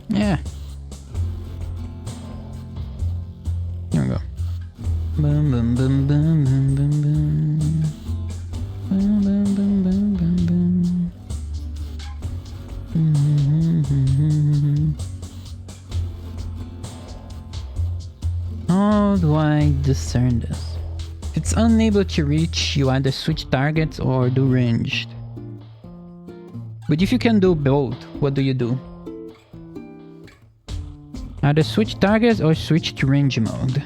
Yeah. Here we go. Boom, boom, boom, boom, boom, boom, boom. Boom, boom, boom, boom, boom, boom. How do I discern this? If it's unable to reach, you either switch targets or do ranged. But if you can do both, what do you do? Either switch targets or switch to range mode.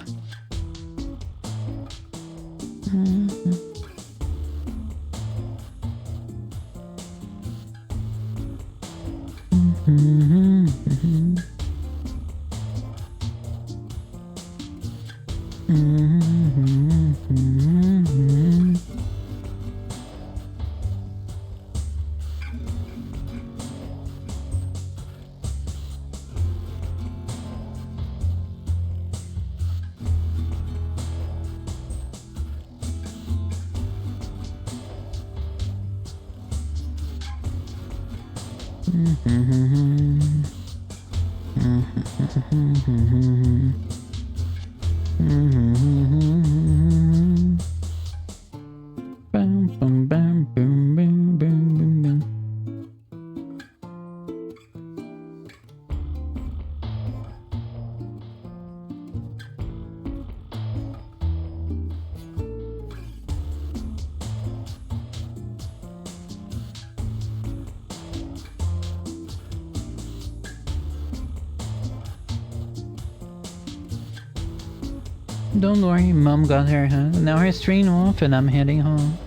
Don't worry, Mom got her, huh? Now her stream off and I'm heading home.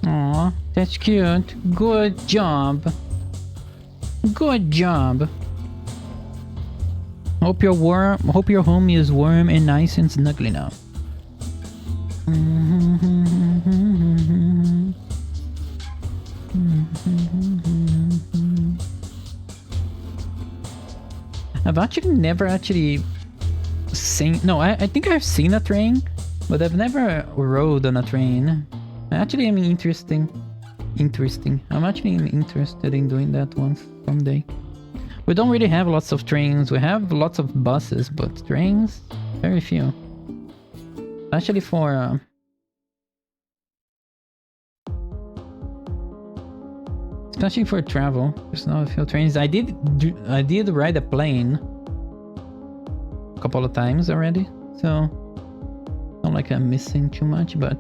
Aw, that's cute. Good job. Good job. Hope your home is warm and nice and snuggly now. I've actually never seen... No, I think I've seen a train, but I've never rode on a train. Actually, I'm interesting. I'm actually interested in doing that once someday. We don't really have lots of trains. We have lots of buses, but trains, very few. Actually, for especially for travel, there's not a few trains. I did ride a plane a couple of times already, so not like I'm missing too much, but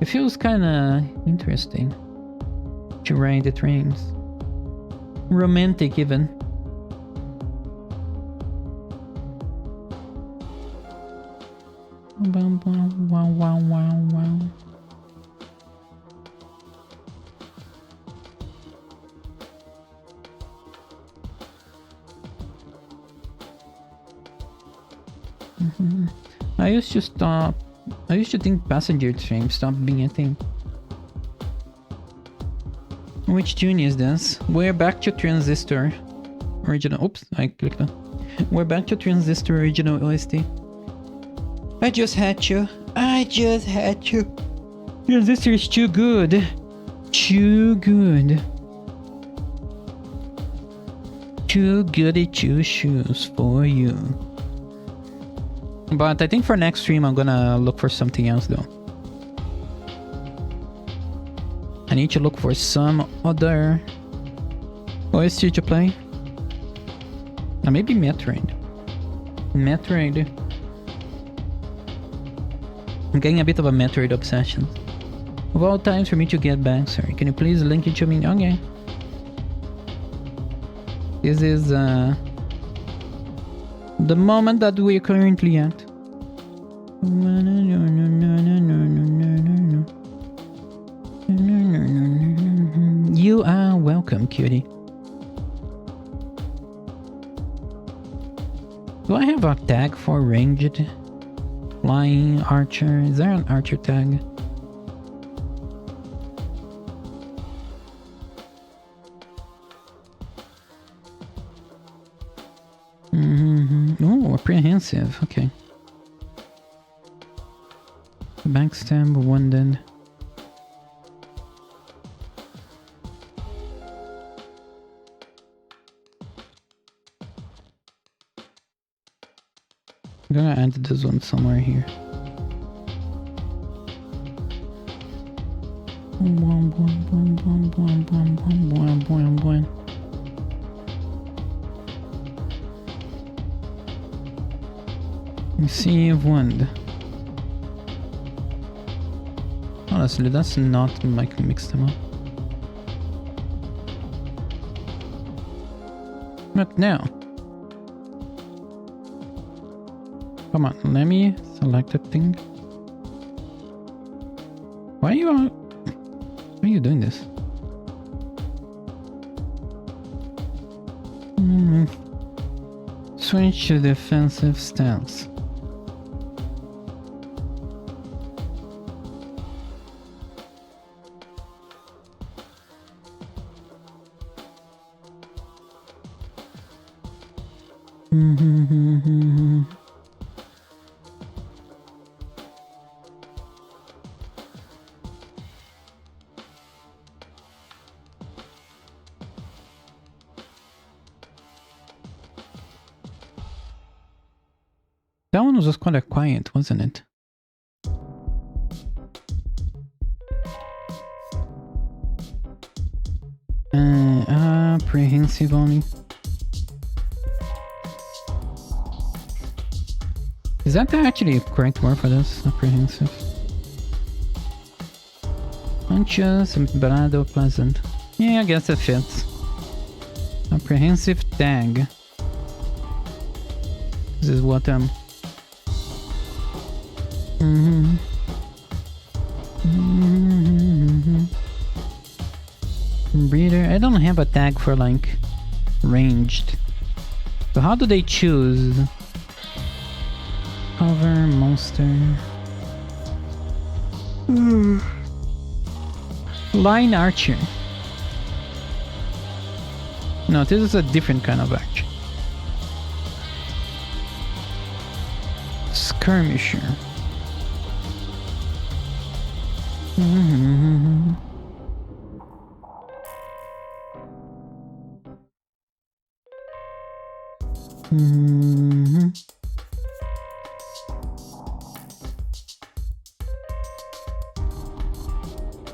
it feels kind of interesting to ride the trains. Romantic even. Wow, wow, wow, wow. I used to think passenger train stopped being a thing. Which tune is this? We're back to Transistor original. Oops, I clicked on. We're back to Transistor original OST. I just had to. Transistor is too good. Too good. Too goody two shoes for you. But I think for next stream I'm gonna look for something else though. I need to look for some other OST to play. Maybe Metroid. I'm getting a bit of a Metroid obsession. Of all times for me to get back, sorry. Can you please link it to me? Okay. This is the moment that we're currently at. You are welcome, cutie. Do I have a tag for ranged? Flying archer? Is there an archer tag? Oh, apprehensive. Okay. Backstab, wounded. I'm gonna add this one somewhere here. Receive wound. Honestly, that's not like mix them up. But now. Come on, let me select the thing. Why are you doing this? Switch to defensive stance. That one was just quite quiet, wasn't it? Apprehensive only. Is that actually a correct word for this? Apprehensive. Conscious, brado, pleasant. Yeah, I guess it fits. Apprehensive tag. This is what breeder. I don't have a tag for like ranged. So how do they choose? Cover monster. Line archer. No, this is a different kind of archer. Skirmisher.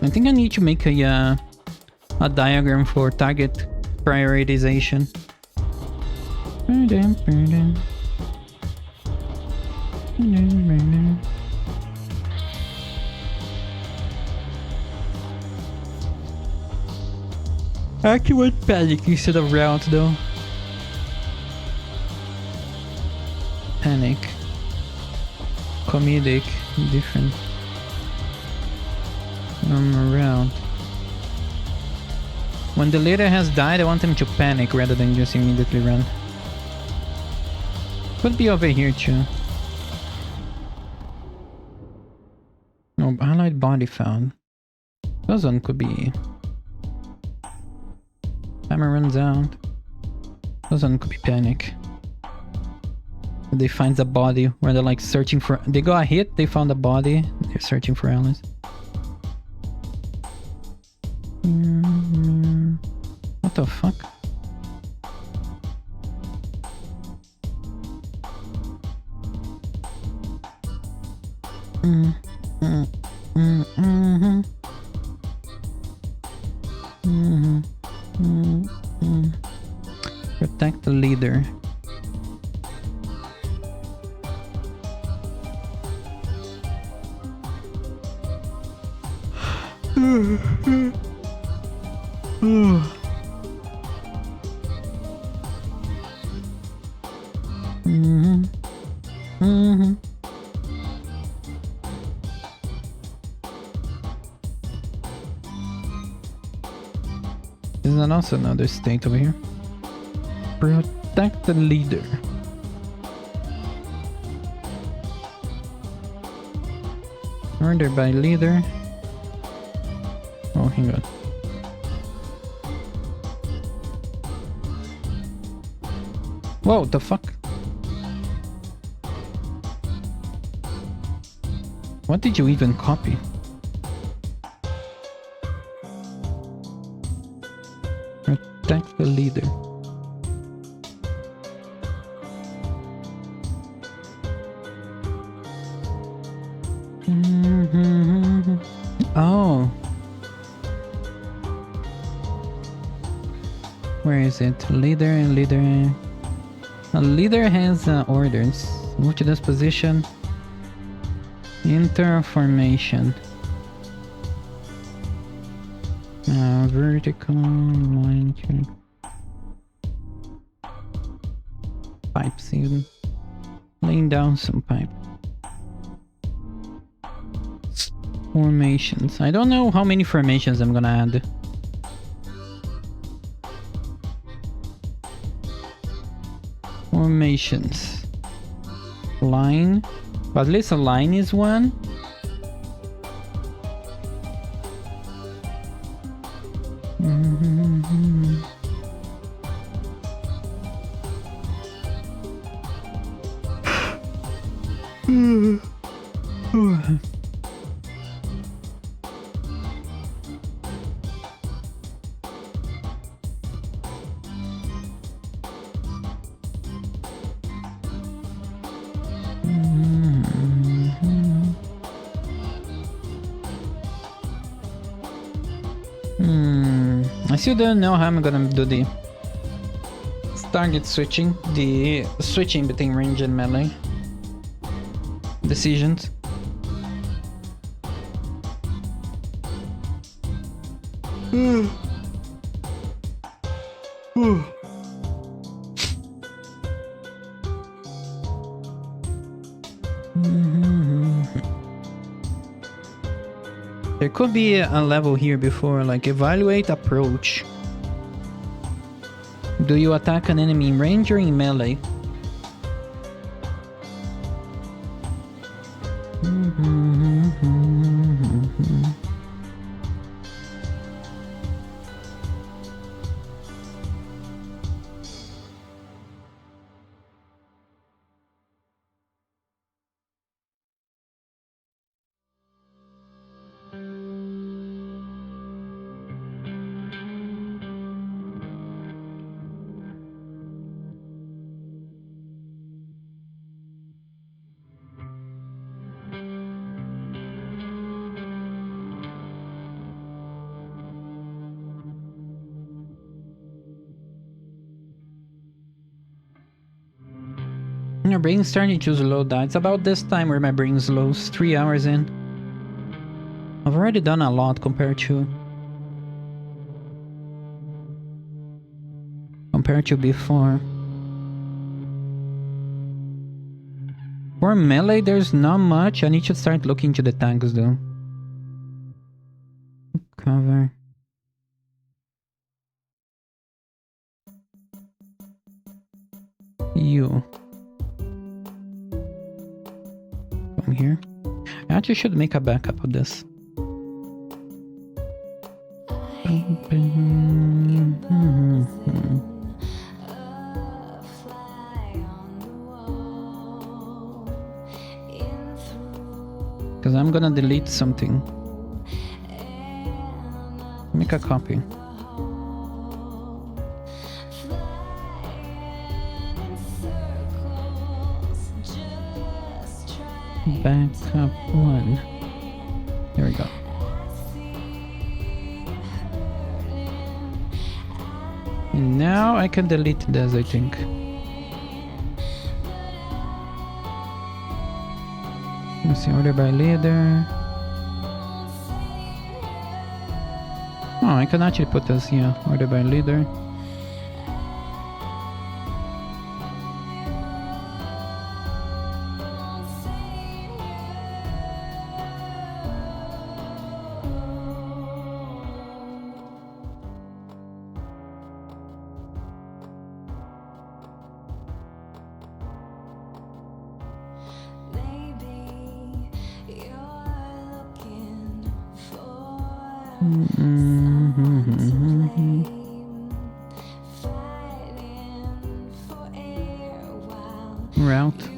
I think I need to make a diagram for target prioritization. I actually want panic instead of route though. Panic. comedic, different around. When the leader has died, I want him to panic rather than just immediately run. Could be over here too. No, allied body found. Those one could be. Timer runs out. Those one could be panic. They find a body where they're like searching for. They got a hit, they found a body, they're searching for allies. What the fuck? Protect the leader. There's also another state over here. Protect the leader. Murder by leader. Oh, hang on. Whoa, the fuck? What did you even copy? Protect the leader. Oh. Where is it? Leader and leader. A leader has orders. Move to this position. Enter formation. Vertical line. Pipes even. Laying down some pipe. Formations. I don't know how many formations I'm gonna add. Formations. Line. But at least a line is one. I still don't know how I'm gonna do the target switching, the switching between range and melee decisions. There could be a level here before, like evaluate approach. Do you attack an enemy in range or in melee? Your brain's starting to slow down. It's about this time where my brain slows, 3 hours in. I've already done a lot compared to before. For melee, there's not much. I need to start looking to the tags though. Cover. You. From here. I actually should make a backup of this. Because I'm gonna delete something. Make a copy. Backup 1. There we go. And now I can delete this, I think. Let's see, order by leader. Oh, I can actually put this, yeah, order by leader. Route.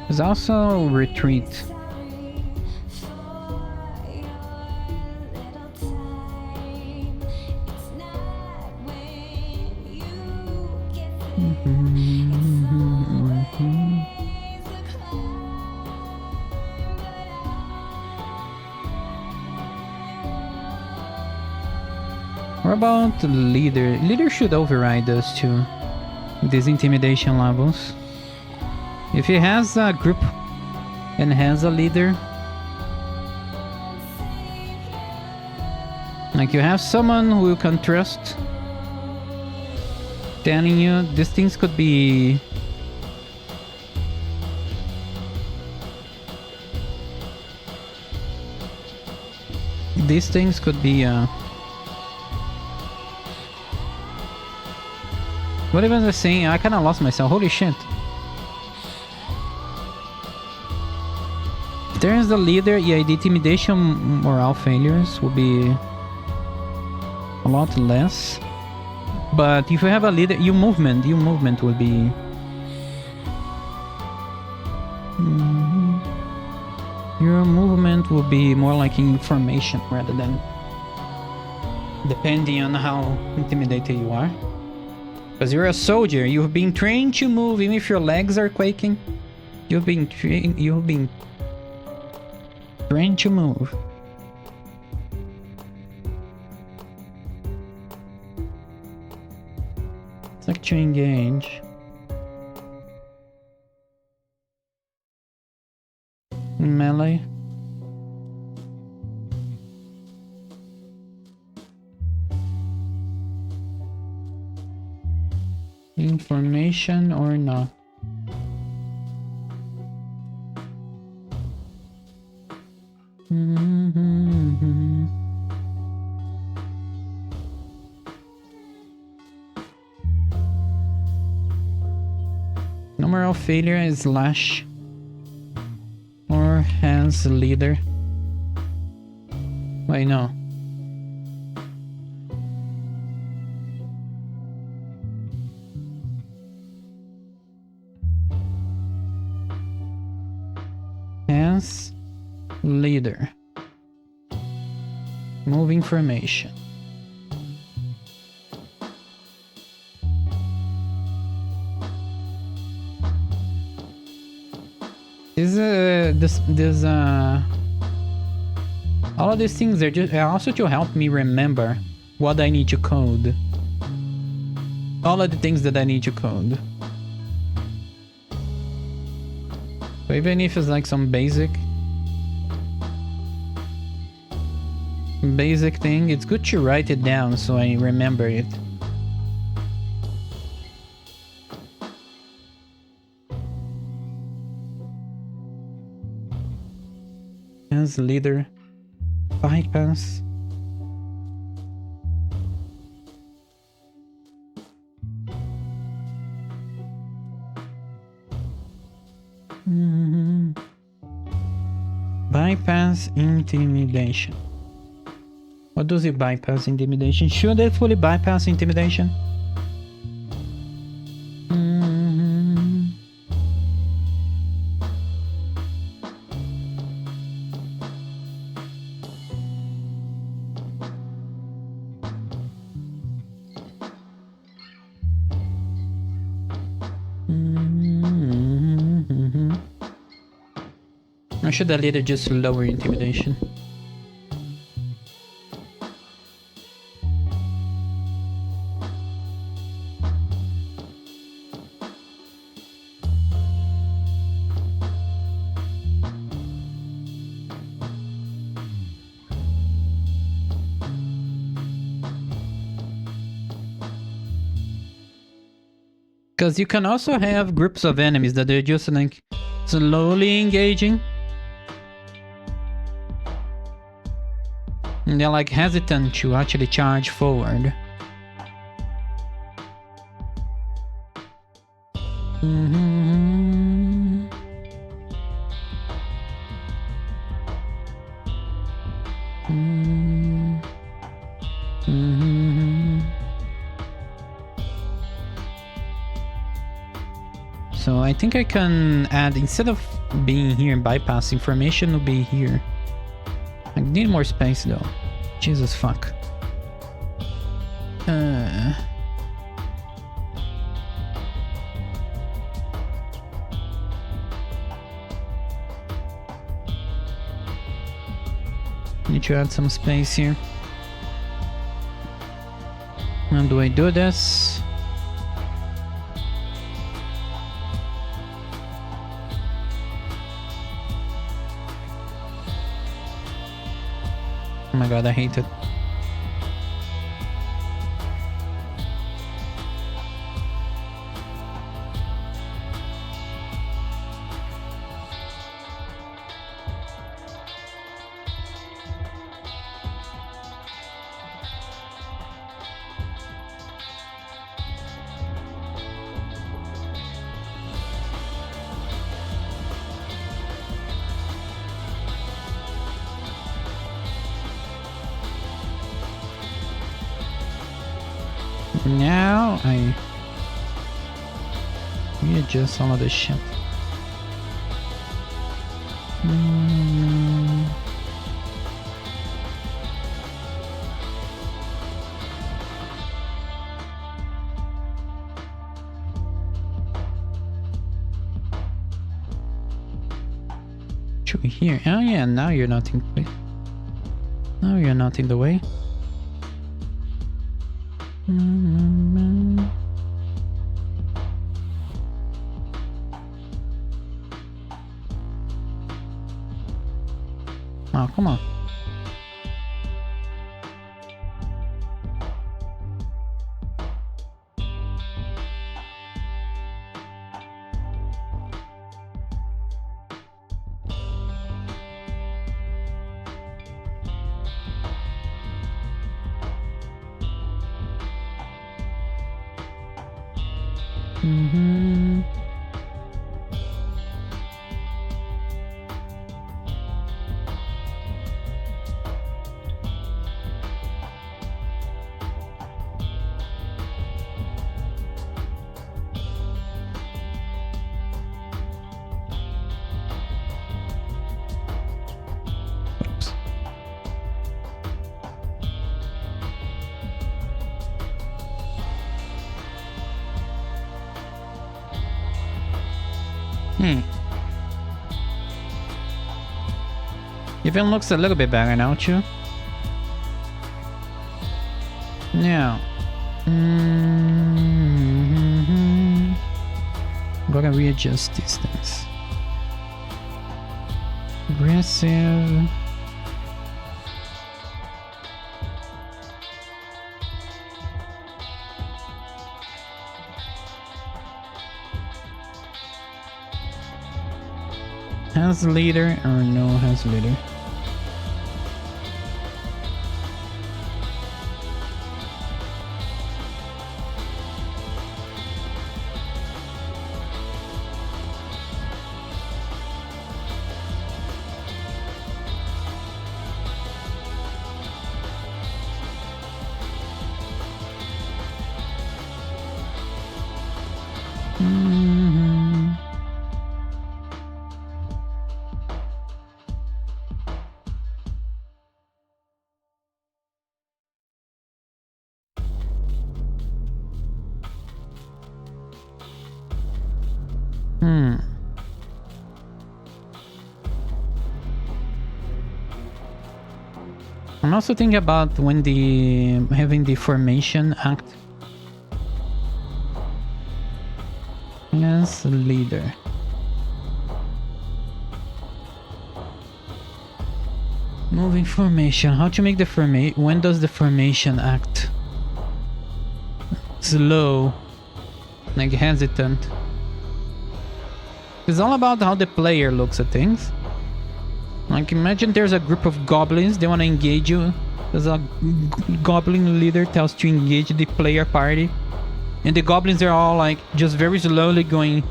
There's also retreat. What about the leader? Leader should override those two. These intimidation levels. If he has a group and has a leader, like you have someone who you can trust telling you these things could be what was I saying? I kinda lost myself. Holy shit. If there is the leader, yeah, the intimidation morale failures will be a lot less. But if you have a leader, your movement will be... Your movement will be more like information rather than depending on how intimidated you are. Because you're a soldier, you've been trained to move even if your legs are quaking. You've been trained to move. It's like to engage. Melee. Information or not? Number of failure is Lash or has leader. Wait, no. Has leader. Move information. All of these things are just also to help me remember what I need to code. All of the things that I need to code. So even if it's like some basic thing, it's good to write it down so I remember it. Has leader. Bypass. Bypass intimidation. What does it bypass intimidation? Should it fully bypass intimidation? Or should I later just lower intimidation? Because you can also have groups of enemies that are just like slowly engaging. And they're like hesitant to actually charge forward. So I think I can add, instead of being here and bypass, information will be here. I need more space though. Jesus fuck. Need to add some space here. How do I do this? Oh my god, I hate it. Now I readjust all of this shit. Should we here? Oh yeah, now you're not in place. Now you're not in the way. Oh, come on. Even looks a little bit better now, too. Now, gotta readjust these things. Aggressive. Has leader or no has leader? Hmm. I'm also thinking about when having the formation act. Yes, leader. Moving formation. How to make the formation? When does the formation act? Slow, like hesitant. It's all about how the player looks at things. Like, imagine there's a group of goblins, they want to engage you. There's a goblin leader tells to engage the player party. And the goblins are all like, just very slowly going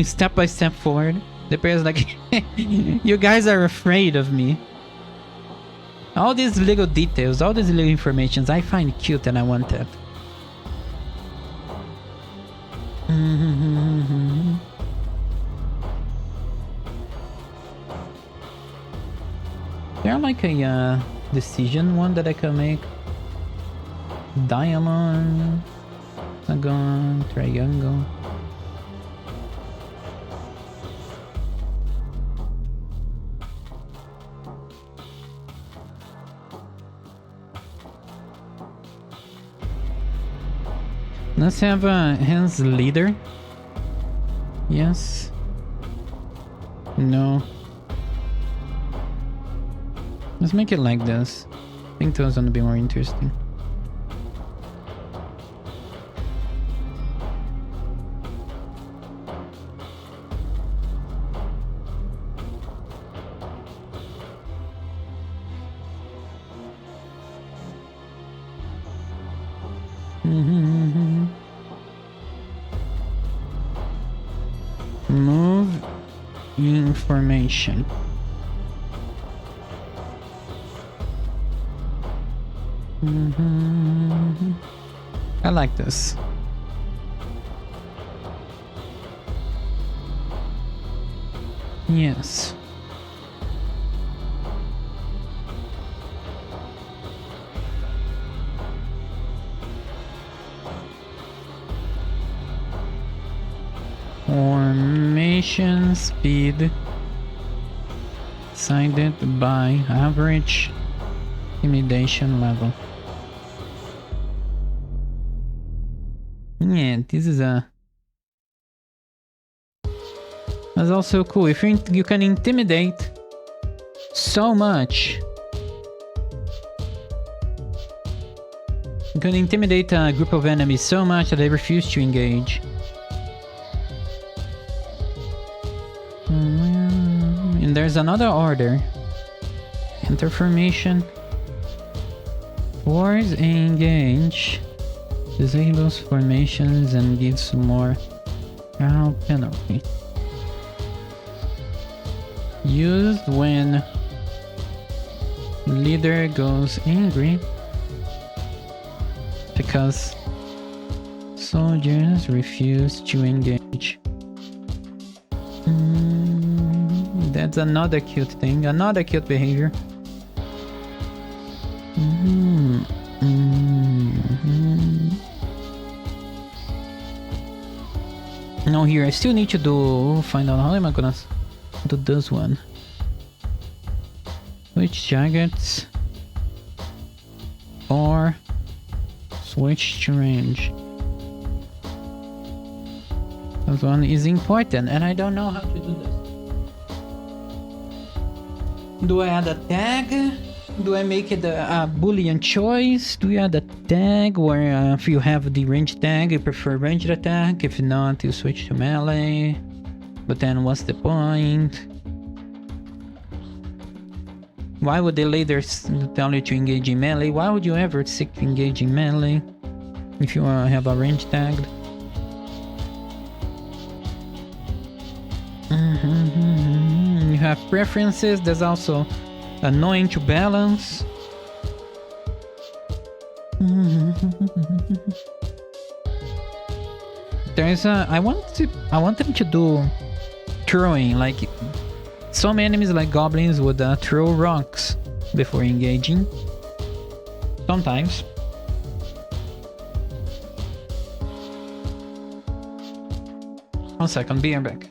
step by step forward. The player's like, you guys are afraid of me. All these little details, all these little informations, I find cute and I want that. There like a decision one that I can make. Diamond, hexagon, triangle. Let's have a hands leader. Yes. No. Let's make it like this. I think that was gonna be more interesting. Move information. I like this. Yes. Formation speed decided by average intimidation level. Yeah, this is that's also cool. If you can intimidate so much, you can intimidate a group of enemies so much that they refuse to engage. And there's another order. Enter formation. Force engage. Disables formations and gives more penalty. Used when leader goes angry because soldiers refuse to engage. That's another cute thing, another cute behavior. No, here I still need to find out how am I gonna do this one. Switch targets or switch to range. This one is important and I don't know how to do this. Do I add a tag? Do I make it a boolean choice? Do you add a tag where if you have the range tag, you prefer ranged attack? If not, you switch to melee. But then what's the point? Why would the leader tell you to engage in melee? Why would you ever seek to engage in melee if you have a range tag? You have preferences. There's also annoying to balance. There's I want them to do throwing, like some enemies like goblins would throw rocks before engaging. Sometimes. 1 second, be right back.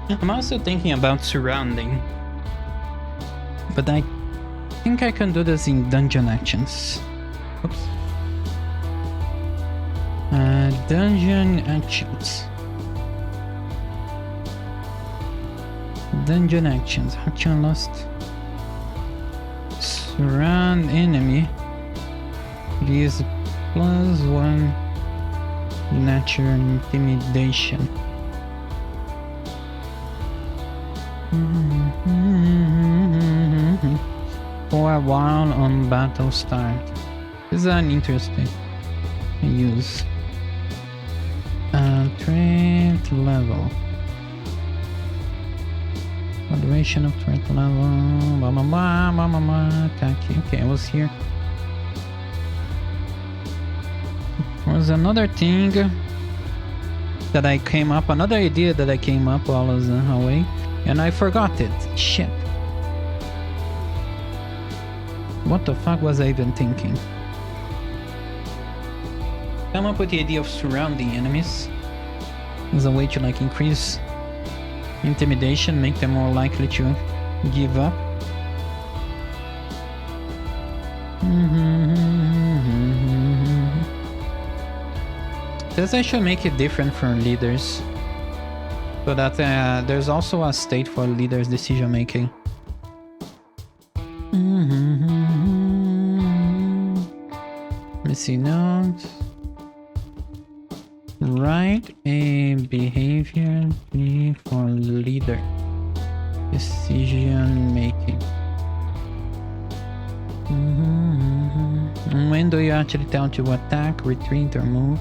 I'm also thinking about surrounding, but I think I can do this in dungeon actions. Oops. Dungeon actions. Dungeon actions. Action lost. Surround enemy. Gives +1 natural intimidation. For a while on battle start. This is an interesting use. Trait level. Moderation of trait level. Blah, blah, blah, blah, blah, blah. Attack. Okay, I was here. There was another thing that I came up, another idea that I came up while I was away. And I forgot it. Shit. What the fuck was I even thinking? Come up with the idea of surrounding enemies as a way to like increase intimidation, make them more likely to give up. This I should make it different for leaders. So that there's also a state for leaders' decision making. Let me see notes. Write a behavior for leader decision making. When do you actually tell to attack, retreat, or move?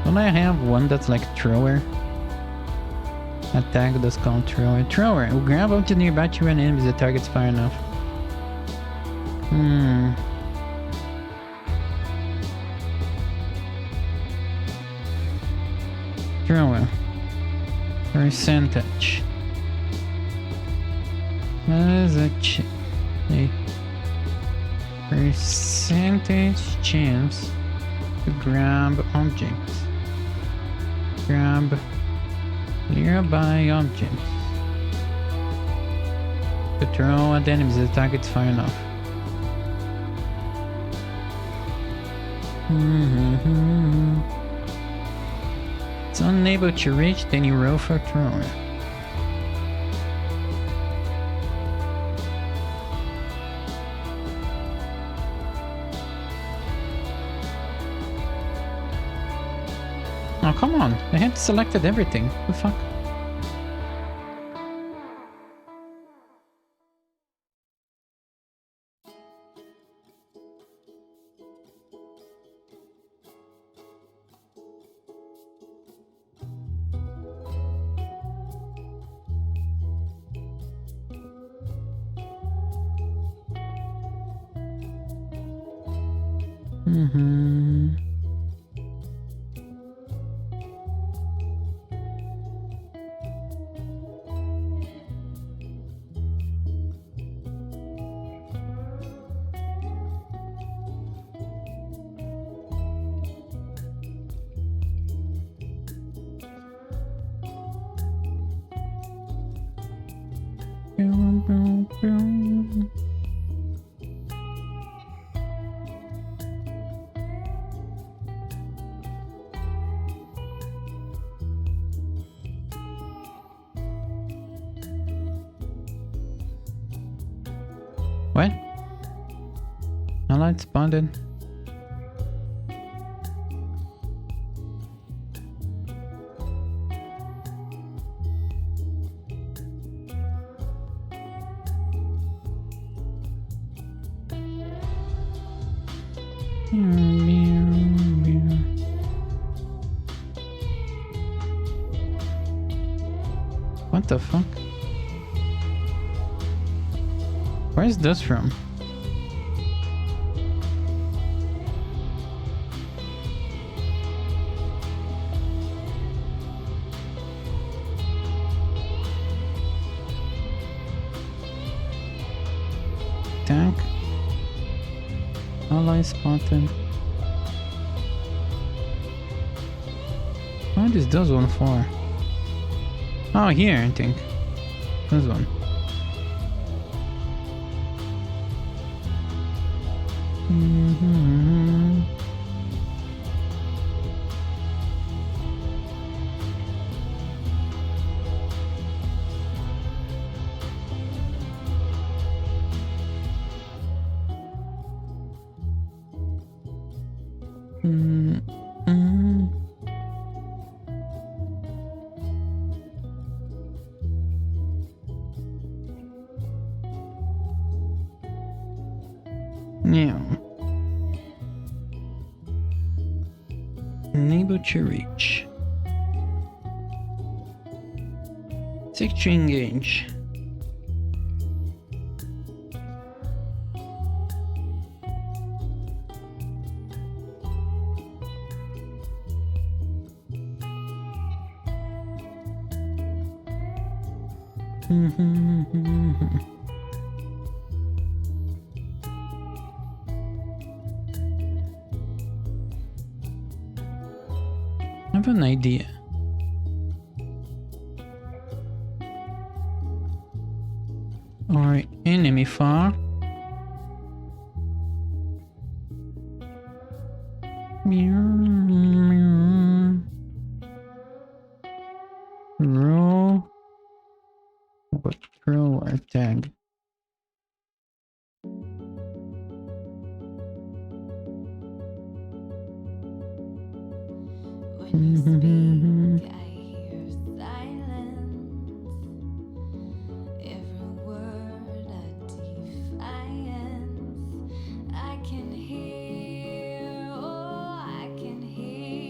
Don't I have one that's like thrower? Attack that's called thrower. Thrower will grab up to nearby to an enemy if the target's far enough. Thrower. Percentage. That is a percentage chance to grab objects. Grab nearby objects. To throw at enemies if the target's far enough. It's unable to reach, then you roll for thrower. Oh, come on. I had selected everything. The fuck? Mm-hmm. What? Allied spotted. What the fuck? Where's this from? Tank. Ally spotted. What is this one for? Oh, here, I think. This one. Mm-hmm. Yeah. Unable to reach. Seek to engage. I have an idea. Alright, enemy far. Roll. What roll or tag?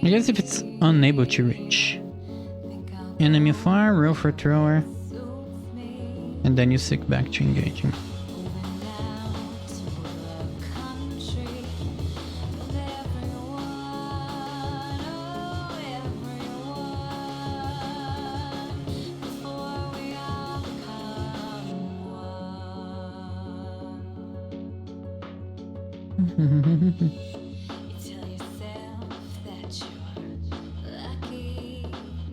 I guess if it's unable to reach. Enemy fire, roll for thrower. And then you seek back to engaging.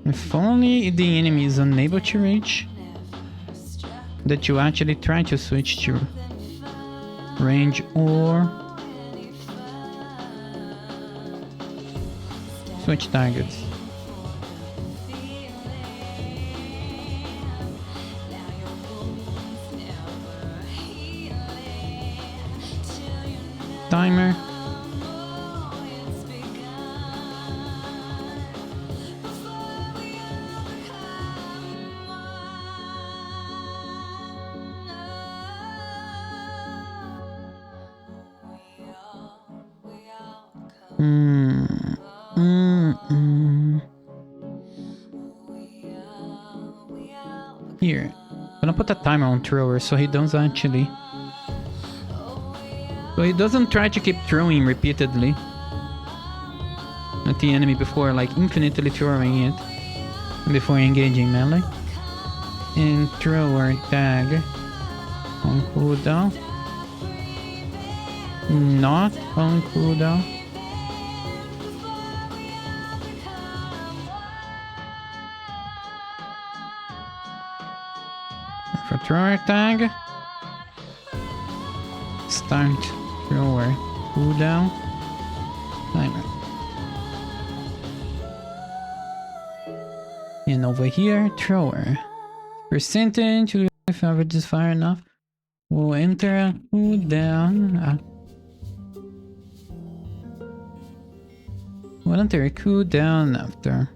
If only the enemy is unable to reach, that you actually try to switch to range or switch targets. Timer. Here. I'm gonna put a timer on thrower so he doesn't actually... So he doesn't try to keep throwing repeatedly at the enemy before, like, infinitely throwing it before engaging melee. And thrower tag on cooldown. Not on cooldown. For thrower tag, start thrower cooldown timer. And over here, thrower percentage. If average is far enough, we'll enter a cooldown. We'll enter a cooldown after.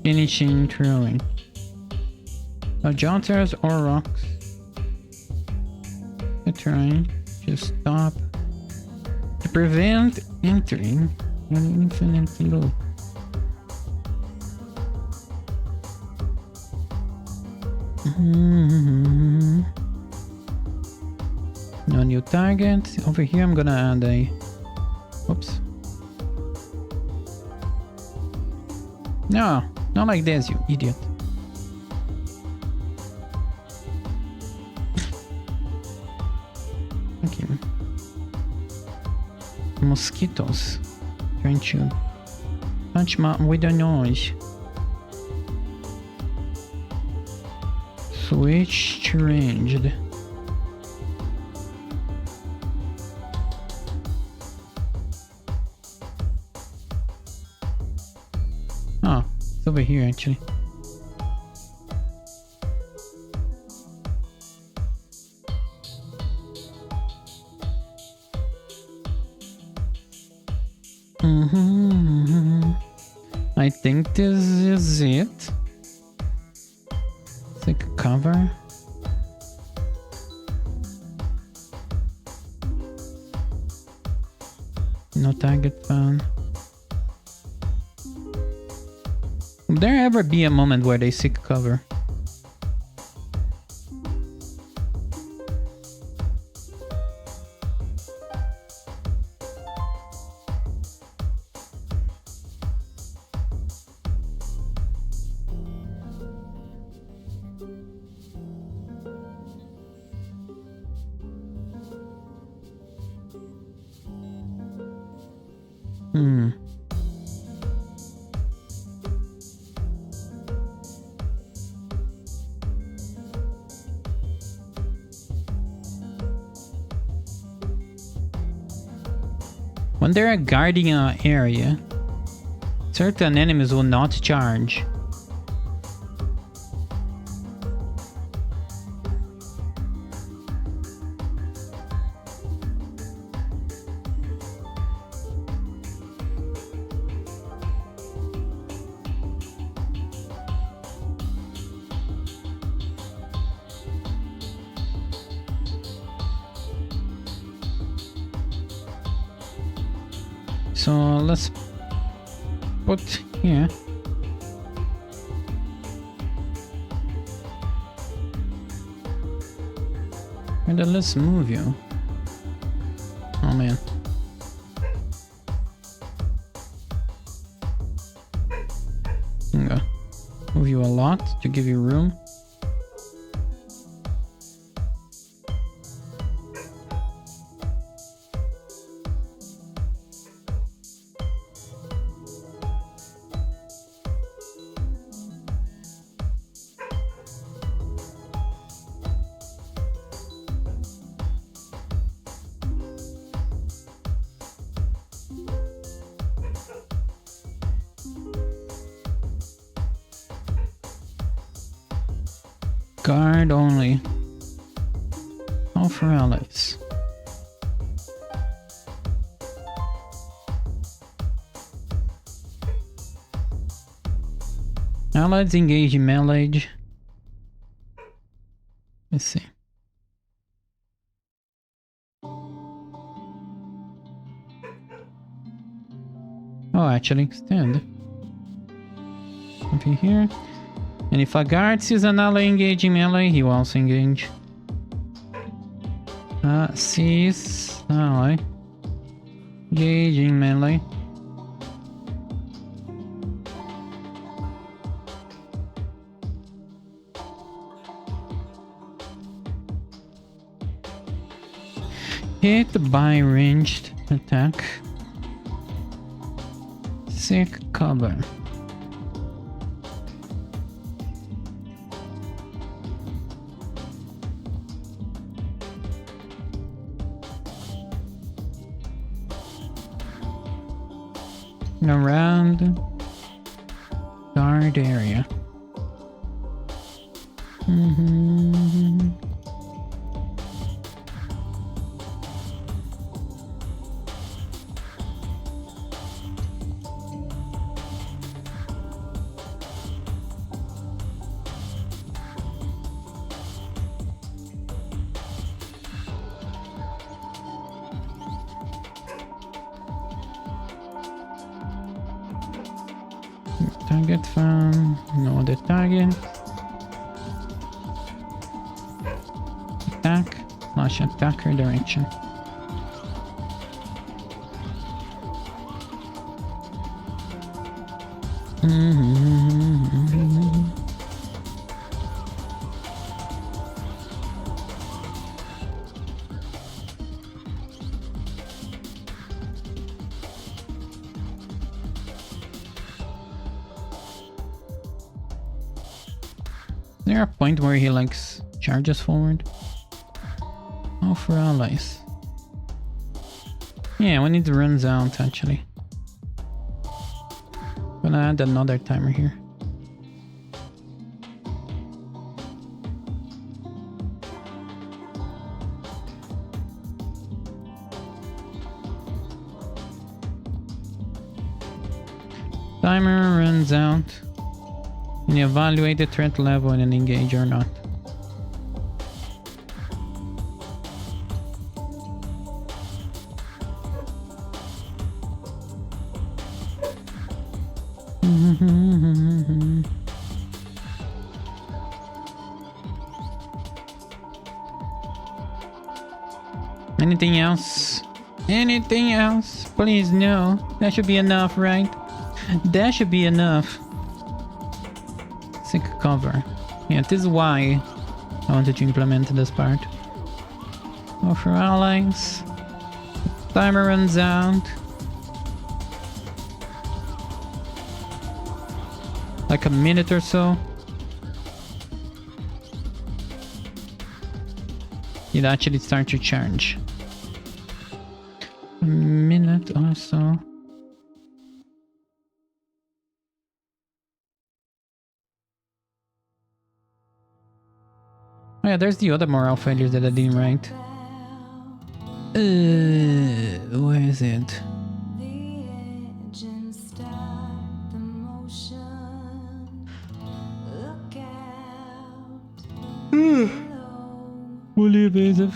Finishing throwing. Jonters or rocks. Trying to stop. To prevent entering an infinite loop. No new target. Over here I'm gonna add a... Oops. No, not like this, you idiot. Okay. Mosquitoes. Trying to touch my with a noise. Switch to ranged. Oh, it's over here actually. I think this is it. It's like a cover. No target found. Will there ever be a moment where they seek cover? When they're guarding an area, certain enemies will not charge. So let's put here. And then let's move you. Oh man. I'm gonna move you a lot to give you room. Guard only. All for allies. Allies engage in melee. Let's see. actually extend. Up here. And if a guard sees an ally engaging melee, he will also engage. Sees ally engaging melee. Hit by ranged attack. Seek cover. Around guard area. Target found. No other target. Attack. Slash attacker direction. Is there a point where he likes charges forward? Oh, for allies. Yeah, when it runs out actually. Gonna add another timer here. Timer runs out. And you evaluate the threat level and engage or not. Anything else? Anything else? Please, no. That should be enough, right? That should be enough. Seek cover. Yeah, this is why I wanted to implement this part. Offer allies. Timer runs out. Like a minute or so. It actually starts to charge. A minute or so. Oh yeah, there's the other moral failures that I didn't write. Where is it? Fully evasive.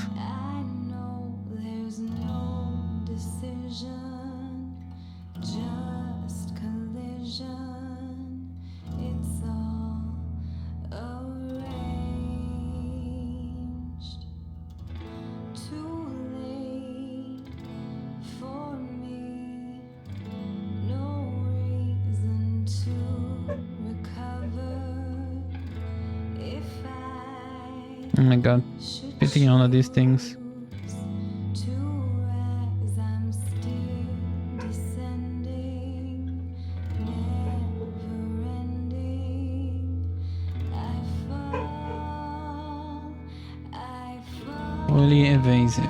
Oh my god, fitting all of these things. Fully evasive.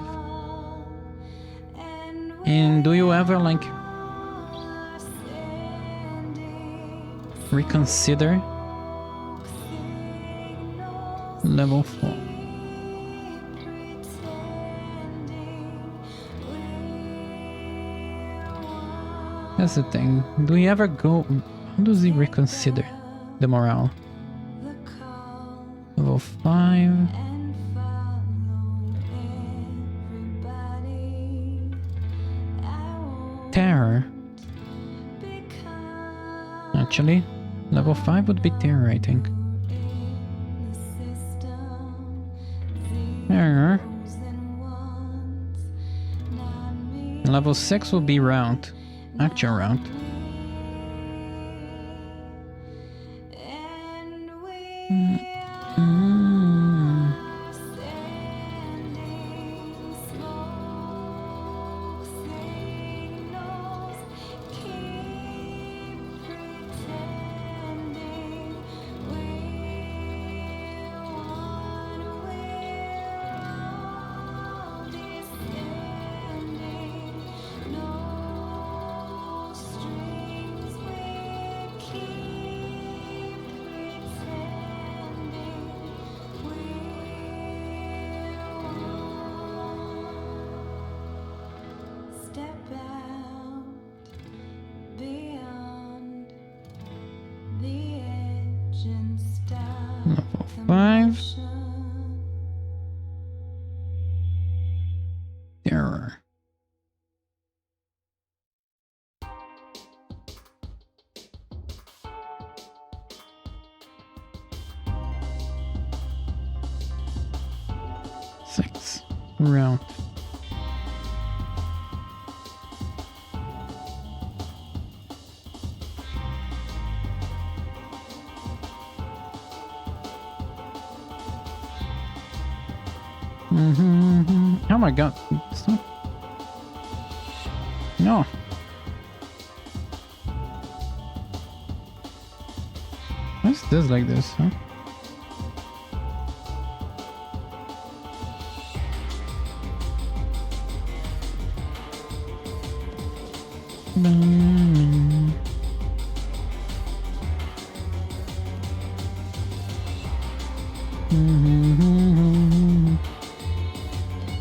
And do you ever like reconsider? Level 4. That's the thing. Do we ever go... How does he reconsider the morale? Level 5. Terror. actually. Level 5 would be terror, I think. Terror. Level 6 will be round. Actual round. Level 5. Terror. Six. Round. Oh my god. Stop. No. Why is this like this, huh?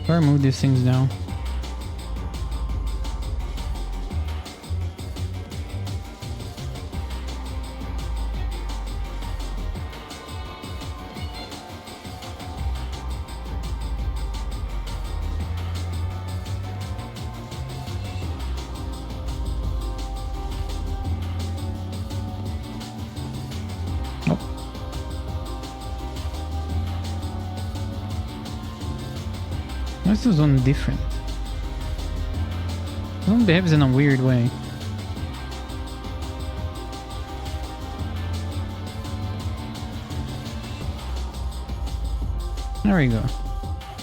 Or move these things down. This is one different. This one behaves in a weird way. There we go.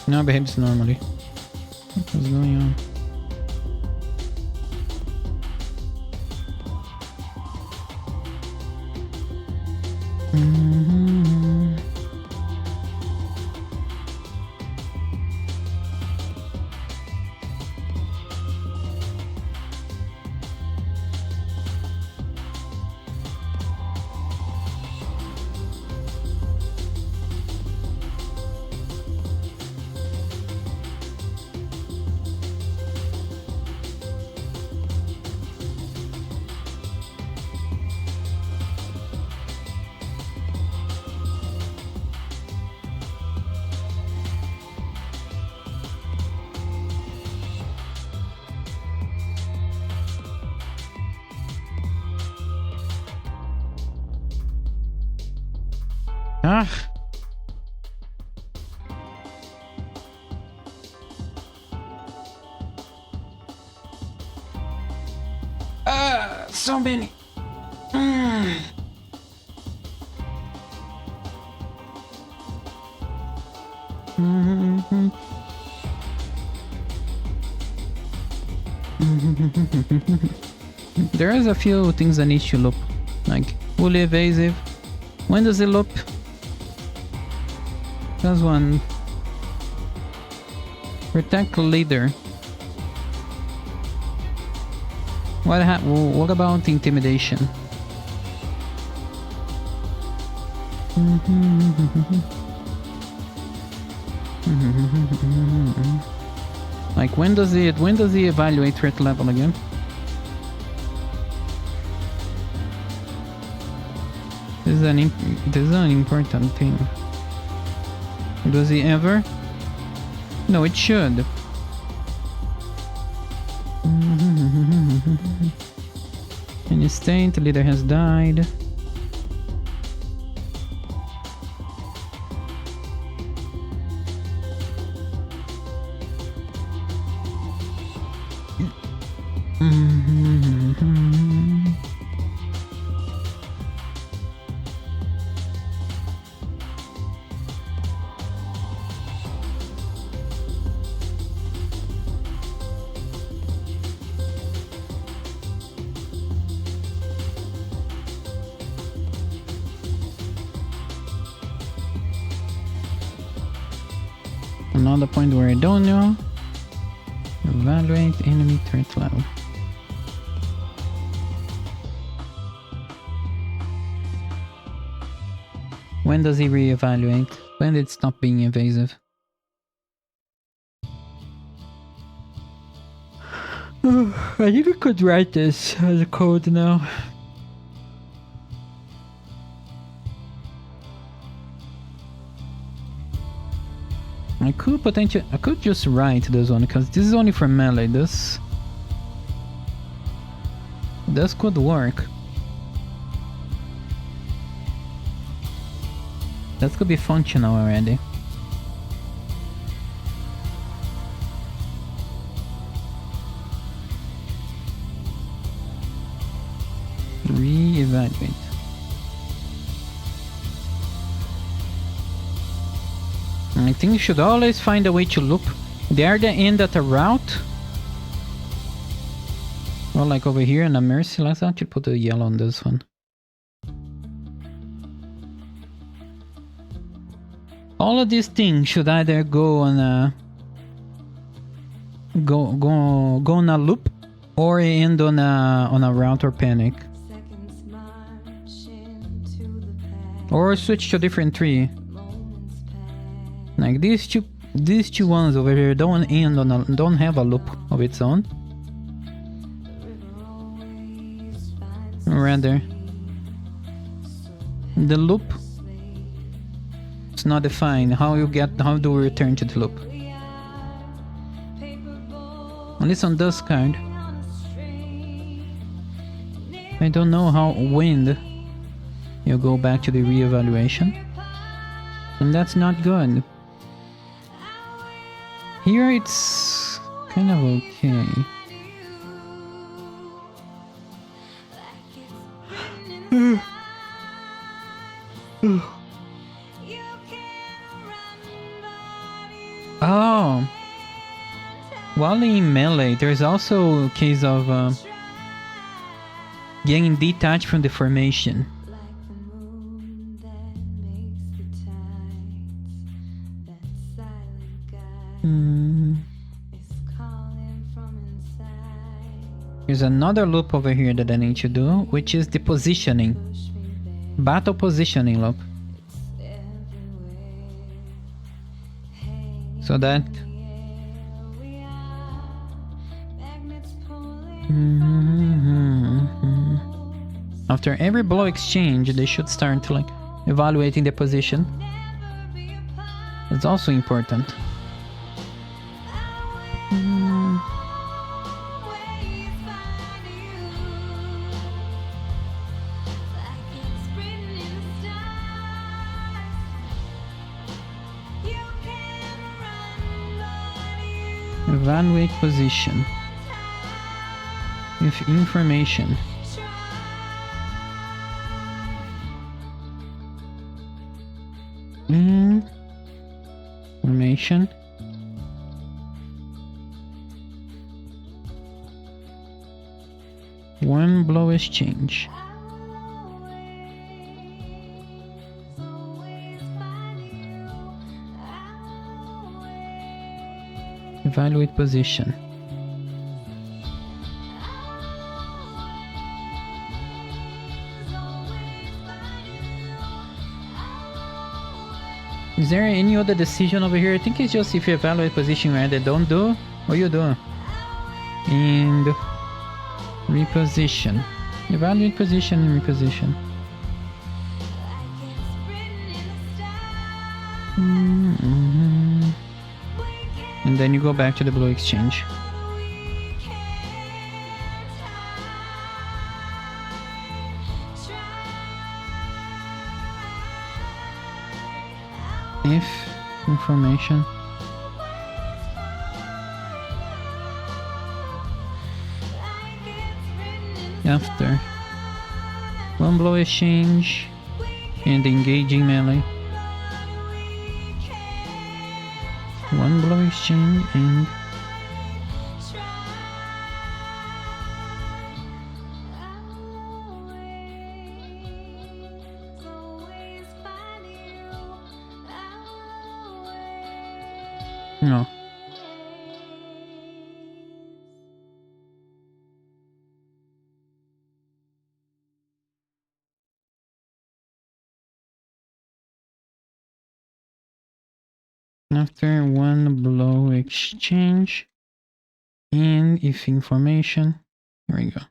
Now it behaves normally. What was going on? So many. There is a few things that need to loop, like fully evasive. When does it loop? There's one. Protect leader. What about intimidation? Like when does it evaluate threat level again? This is an important thing. Does he ever? No, it should. In a state, the leader has died. Another point where I don't know. Evaluate enemy threat level. When does he reevaluate? When did it stop being invasive? I think I could write this as a code now. I could just write this one because this is only for melee. This could work. That could be functional already. Re-evaluate. I think you should always find a way to loop. There the end at a route. Or like over here in a mercy. Let's actually put a yellow on this one. All of these things should either go on a go on a loop or end on a route or panic. Or switch to a different tree. Like these two ones over here don't have a loop of its own. Rather, the loop is not defined. How do we return to the loop? At least on this card, I don't know when you go back to the re-evaluation, and that's not good. Here it's kind of okay. Oh, while in melee, there's also a case of getting detached from the formation. There's another loop over here that I need to do, which is the positioning. Battle positioning loop. So that after every blow exchange, they should start to like evaluating the position. It's also important. Evaluate position with information. Information. One blow exchange. Evaluate position. Is there any other decision over here? I think it's just if you evaluate position, you either don't do or you do. And reposition. Evaluate position and reposition. And then you go back to the blue exchange. If information. After one blow exchange and engaging melee. One blow exchange and no. After one blow exchange and if information, here we go.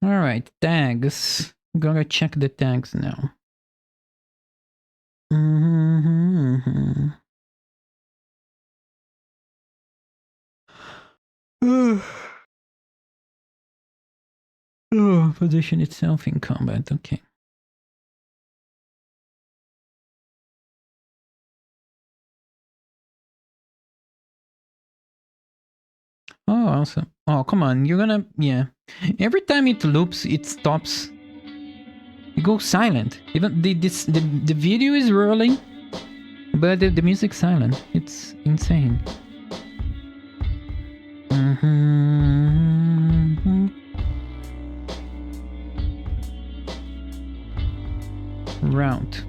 Alright, tags. I'm gonna check the tags now. Oh, position itself in combat, okay. Oh, awesome. Oh, come on, you're gonna... yeah. Every time it loops, it stops. It goes silent. Even the video is rolling, but the music's silent. It's insane. Route.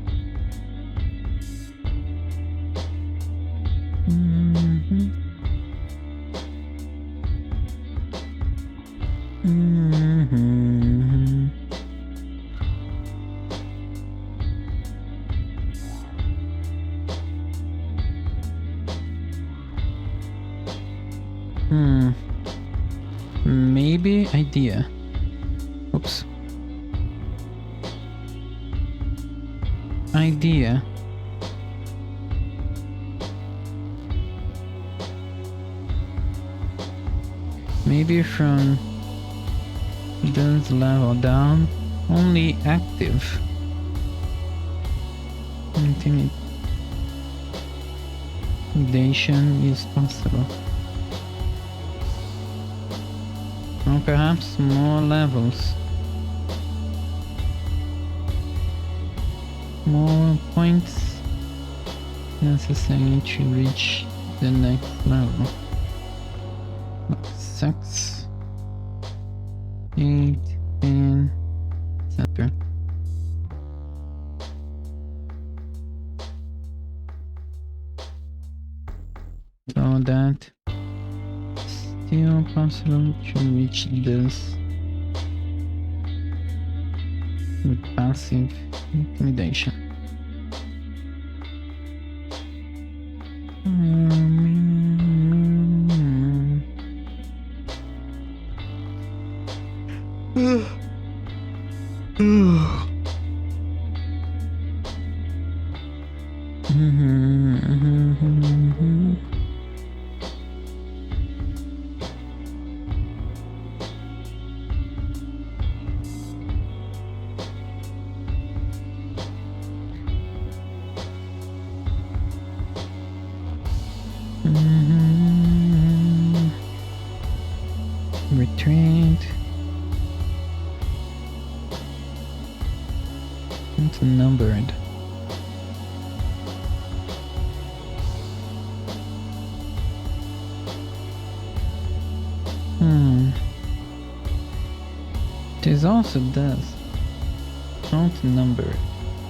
Maybe idea. Oops. Idea. Maybe from this level down, only active. Intimidation is possible. Or perhaps more levels. More points necessary to reach the next level. 6, 8, 10, etc. So that still possible to reach this with passive intimidation. Retreat. It's numbered. This also does. Not numbered.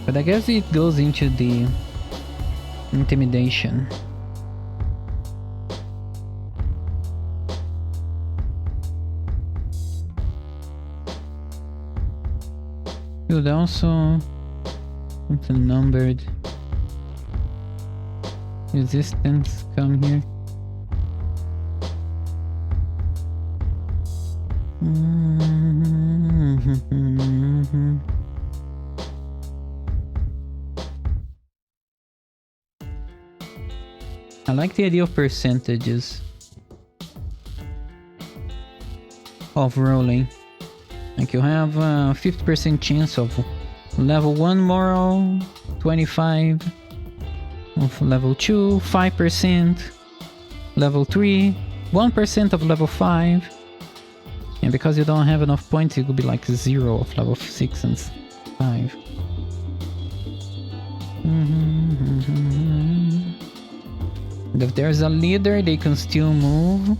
But I guess it goes into the intimidation. Could also put a numbered resistance come here. I like the idea of percentages. of rolling. Like you have a 50% chance of level 1 moral, 25 of level 2, 5% level 3, 1% of level 5. And because you don't have enough points, it could be like 0 of level 6 and 5. If there's a leader, they can still move.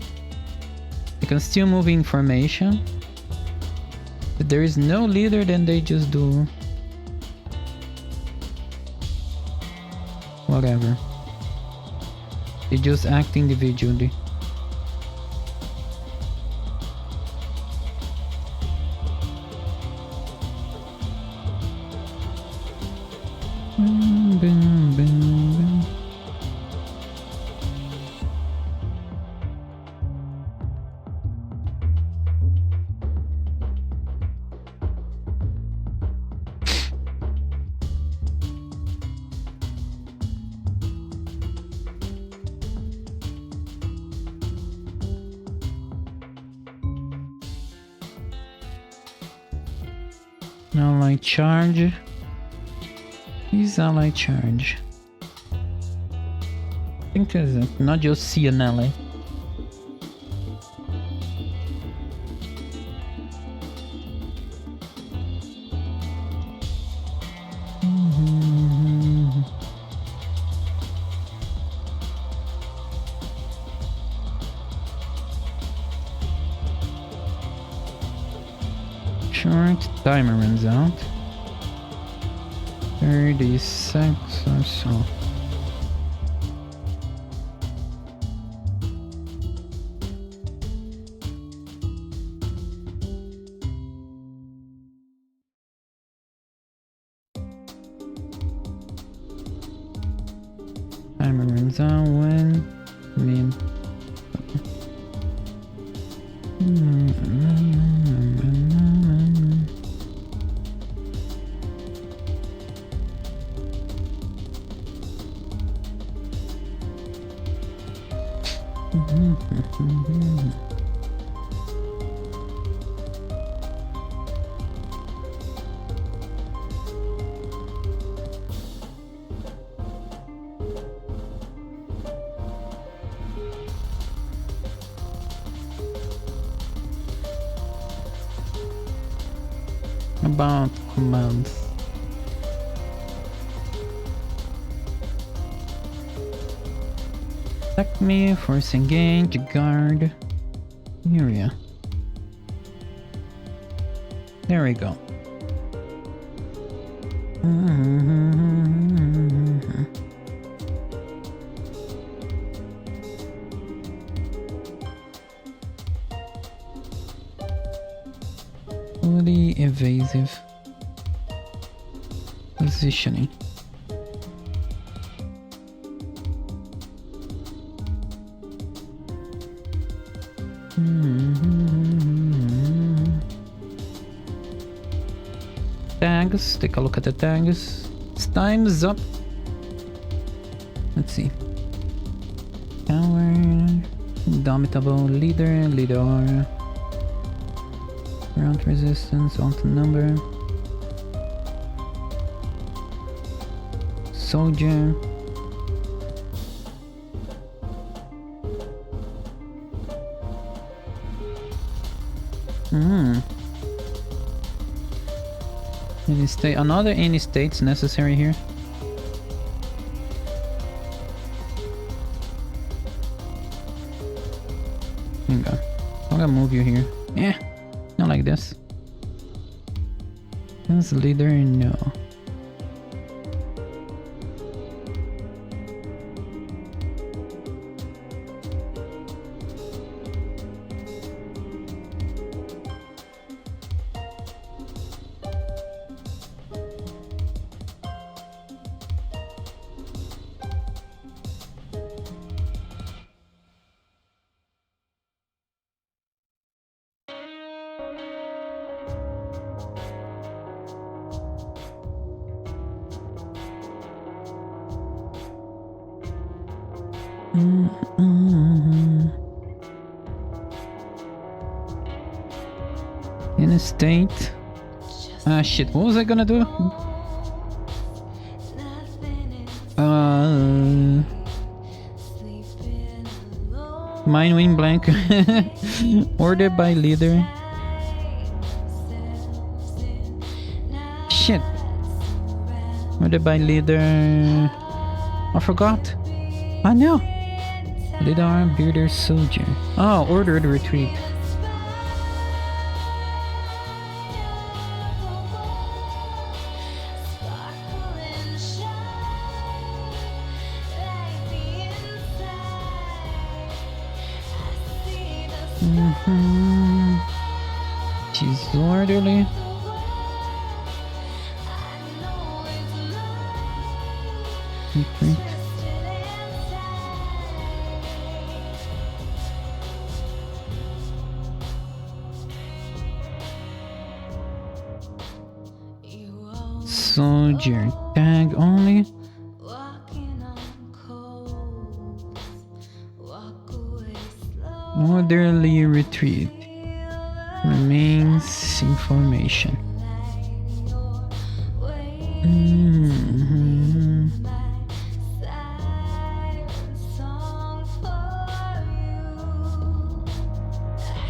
They can still move information. If there is no leader, then they just do whatever. They just act individually. Ally charge. Is ally charge? I think it's not just see an ally. Timer runs out. 36 or so. Timer runs out when about commands. Attack me, force engage, guard, area. There we go. Fully evasive positioning. Tags, take a look at the tags. Time's up. Let's see. Power, indomitable leader, leader. Ground resistance, alter number. Soldier. Any state, another any states necessary here. Here you go. I'm gonna move you here. Yeah, not like this. As leader, no. In state. Ah shit, what was I gonna do? Mind wing blank. Order by leader. Shit. Order by leader. I forgot. I know. Leader arm, bearder, soldier. Oh, ordered retreat. She's orderly. Retreat. Soldier tag only. Orderly retreat. Remains information.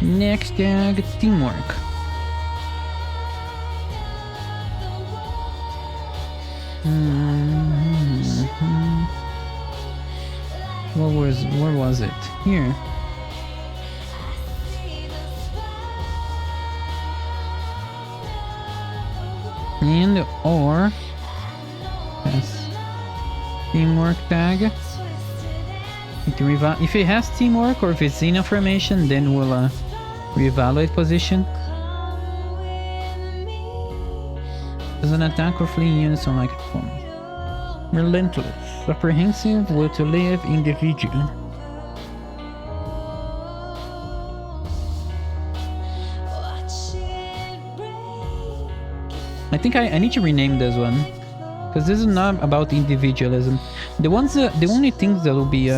Next tag, teamwork. Where was it? Here. And or yes. Teamwork tag. If it has teamwork or if it's in affirmation, then we'll reevaluate position. Does an attack or flee in unison like performance. Relentless, apprehensive, will to live, individual. I think I need to rename this one, because this is not about individualism. The only things that will be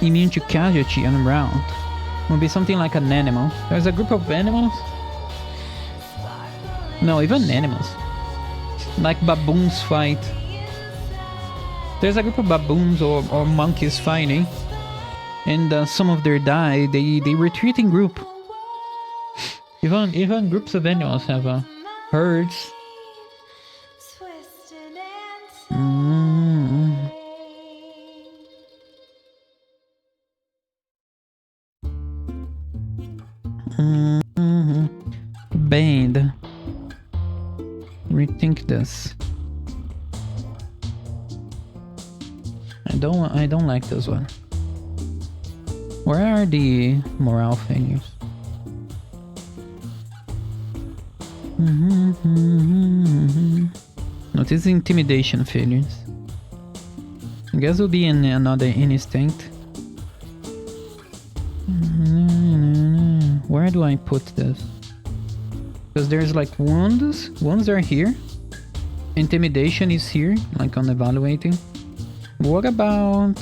immune to casualty and round will be something like an animal. There's a group of animals. No, even animals. Like baboons fight. There's a group of baboons or monkeys fighting, and some of their die. They retreat in group. Even groups of animals have herds. Band. Rethink this. I don't like this one. Where are the morale failures? Notice intimidation failures. I guess will be in another instinct. Where do I put this? Because there's like wounds. Wounds are here. Intimidation is here, like on evaluating. What about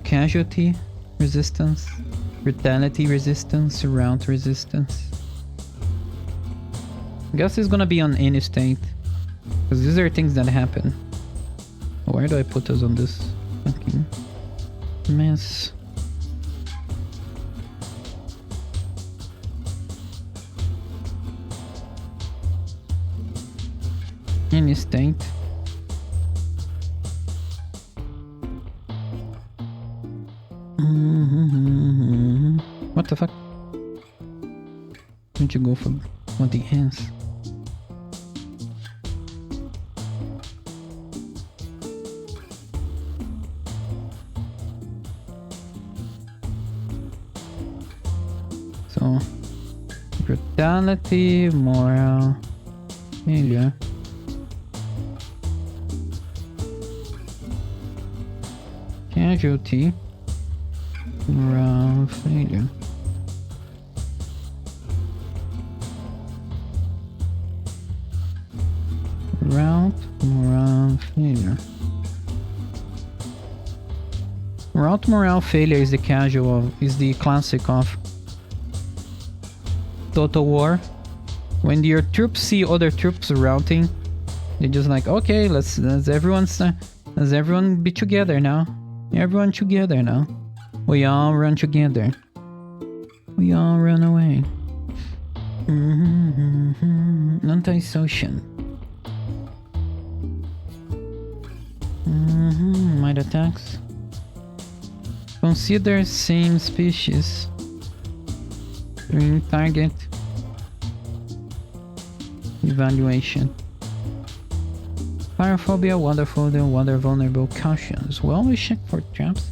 casualty resistance? Brutality resistance, round resistance. I guess it's gonna be on any state, because these are things that happen. Where do I put those on this fucking mess? Any state. What the fuck? Need to go for the hands. So brutality, morale, failure. Casualty, morale, failure. Route, morale, failure. Route, morale failure is the classic of Total War. When your troops see other troops routing, they're just like, okay, let's everyone be together now. Everyone together now. We all run together. We all run away. Anti-social. Might attacks. Consider same species. During target evaluation. Pyrophobia, water vulnerable, cautions. Well, we check for traps.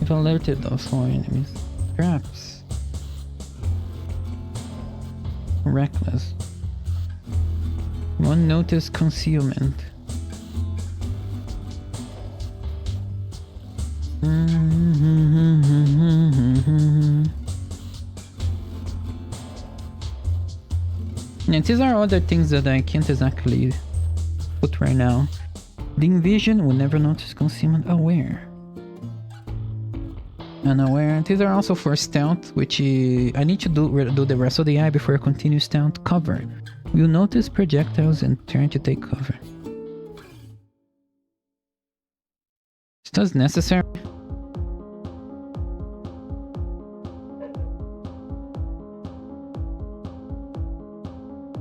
If alerted of four enemies. Traps. Reckless. Unnoticed concealment. And these are other things that I can't exactly put right now. The invasion will never notice concealment. Aware. Unaware. These are also for stealth, which I need to do the rest of the eye before I continue stealth. Cover. You'll notice projectiles and turn to take cover. Is this necessary?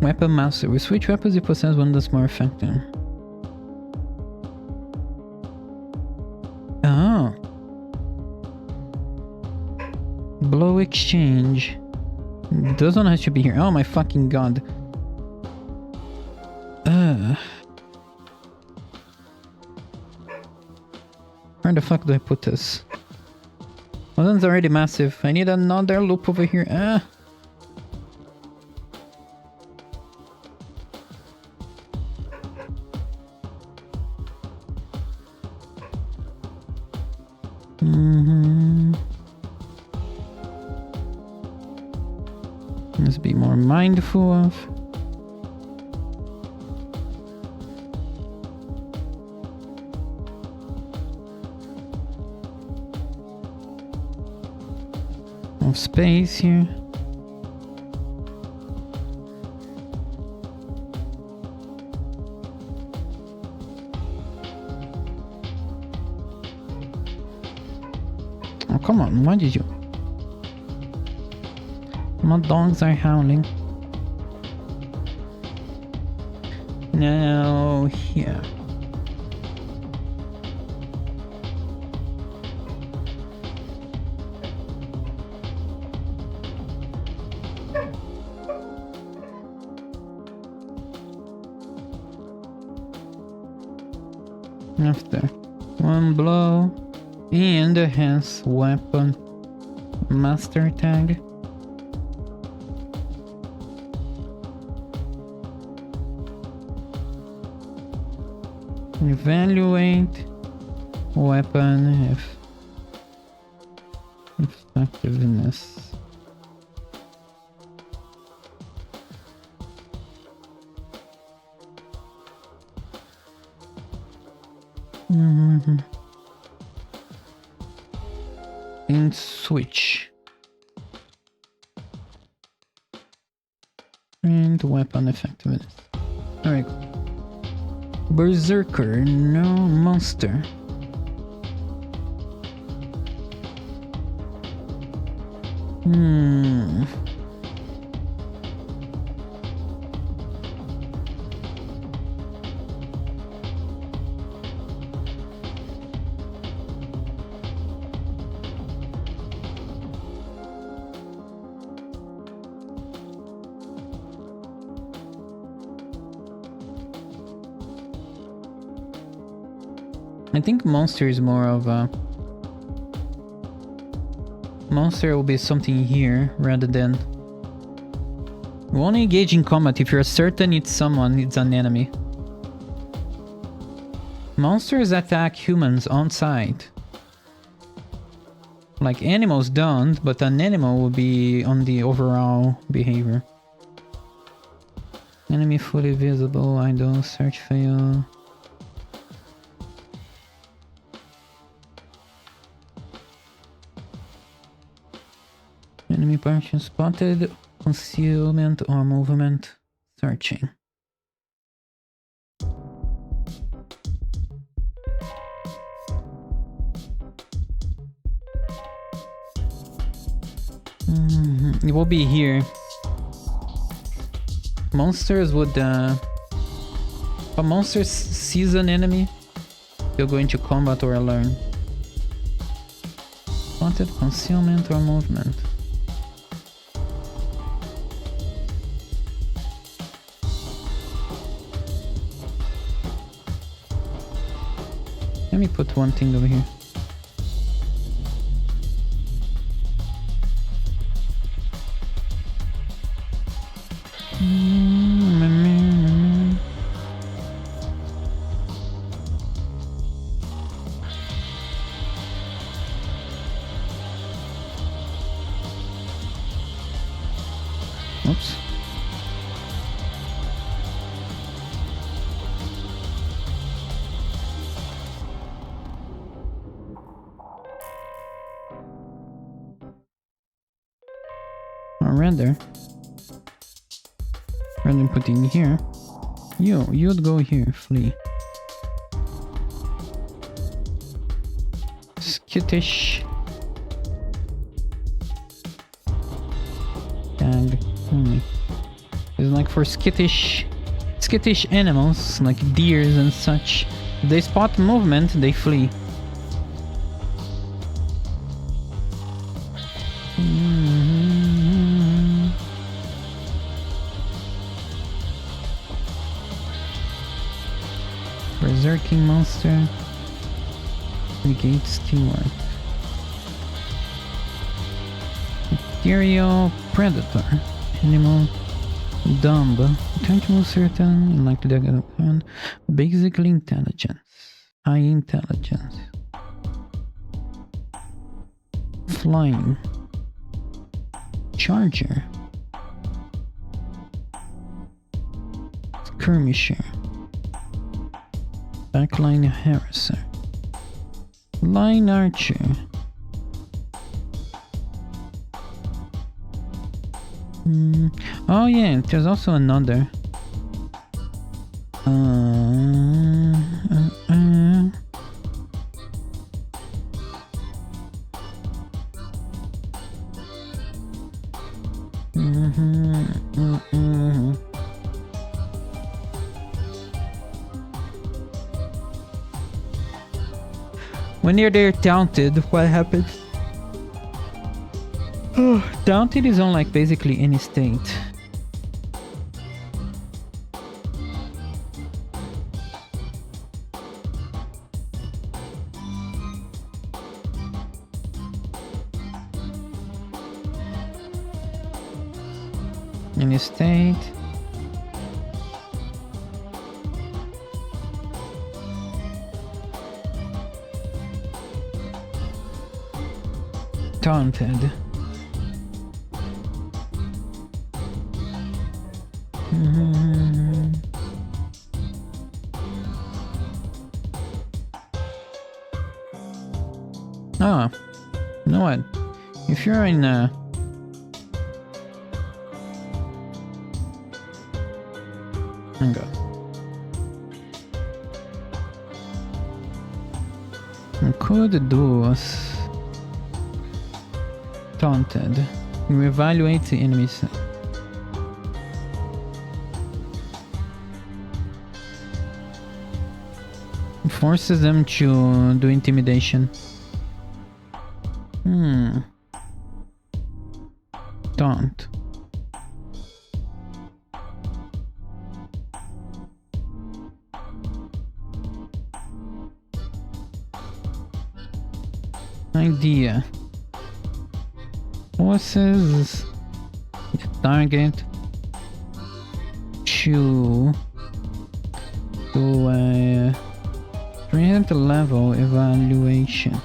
Weapon master. We switch weapons, you possess one that's more effective. Oh. Blow exchange. Those one has to be here. Oh my fucking god. Where the fuck do I put this? Well, one's already massive. I need another loop over here. Let's be more mindful of. Of space here. Oh, come on, why did you? My dogs are howling. Now, here. After one blow, and has weapon master tag. Evaluate weapon effectiveness. And switch. And weapon effectiveness. Alright. Berserker, no monster. I think monster is more of a... Monster will be something here rather than... You only engage in combat if you're certain it's someone, it's an enemy. Monsters attack humans on sight. Like animals don't, but an animal will be on the overall behavior. Enemy fully visible, idle, search fail. Enemy portion spotted. Concealment or movement. Searching. It will be here. Monsters would if a monster sees an enemy, they'll go into combat or alarm. Spotted, concealment or movement. Let me put one thing over here. Oops. Render. Rather than putting here. You'd go here, flee. Skittish. Tag only. It's like for skittish animals, like deers and such. If they spot movement, they flee. Berserking monster. Negate steward. Ethereal predator. Animal. Dumb. Tangible certain. Like the degen. Basically intelligence. High intelligence. Flying. Charger. Skirmisher. Backline harasser. Line archer. Oh yeah, there's also another. When they're taunted, what happens? Taunted is on like basically any state. Any state. Taunted. Oh, you know what? If you're in hang on. I could do us taunted. You evaluate the enemies. Forces them to do intimidation. Taunt. Idea. Forces the target to do a present level evaluation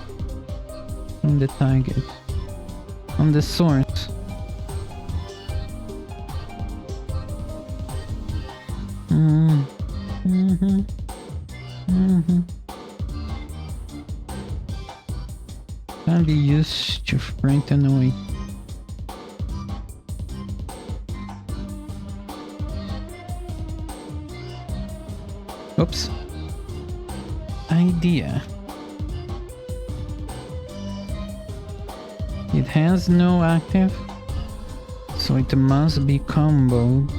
on the target, on the source. Can be used to frighten away. Oops. Idea. It has no active, so it must be comboed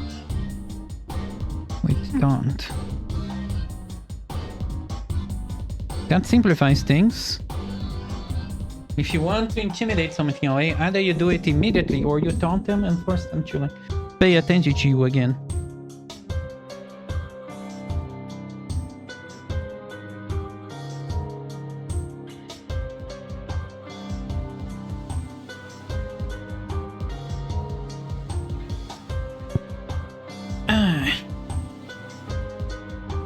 with taunt. That simplifies things. If you want to intimidate something away, either you do it immediately or you taunt them and force them to like pay attention to you again.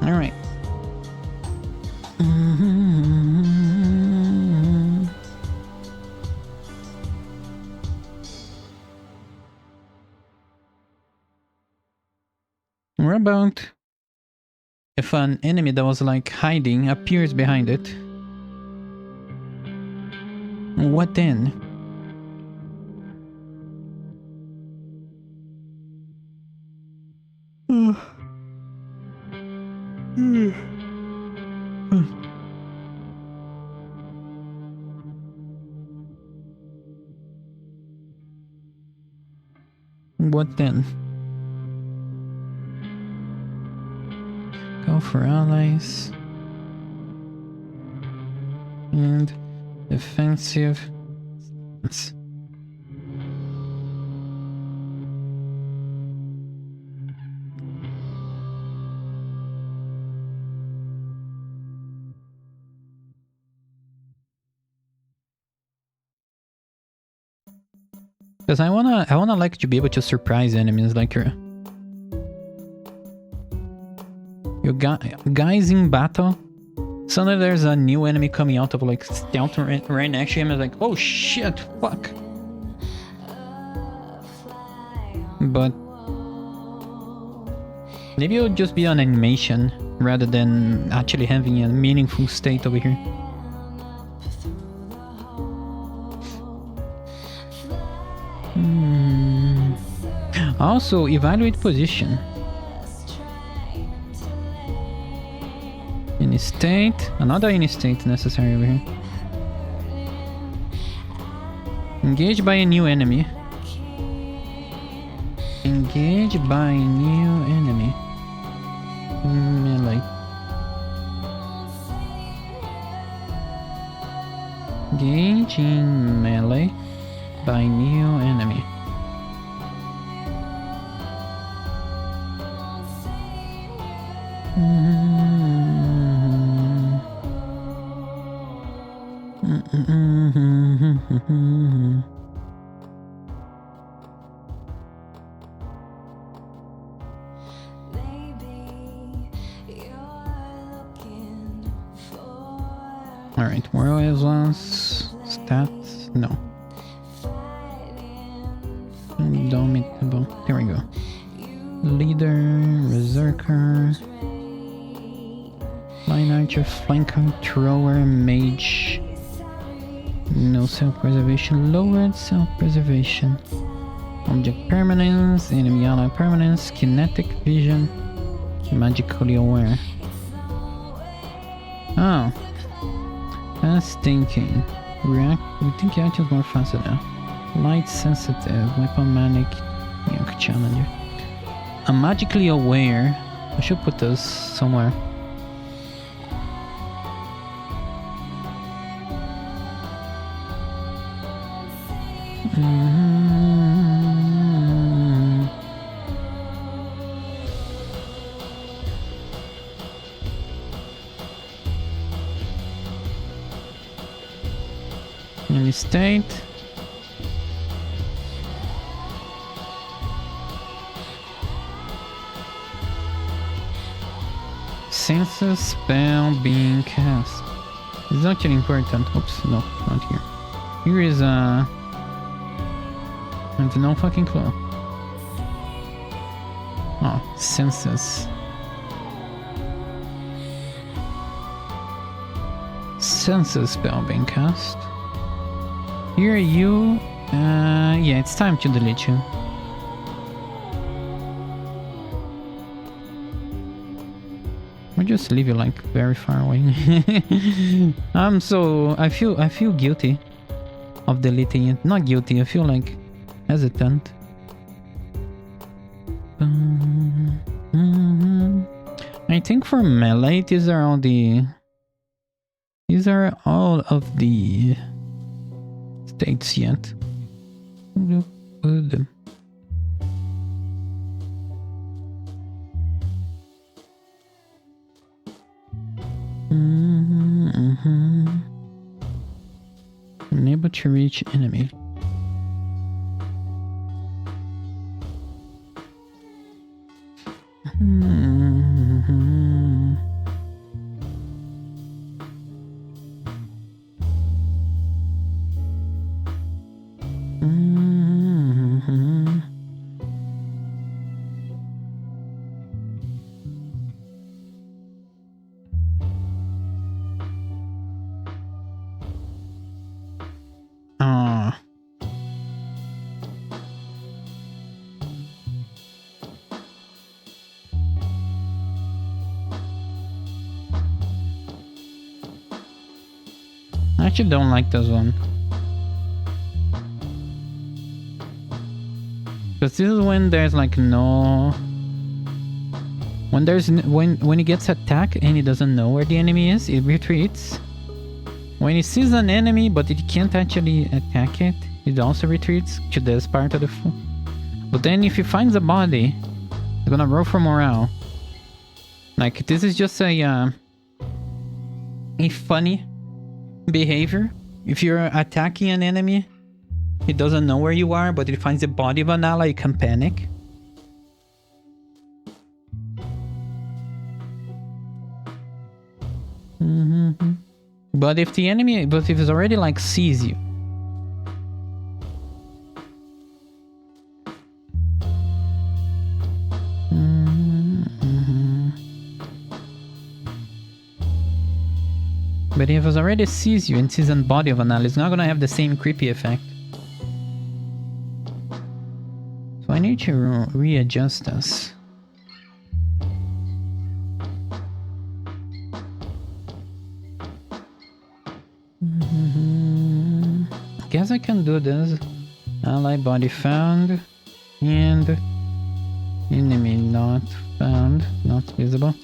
All right. What about if an enemy that was like hiding appears behind it? What then? What then? Go for allies. And defensive. Because I wanna like to be able to surprise enemies, like your guys in battle. Suddenly there's a new enemy coming out of like stealth right next to him, and like, oh shit, fuck. But maybe it'll just be an animation rather than actually having a meaningful state over here. Also, evaluate position. In state, another in state necessary over here. Engage by a new enemy. Engage by a new enemy. Melee. Engage in melee by new enemy. Alright, where is us? Stats? No. Indomitable. There we go. Leader, Berserker, Line Archer, Flanker, Thrower, Mage. No self-preservation, lowered self-preservation. Object permanence, enemy ally permanence, kinetic vision, magically aware. Oh. Fast thinking. We think reaction is more faster now. Light sensitive, weapon manic, young challenger. I'm magically aware. I should put this somewhere. Any state. Senses spell being cast. This is actually important. Oops, no, not here. Here is a... I have no fucking clue. Oh, senses. Senses spell being cast. Here you... yeah, it's time to delete you. just leave you like very far away. I feel guilty of deleting it. Not guilty, I feel like hesitant. I think for melee, these are all of the states yet. Unable to reach enemy. I actually don't like this one. Because this is when there's like no... When he gets attacked and he doesn't know where the enemy is, it retreats. When he sees an enemy but it can't actually attack it, it also retreats to this part of the... But then if he finds a body, he's gonna roll for morale. Like, this is just a funny behavior. If you're attacking an enemy, he doesn't know where you are, but he finds the body of an ally, he can panic. But if it's already like sees you, but if it already sees you and sees a body of an ally, it's not gonna have the same creepy effect. So I need to readjust this. Guess I can do this. Ally body found and enemy not found, not visible.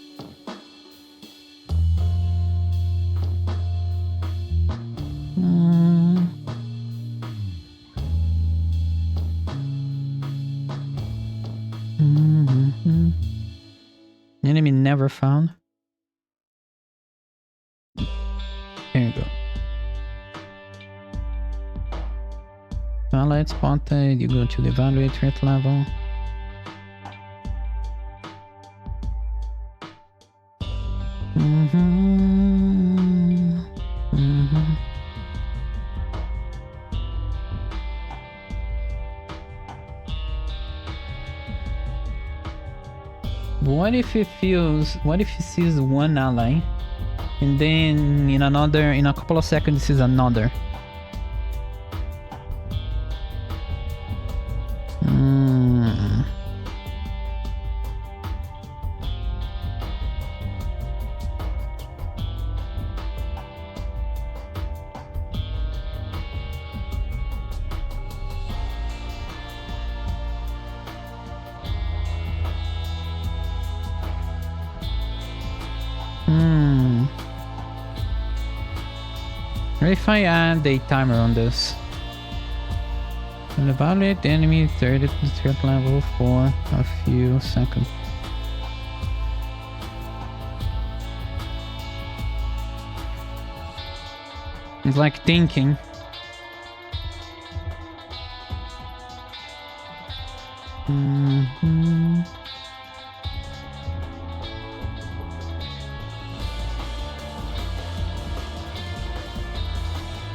Enemy never found. There you go. Allied spotted, you go to the evaluate threat level. What if he sees one ally and then in a couple of seconds he sees another? If I add a timer on this, and evaluate the enemy threat level for a few seconds. It's like thinking.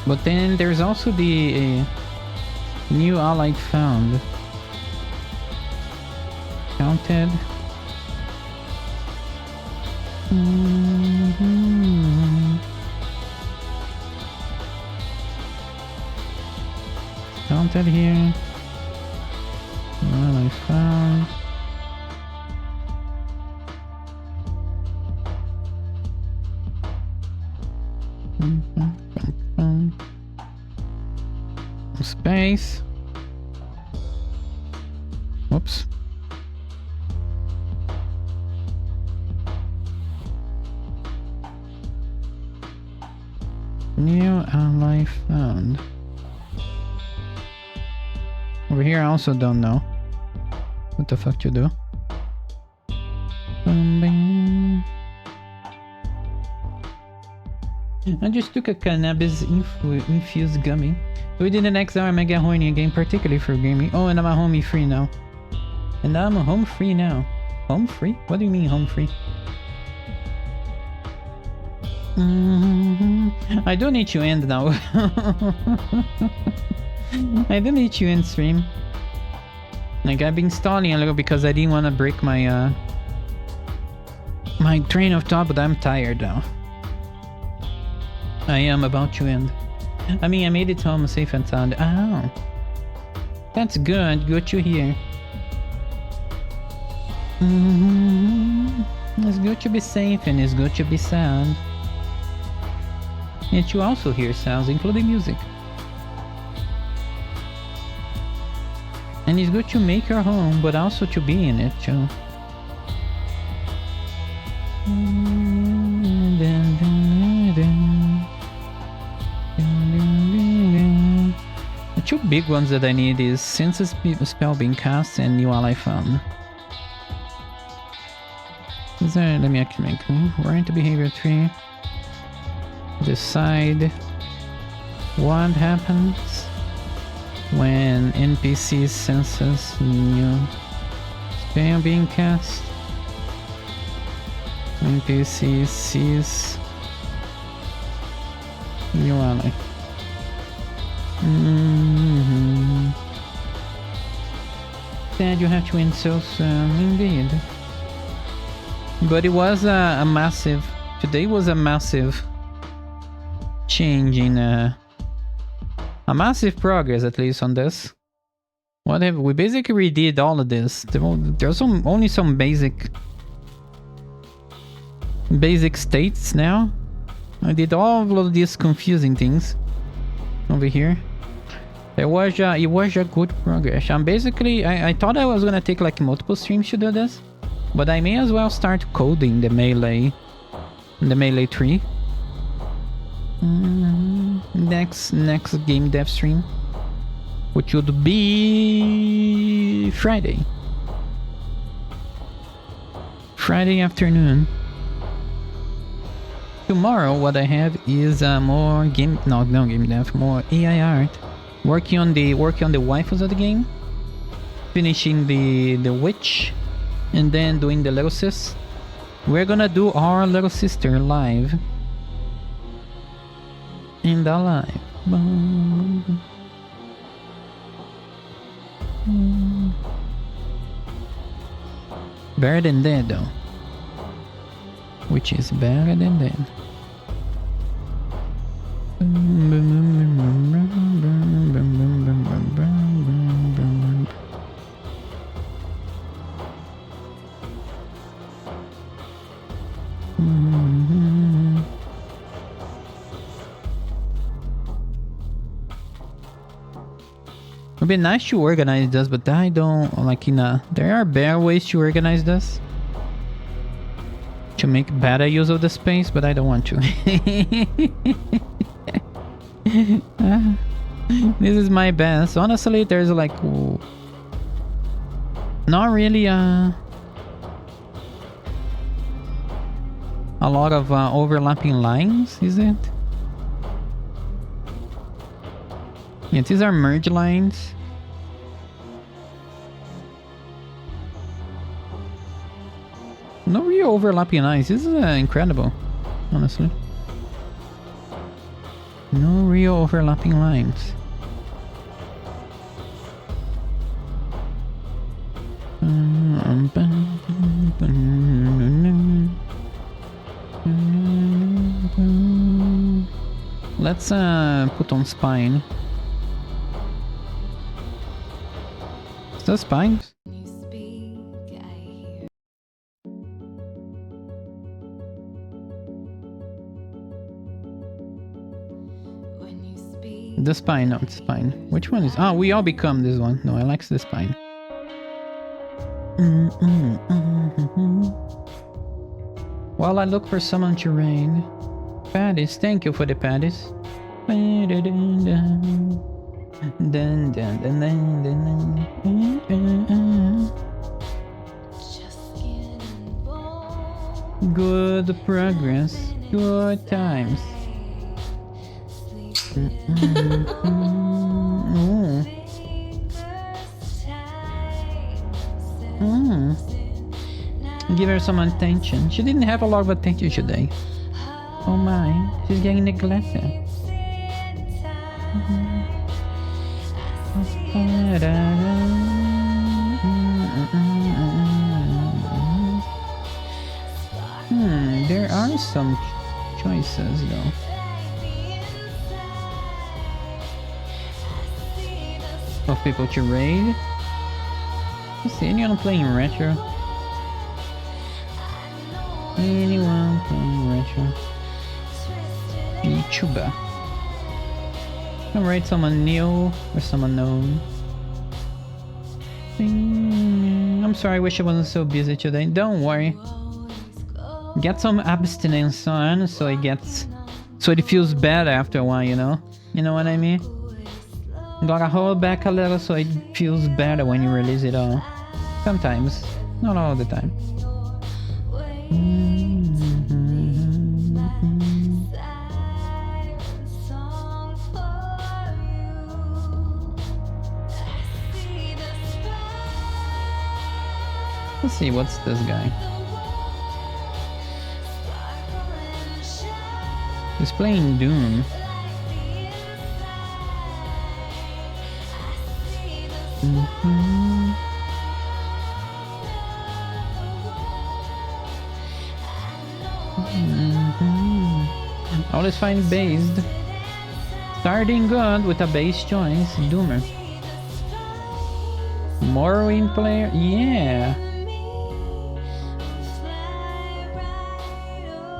But then there's also the new allied found. Counted. Counted here. Allied found. space. Whoops. New ally found. Over here I also don't know what the fuck to do. I just took a cannabis infused gummy. Within the next hour I might get horny again, particularly for gaming. Oh, and I'm a homie free now. And I'm home free now. Home free? What do you mean home free? I do need to end now. I do need to end stream. Like I've been stalling a little because I didn't want to break my my train of thought, but I'm tired now. I am about to end. I mean, I made it home safe and sound. Oh, that's good. Good to hear. It's good to be safe and it's good to be sound. And you also hear sounds, including music. And it's good to make your home, but also to be in it too. The two big ones that I need is Senses Spell being cast and New Ally found. Is there, let me actually make we're into behavior 3. Decide what happens when NPC senses new spell being cast. NPC sees new ally. Dad, you have to win so soon, indeed. But it was a massive. Today was a massive change in a massive progress, at least on this. What have we basically redid all of this? There's only some basic states now. I did all of these confusing things over here. It was a good progress. I thought I was gonna take like multiple streams to do this, but I may as well start coding the melee tree. Next game dev stream, which would be Friday afternoon. Tomorrow what I have is more game dev, more AI art, working on the waifus of the game, finishing the witch, and then doing the little sis. We're gonna do our little sister live. In the live. Better than dead though. Which is better than dead. It'd be nice to organize this, but I don't like there are better ways to organize this. To make better use of the space, but I don't want to. This is my best. Honestly, there's like not really a lot of overlapping lines, is it? Yeah, these are merge lines. No real overlapping lines. This is incredible, honestly. No real overlapping lines. Let's put on spine. Is that spine? The spine, no, it's spine. Which one is... Oh, we all become this one. No, I like the spine. While I look for someone to rain. Patties, thank you for the patties. Good progress, good times. Give her some attention. She didn't have a lot of attention today. Oh my, she's getting neglected. There are some choices though. Of people to raid. Let's see, anyone playing retro? Anyone playing retro? YouTuber. I'll raid someone new or someone known. I'm sorry, I wish I wasn't so busy today. Don't worry. Get some abstinence on so it gets... so it feels bad after a while, you know? You know what I mean? Gotta hold back a little so it feels better when you release it all. Sometimes. Not all the time. Let's see, what's this guy? He's playing Doom. Always find based. Starting good with a base choice. Doomer. Morrowind player? Yeah.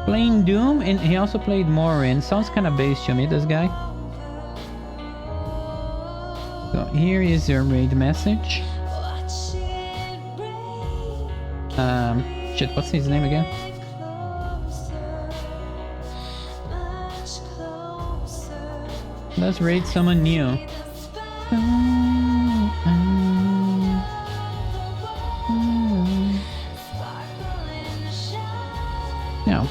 Playing Doom and he also played Morrowind. Sounds kind of base to me, this guy. So here is your raid message. Shit, what's his name again? Let's raid someone new. Now,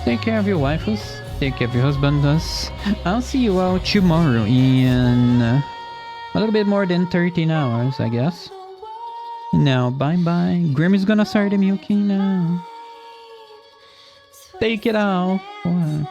take care of your waifus, take care of your husbands. I'll see you all tomorrow in a little bit more than 13 hours, I guess. Now, bye-bye. Grim is gonna start the milking now. Take it out. Wow.